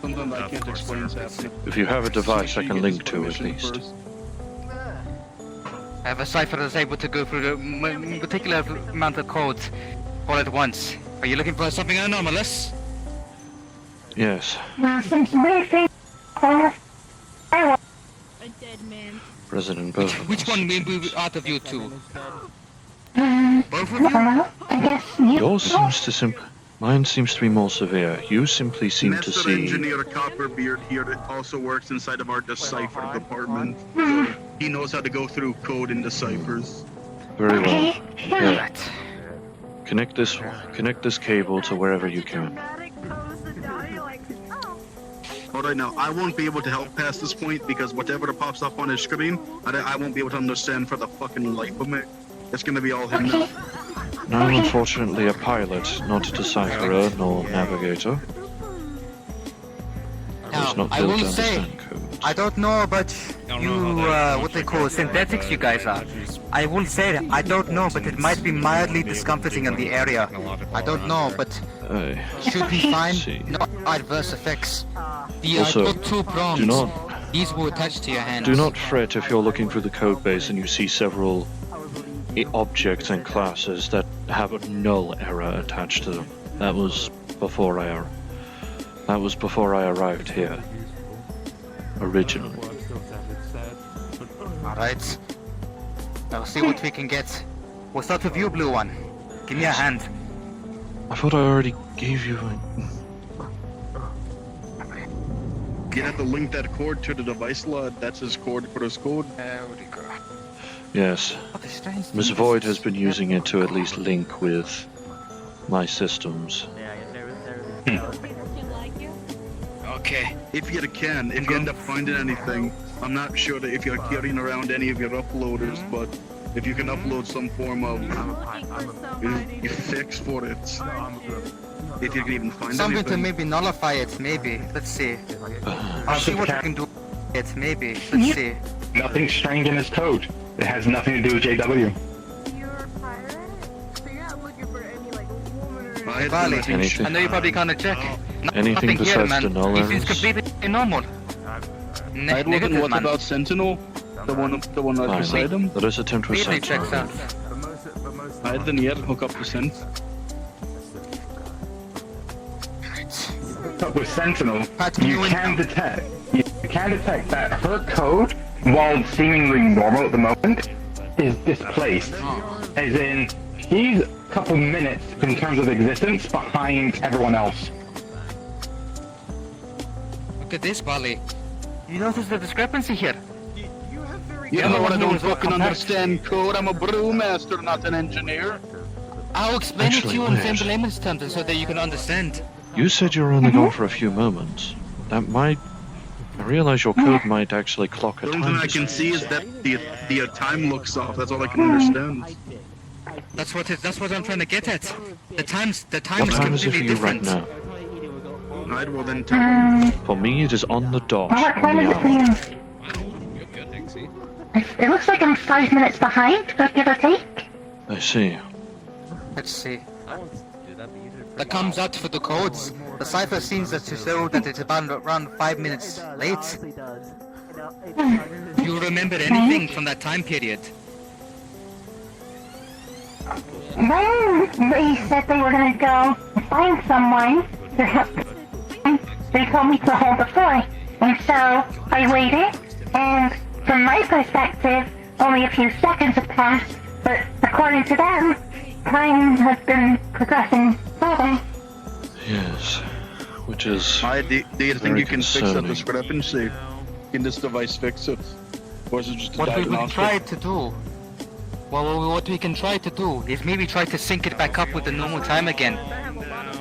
Sometimes I can't explain what's happening. If you have a device I can link to, at least. I have a cipher that's able to go through the particular amount of codes all at once. Are you looking for something anomalous? Yes. Some weird thing. A dead man. President both. Which one will be out of you two? Both of you? I guess you. Yours seems to Mine seems to be more severe. You simply seem to Master see... Engineer Copperbeard here also works inside of our decipher department. So he knows how to go through code and deciphers. Very well. Yeah. Connect this cable to wherever you can. Alright, now, I won't be able to help past this point because whatever pops up on his screen, I won't be able to understand for the fucking life of me. It's gonna be all him now. I'm unfortunately a pilot, not a decipherer nor navigator. I was not I built will to say, understand code. I don't know about you, what they call synthetics you guys are. I will say that I don't know, but it might be mildly discomforting in the area. I don't know, but should be fine. No adverse effects. The Also, two prongs, these will attach to your hands. Do not fret if you're looking through the code base and you see several objects and classes that have a null error attached to them. That was before I arrived here. Originally. Alright. I'll see what we can get. We'll start with you, blue one. Give me a hand. I thought I already gave you You have to link that cord to the device lad. That's his cord for his code. Yes. Miss Void has been using it to at least link with my systems. Okay. If you can, if you end up finding anything, I'm not sure that if you're carrying around any of your uploaders, but if you can upload some form of you fix for it. If you can even find Something anything. to maybe nullify it, maybe. Let's see. I'll see what I can do. It maybe. Let's see. Nothing strange in his code. It has nothing to do with JW. Valley, I know you probably can't check. Anything Nothing here, besides man. the null He seems errors? completely normal. Negative, What man. about Sentinel? The one right Fine. beside him? Let us attempt with Completely checks Sentinel. out. Alright, then yeah, hook up the Sent. But with Sentinel, you can detect that her code, while seemingly normal at the moment, is displaced. As in, she's a couple minutes in terms of existence behind everyone else. Look at this, Valley. You notice the discrepancy here? You know what? I don't fucking understand code. I'm a brewmaster, not an engineer. I'll explain it to you in wait. simple layman's terms so that you can understand. You said you were only gone for a few moments. That might... I realize your code might actually clock a The time only thing I can see is discrepancy. that the time looks off. That's all I can understand. That's what I'm trying to get at. The time What is time is it for completely you right different. now? Alright, well then For me, it is on the dot. What On time the is it for hour. you? It looks like I'm 5 minutes behind, give or take. I see. Let's see. That comes out for the codes. The cipher seems to show that it's about around 5 minutes late. Do you remember anything from that time period? When they said they were gonna go find someone to help, they told me to hold the fort. And so I waited, and from my perspective, only a few seconds have passed, but according to them, time has been progressing further. Yes. Which is... Do you think very you can fix that concerning. discrepancy? Can this device fix it? Or is it just a What we could diagnostic? try to do, what we can try to do is maybe try to sync it back up with the normal time again.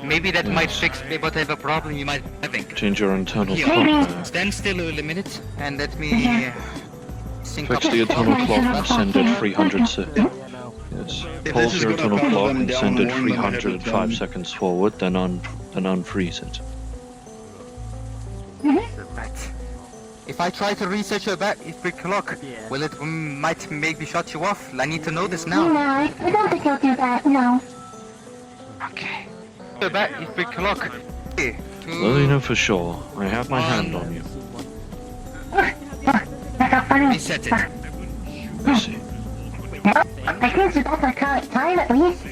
Maybe that might fix whatever problem you might be having. Change your internal Here, clock back. stand still a minute and let me sync Fix up the internal clock and send it 300 seconds. Yes. Hold your internal clock and send it 305 seconds forward, then unfreeze it. Right. If I try to reset your brick clock, will it might maybe shut you off? I need to know this now. No, I don't think he'll do that, no. Okay. Your brick clock. Well, you know for sure. I have my hand on you. Reset it. I see. Well, I think it's better current time at least.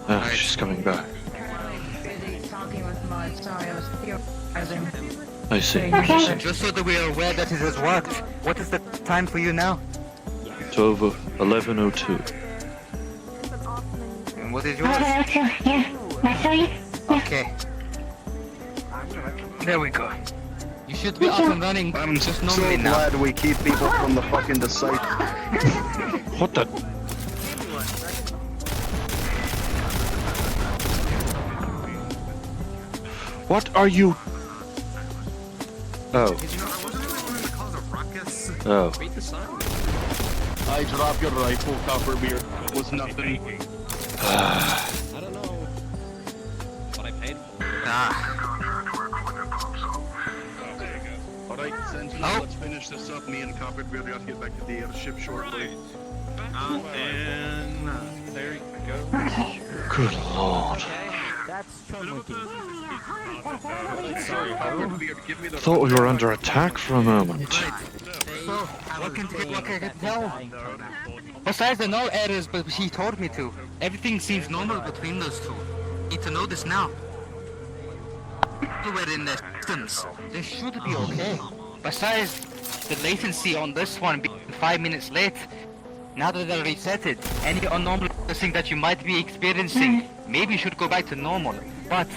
Ah, she's coming back. I see. Just so that we are aware that it has worked. What is the time for you now? It's over 11:02. And what is yours? Okay. There we go. You should be up and running. I'm just so normally now. glad we keep people from the fucking decipher. What the? What are you? Oh. Oh. I drop your rifle, Copperbeard. It was nothing. I don't know what I paid for. Alright, Sentinel, let's finish this up. Me and Copperbeard got to get back to the airship shortly. And there you go. Good lord. Thought we were under attack for a moment. So, what can I tell? Besides the no errors, but he told me to. Everything seems normal between those two. Need to know this now. We're in the distance. This should be okay. Besides, the latency on this one being 5 minutes late, now that they're resetted, any abnormal thing that you might be experiencing maybe should go back to normal. But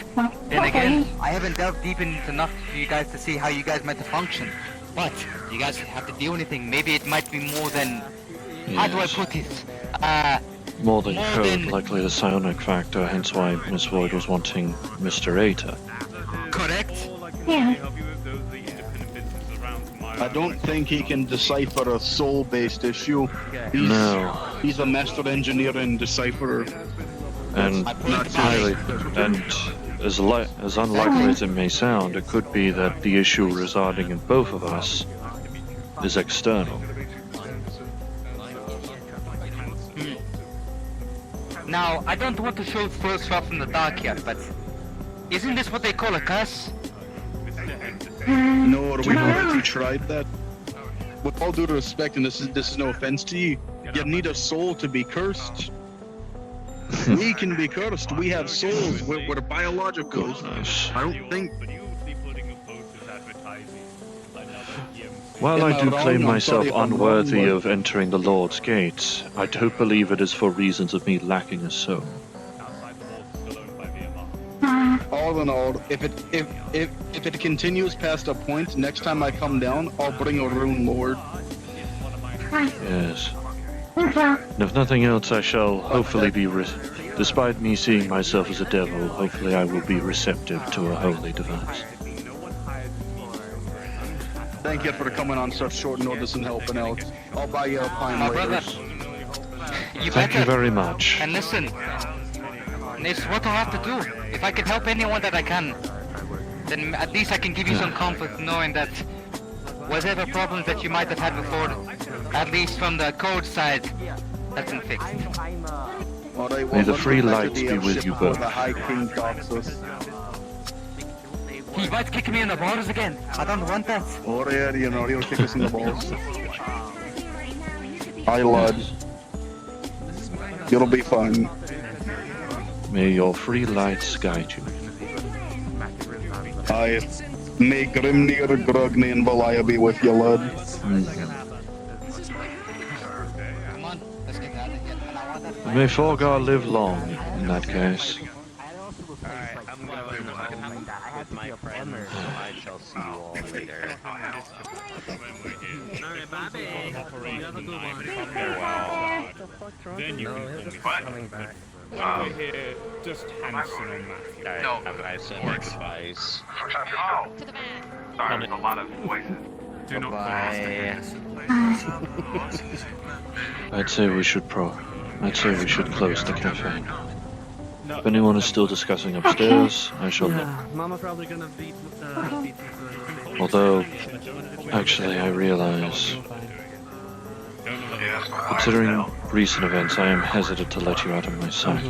then again, I haven't delved deep enough for you guys to see how you guys might function. But you guys have to do anything. Maybe it might be more than. How do I put it? More than code, likely the psionic factor, hence why Miss Void was wanting Mr. Eta. Correct? Yeah. I don't think he can decipher a soul-based issue. No. He's a master engineer and decipherer. And as unlikely as it may sound, it could be that the issue residing in both of us is external. Now, I don't want to shoot first shot from the dark here, but isn't this what they call a curse? No, we've already tried that. With all due respect, and this is no offense to you, you need a soul to be cursed. We can be cursed. We have souls. We're biologicals. I don't think. While Am I do wrong? claim I'm myself sorry if I'm unworthy wrong, of entering the Lord's gates, I don't believe it is for reasons of me lacking a soul. All in all, if it continues past a point, next time I come down, I'll bring a rune lord. Yes. And if nothing else, I shall hopefully be, despite me seeing myself as a devil, hopefully I will be receptive to a holy device. Thank you for coming on such short notice and helping out. I'll buy you a pine later. Thank you very much. And listen, it's what I have to do. If I can help anyone that I can, then at least I can give you some comfort knowing that whatever problems that you might have had before, at least from the code side, has been fixed. May the free lights be with you both. The High King talks us. He might kick me in the balls again. I don't want that. Or yeah, you know, he'll kick us in the balls. Hi, lad. It'll be fun. May your free lights guide you. Aye. May Grimnir, Grugni, and Valaya be with you, lad. May Forgar live long, in that case. With my friends, so I shall see you all later. Alright, Bobby. You have a good one. Then you can coming back. We're here, just Hanson and Matthew. No, I said my goodbyes. To the van. Sorry, there's a lot of voices. Do not Bye. I'd say we should close the cafe. If anyone is still discussing upstairs, I shall look. Mama probably gonna beat Although, actually, I realize, considering recent events, I am hesitant to let you out of my sight.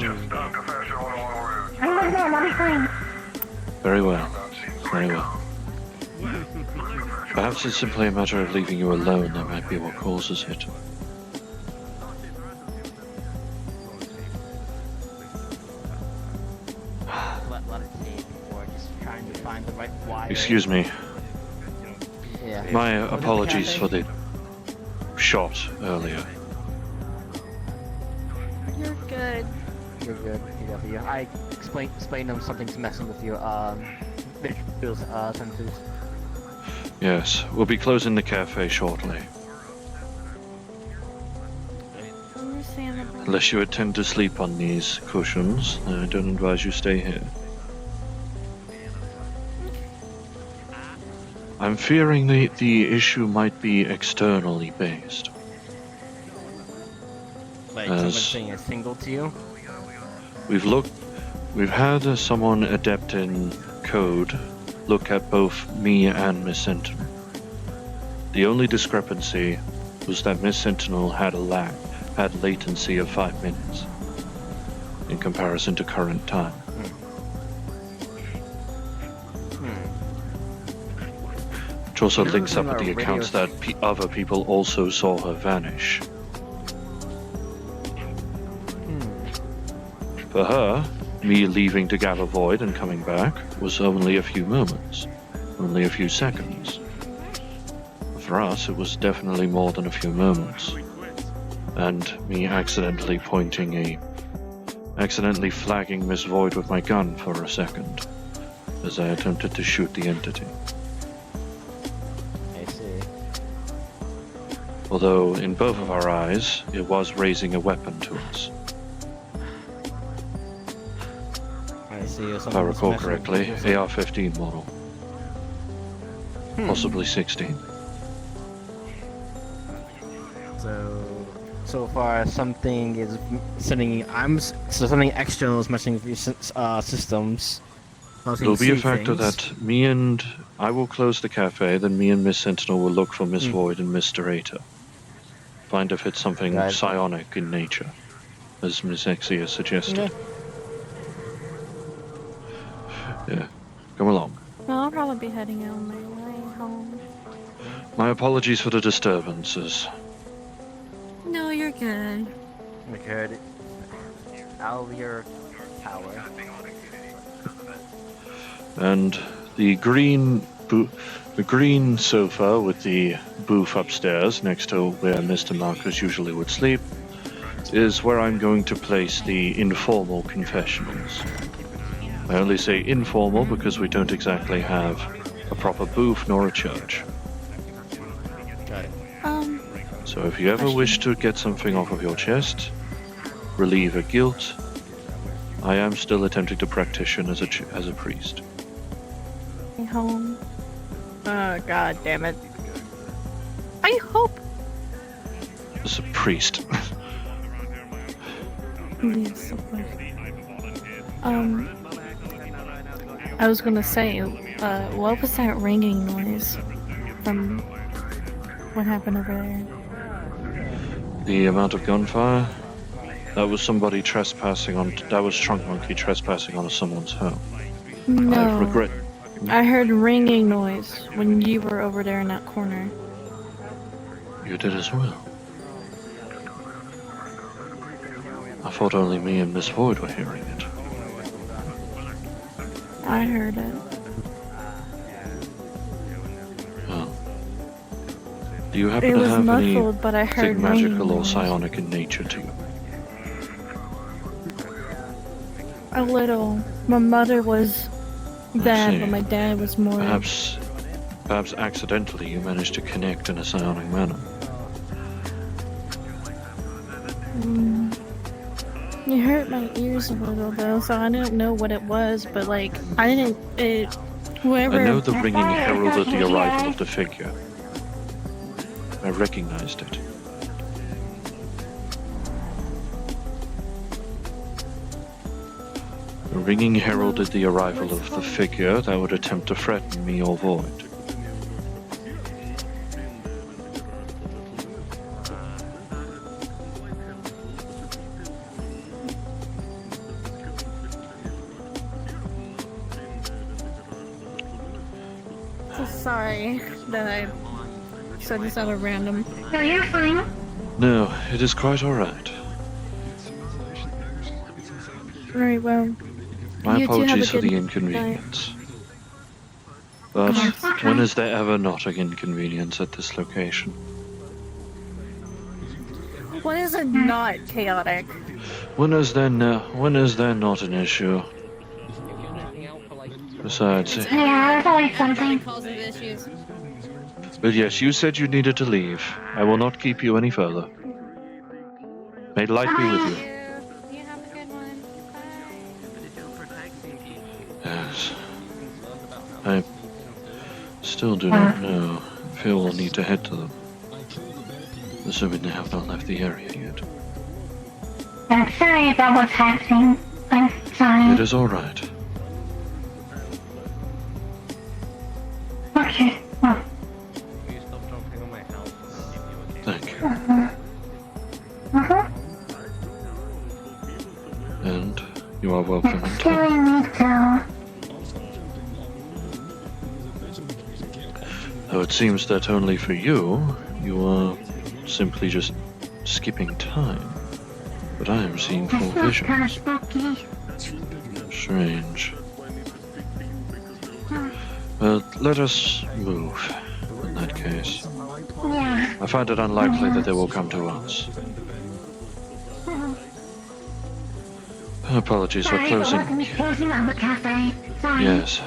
I'll be fine. Very well. Very well. Perhaps it's simply a matter of leaving you alone that might be what causes it. Let it see before just trying to find the right wire. Excuse me. Yeah. My apologies for the shot earlier. You're good. You're good. Yeah. I explained them something's messing with your visual senses. Yes, we'll be closing the cafe shortly. Understandable. Unless you intend to sleep on these cushions, I don't advise you stay here. I'm fearing the issue might be externally based. Like someone saying a single to you? We've had someone adept in code look at both me and Miss Sentinel. The only discrepancy was that Miss Sentinel had latency of 5 minutes in comparison to current time. Which also links up with the accounts that other people also saw her vanish. For her, me leaving to gather void and coming back was only a few moments, only a few seconds. For us, it was definitely more than a few moments. And me accidentally flagging Miss Void with my gun for a second, as I attempted to shoot the entity. I see. Although, in both of our eyes, it was raising a weapon to us. I see. If I recall correctly, AR-15 model. Possibly 16. So, so far something is sending. So something external is messing with your systems. It'll be a factor that I will close the cafe, then me and Miss Sentinel will look for Miss Void and Mr. Eta. Find if it's something psionic in nature, as Miss Exia suggested. Yeah. Come along. Well, I'll probably be heading out on my way home. My apologies for the disturbances. No, you're good. We could. Out of your power. And the green sofa with the booth upstairs next to where Mr. Marcus usually would sleep is where I'm going to place the informal confessionals. I only say informal because we don't exactly have a proper booth nor a church. Got it. So if you ever wish to get something off of your chest, relieve a guilt, I am still attempting to practitioner as a priest. Home. God damn it. I hope. As a priest. Yes, of course. I was gonna say, what was that ringing noise from what happened over there? The amount of gunfire? That was somebody trespassing on. That was Trunk Monkey trespassing on someone's home. No. I regret. I heard ringing noise when you were over there in that corner. You did as well. I thought only me and Miss Void were hearing it. I heard it. Oh. Do you happen It to was have muffled, but I heard anything magical ringing or noise. psionic in nature to you? A little. My mother was that, see. but my dad was more. Perhaps accidentally you managed to connect in a psionic manner. It hurt my ears a little though, so I didn't know what it was, but like, I didn't. Whoever. I know the ringing heralded the arrival of the figure. I recognized it. The ringing heralded the arrival of the figure that would attempt to threaten me or Void. So sorry that I said this out of random. No, you're fine. No, it is quite alright. Right, well. My you two have a apologies for good the night. inconvenience. But Okay. when is there ever not an inconvenience at this location? What is it not chaotic? When is there not an issue? Besides, Yeah, there's always something. Causes issues. but yes, you said you needed to leave. I will not keep you any further. May light be with you. You have a good one. Yes. I still do not know if you will need to head to them. Assuming they have not left the area yet. I'm sorry about what's happening. I'm sorry. It is alright. Okay. Well, Thank you. And you are welcome in town. killing me too. Though it seems that only for you, you are simply just skipping time. But I am seeing full That sounds vision. kind of spooky. Strange. Well, let us move, in that case. Yeah. I find it unlikely that they will come to us. Apologies for Sorry, but we're closing. going to be closing on the cafe. Sorry. Yes.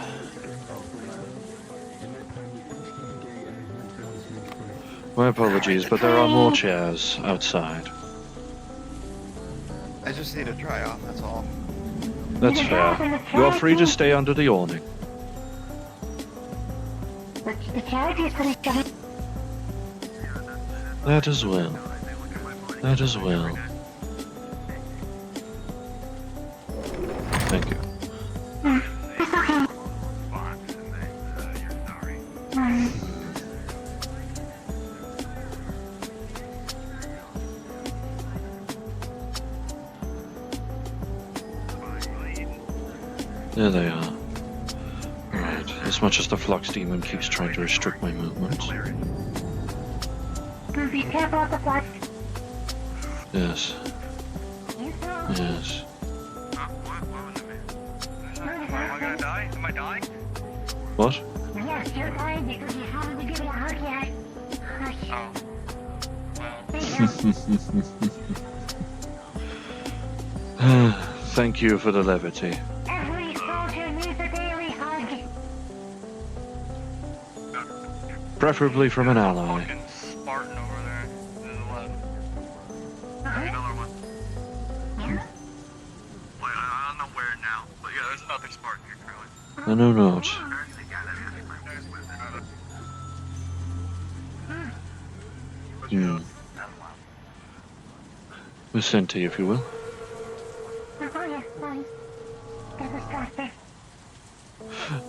My apologies, but there are more chairs outside. I just need to dry off, that's all. That's fair. You are free to stay under the awning. The carriage is going to go. That as well. That as well. Thank you. There they are. Alright, as much as the Flux Demon keeps trying to restrict my movements. Be careful of the flux. Yes. Yes. Am I gonna die? Am I dying? What? Yes, you're dying because you haven't given a hug yet. Oh. Thank you for the levity. Every soldier needs a daily hug. Preferably from an ally. Spartan over there. There's 11. Another one. Wait, I don't know where now. But yeah, there's nothing Spartan here currently. I know not. Hmm. Vicente, if you will.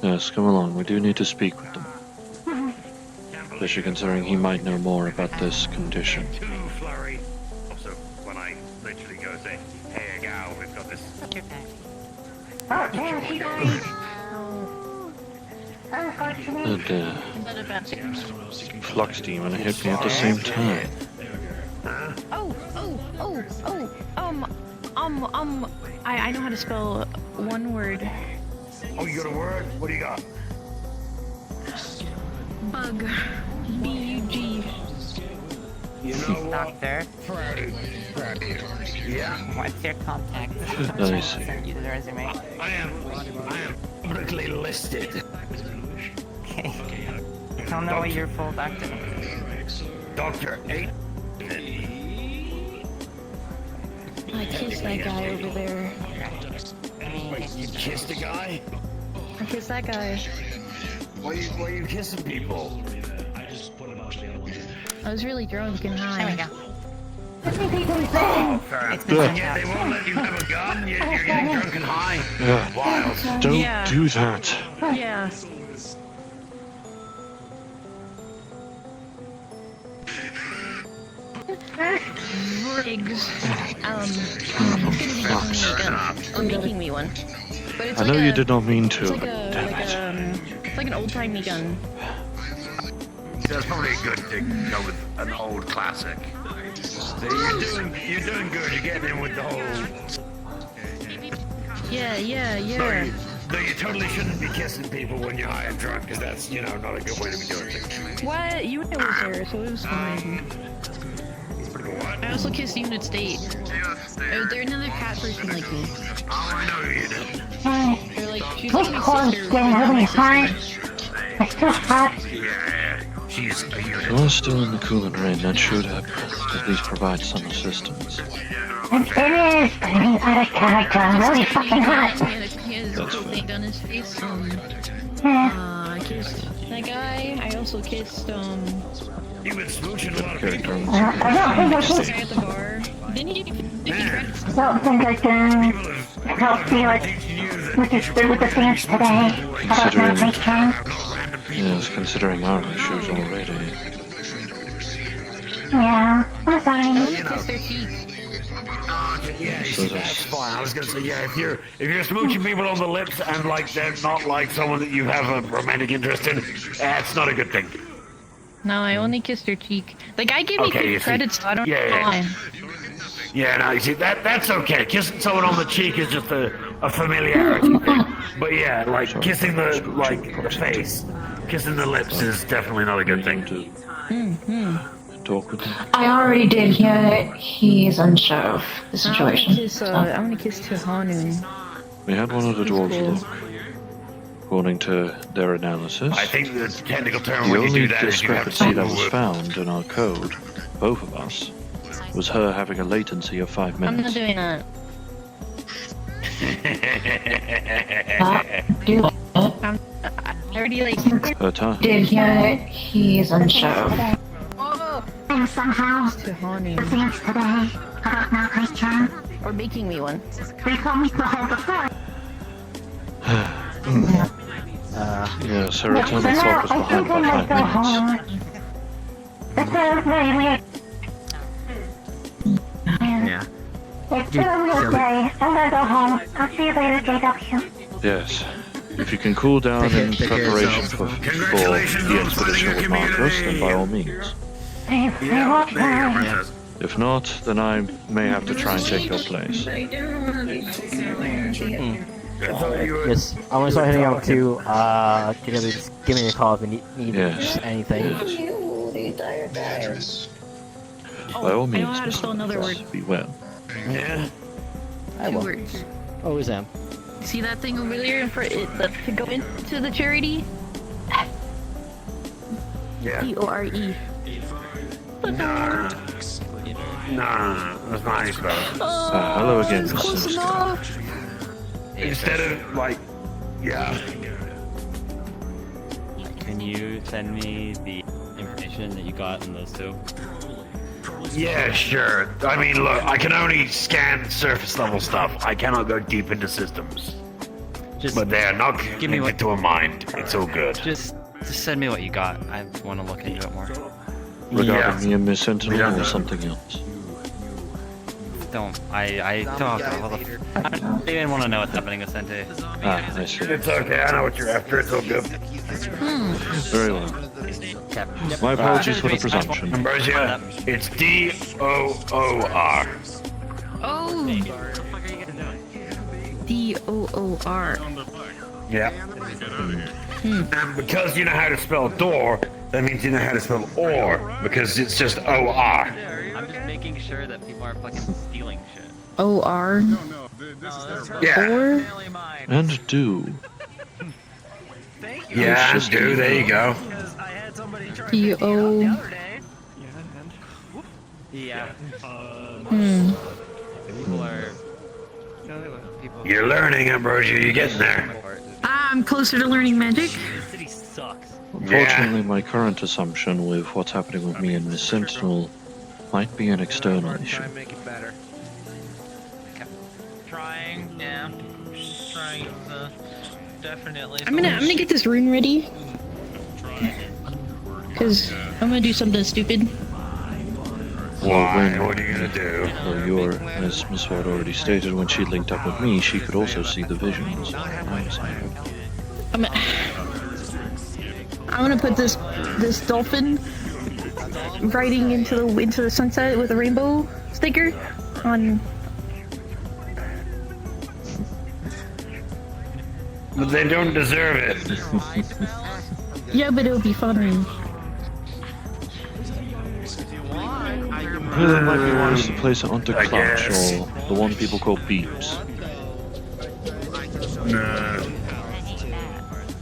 Yes, come along. We do need to speak with them. Especially considering he might know more about this condition. Flurry. Also, when I literally go say, hey, gal, we've got this. Oh, damn, she died. And, Flux Demon hit me at the same time. I know how to spell one word. Oh, you got a word? What do you got? Bug. B-U-G. You know what? Doctor. Yeah. What's your contact? I see. Send you the resume. I am publicly listed. Okay. Tell me what your full doctor. Dr. 8. I kissed that guy over there. Wait, you kissed a guy? I kissed that guy. Why are you kissing people? I was really drunk and high. There we go. Oh, fair enough. Yeah, they won't let you have a gun. You're getting drunk and high. Yeah. Wild. Don't do that. Yeah. Riggs. Making me one. But it's I know you did not mean to. It's like it's like an old-timey gun. That's probably a good thing to go with an old classic. So you're doing good. You're getting in with the whole. Yeah. Though you totally shouldn't be kissing people when you're high and drunk, because that's, not a good way to be doing things. What? Unit was there, so it was fine. I also kissed Unit State. They're another cat person like me. Oh, I know you did. They're like, she's This like my course sister. getting really high. It's so hot. Yeah, she's a unit. While still in the coolant rain, that should at least provide some assistance. It is, but I mean, out of character. I'm really fucking hot. He has a cool thing on his face. I kissed that guy. I also kissed, You've been smooching a lot of people. I don't think I the guy at the bar. Didn't you I don't think I can help you with the things today. I don't know if I can. Yes, considering our issues already. Yeah, I'm fine. Yeah, you see, that's fine. I was gonna say, yeah, if you're smooching people on the lips and like they're not like someone that you have a romantic interest in, it's not a good thing. No, I only kissed her cheek. The guy gave me good credits, so I don't know why. Yeah, no, you see, that's okay. Kissing someone on the cheek is just a familiarity thing. But yeah, like kissing the face, kissing the lips is definitely not a good thing. Talk with him. I already did hear he's unsure of the situation. I want to kiss Tahanu. We had one of the dwarves look. According to their analysis, I think the technical term the when you only do that is you have to discrepancy that was found in our code, both of us, was her having a latency of 5 minutes. I'm not doing that. I already her time. did hear he's unsure. Oh, things somehow. To honey. It seems today. I don't know, Christian. Or making me one. They told me to hold the fort. Yeah, serotonin swap is I behind think I might about go 5 minutes. home. It feels very weird. Yeah. It's been a weird day. I'm gonna go home. I'll see you later, JW. Yes. If you can cool down in preparation for the expedition with Marcus, then by all means. I will try. If not, then I may have to try and take your place. Yes, I want to start hitting out too. Together, just give me a call if you need anything. By all I know means, how to spell another word. be well. Yeah. I Two will. words. Always am. See that thing over there for it to go into the charity? Yeah. T-O-R-E. Nah, that's not how you spell it. Hello again, It's Miss close Sinister. enough. Instead of, like, yeah. Can you send me the information that you got in those two? Yeah, sure. I mean, look, I can only scan surface level stuff. I cannot go deep into systems. But they are not give me connected to a mind. It's all good. Just send me what you got. I want to look into it more. Regarding me and Miss Sentinel or something else? I don't even want to know what's happening with Sente. Ah, I see. It's okay, I know what you're after. It's all good. Very well. My apologies for the presumption. Ambrosia, it's D-O-O-R. Oh. D-O-O-R. Yeah. And because you know how to spell door, that means you know how to spell or, because it's just O-R. I'm just making sure that people aren't fucking stealing shit. O-R. Yeah. Or? And do. Yeah, and do, there you go. D-O... Yeah. Hmm. You're learning, Ambrosia, you're getting there. I'm closer to learning magic. City sucks. Unfortunately, my current assumption with what's happening with me and Miss Sentinel might be an external issue. Make it better. Trying, yeah. Trying to definitely. I'm gonna get this rune ready. Cause I'm gonna do something stupid. Why? What are you gonna do? Well, you're, as Miss Ward already stated, when she linked up with me, she could also see the visions. I'm gonna put this dolphin riding into the sunset with a rainbow sticker on. But they don't deserve it. Yeah, but it'll be fun. Really might be wise to place it onto Clutch or the one people call Beeps. Nah.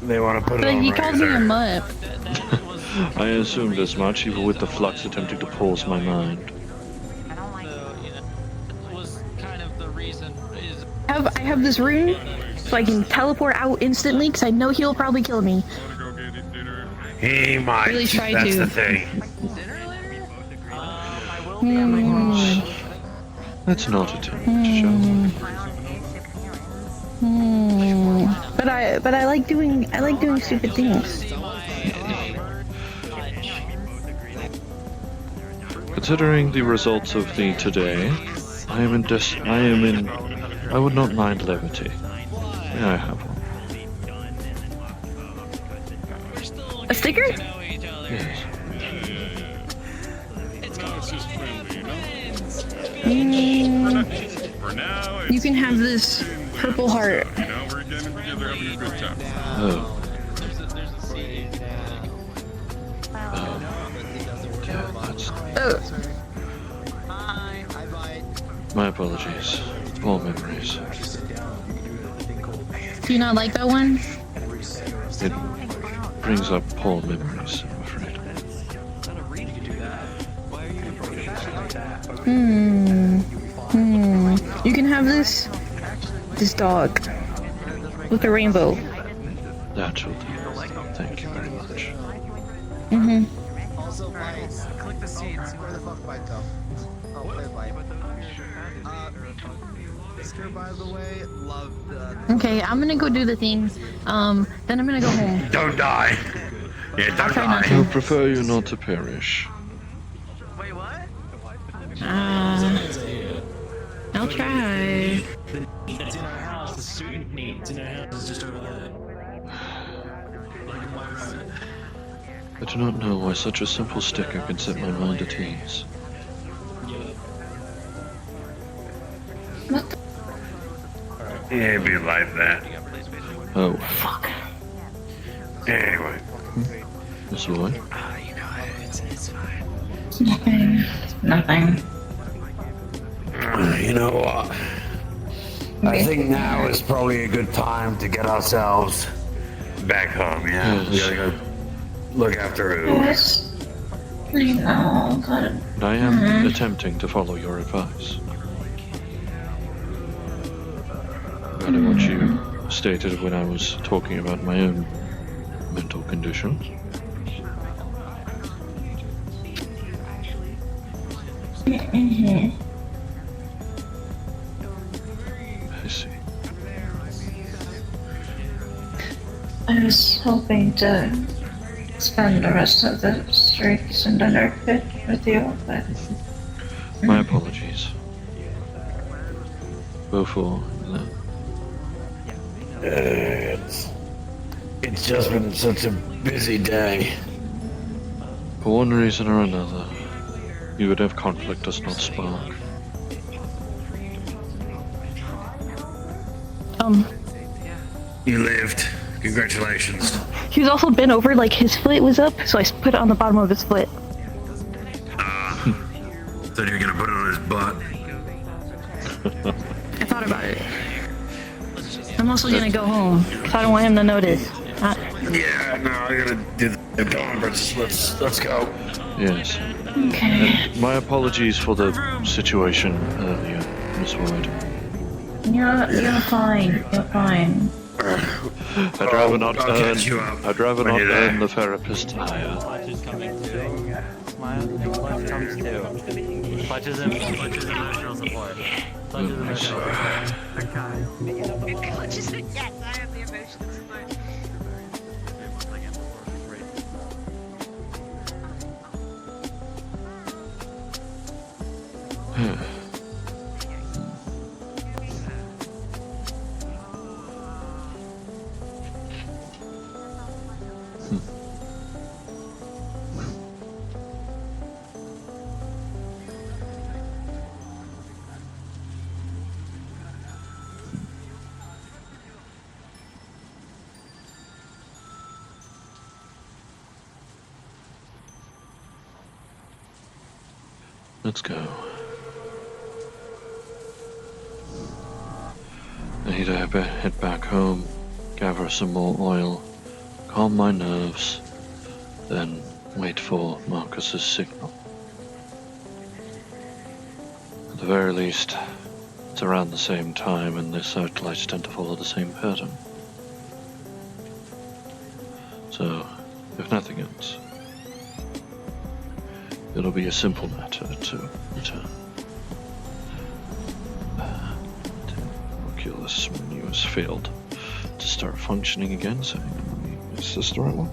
They want to put it But on he called me a mutt. I assumed as much, even with the flux attempting to pause my mind. I have this rune, so I can teleport out instantly, because I know he'll probably kill me. He might. Really try That's to. the thing. Let's not attempt, shall we? But I like doing stupid things. Considering the results of the today, I would not mind levity. May I have one? A sticker? Yes. You can have this purple heart. Oh. Oh. My apologies. All memories. Do you not like that one? It brings up poor memories, I'm afraid. You can have this dog with a rainbow. That shall do. Thank you very much. Mm-hmm. Also, click the seed. By the way, loved. Okay, I'm gonna go do the thing. Then I'm gonna go home. Don't die. Yeah, don't try not die. to. I would prefer you not to perish. I'll try. It's in our house. The student needs in our house is just over there. Like in my room. I do not know why such a simple sticker can set my mind at ease. It'd be like that. Oh. Fuck. Anyway. That's alright. Nothing. Nothing. You know what? I think now is probably a good time to get ourselves back home, yeah? We gotta go look after Ooh. Yes. I know, God. And I am attempting to follow your advice. Regarding what you stated when I was talking about my own mental condition. I see. I was hoping to spend the rest of the streets in the dark pit with you, but My apologies. Both for that. It's just been such a busy day. For one reason or another, you would have conflict does not spark. You lived. Congratulations. He's also bent over, like his foot was up, so I put it on the bottom of his foot. Thought you were gonna put it on his butt. I thought about it. I'm also gonna go home, because I don't want him to notice. Yeah, no, I gotta do the conference. Let's go. Yes. Okay. And my apologies for the situation earlier, Miss Ward. You're fine. You're fine. I'd rather not earn. I'd rather not earn the therapist's hire. Clutch is coming too. Smile. And Clutch comes too. Clutch is emotional support. Clutch is emotional support. Clutch is yes, I have the emotional support. Let's go. I need to head back home, gather some more oil, calm my nerves, then wait for Marcus's signal. At the very least, it's around the same time and the satellites tend to follow the same pattern. So, if nothing else, it'll be a simple matter to return. Oculus menu has failed to start functioning again, so is this the right one?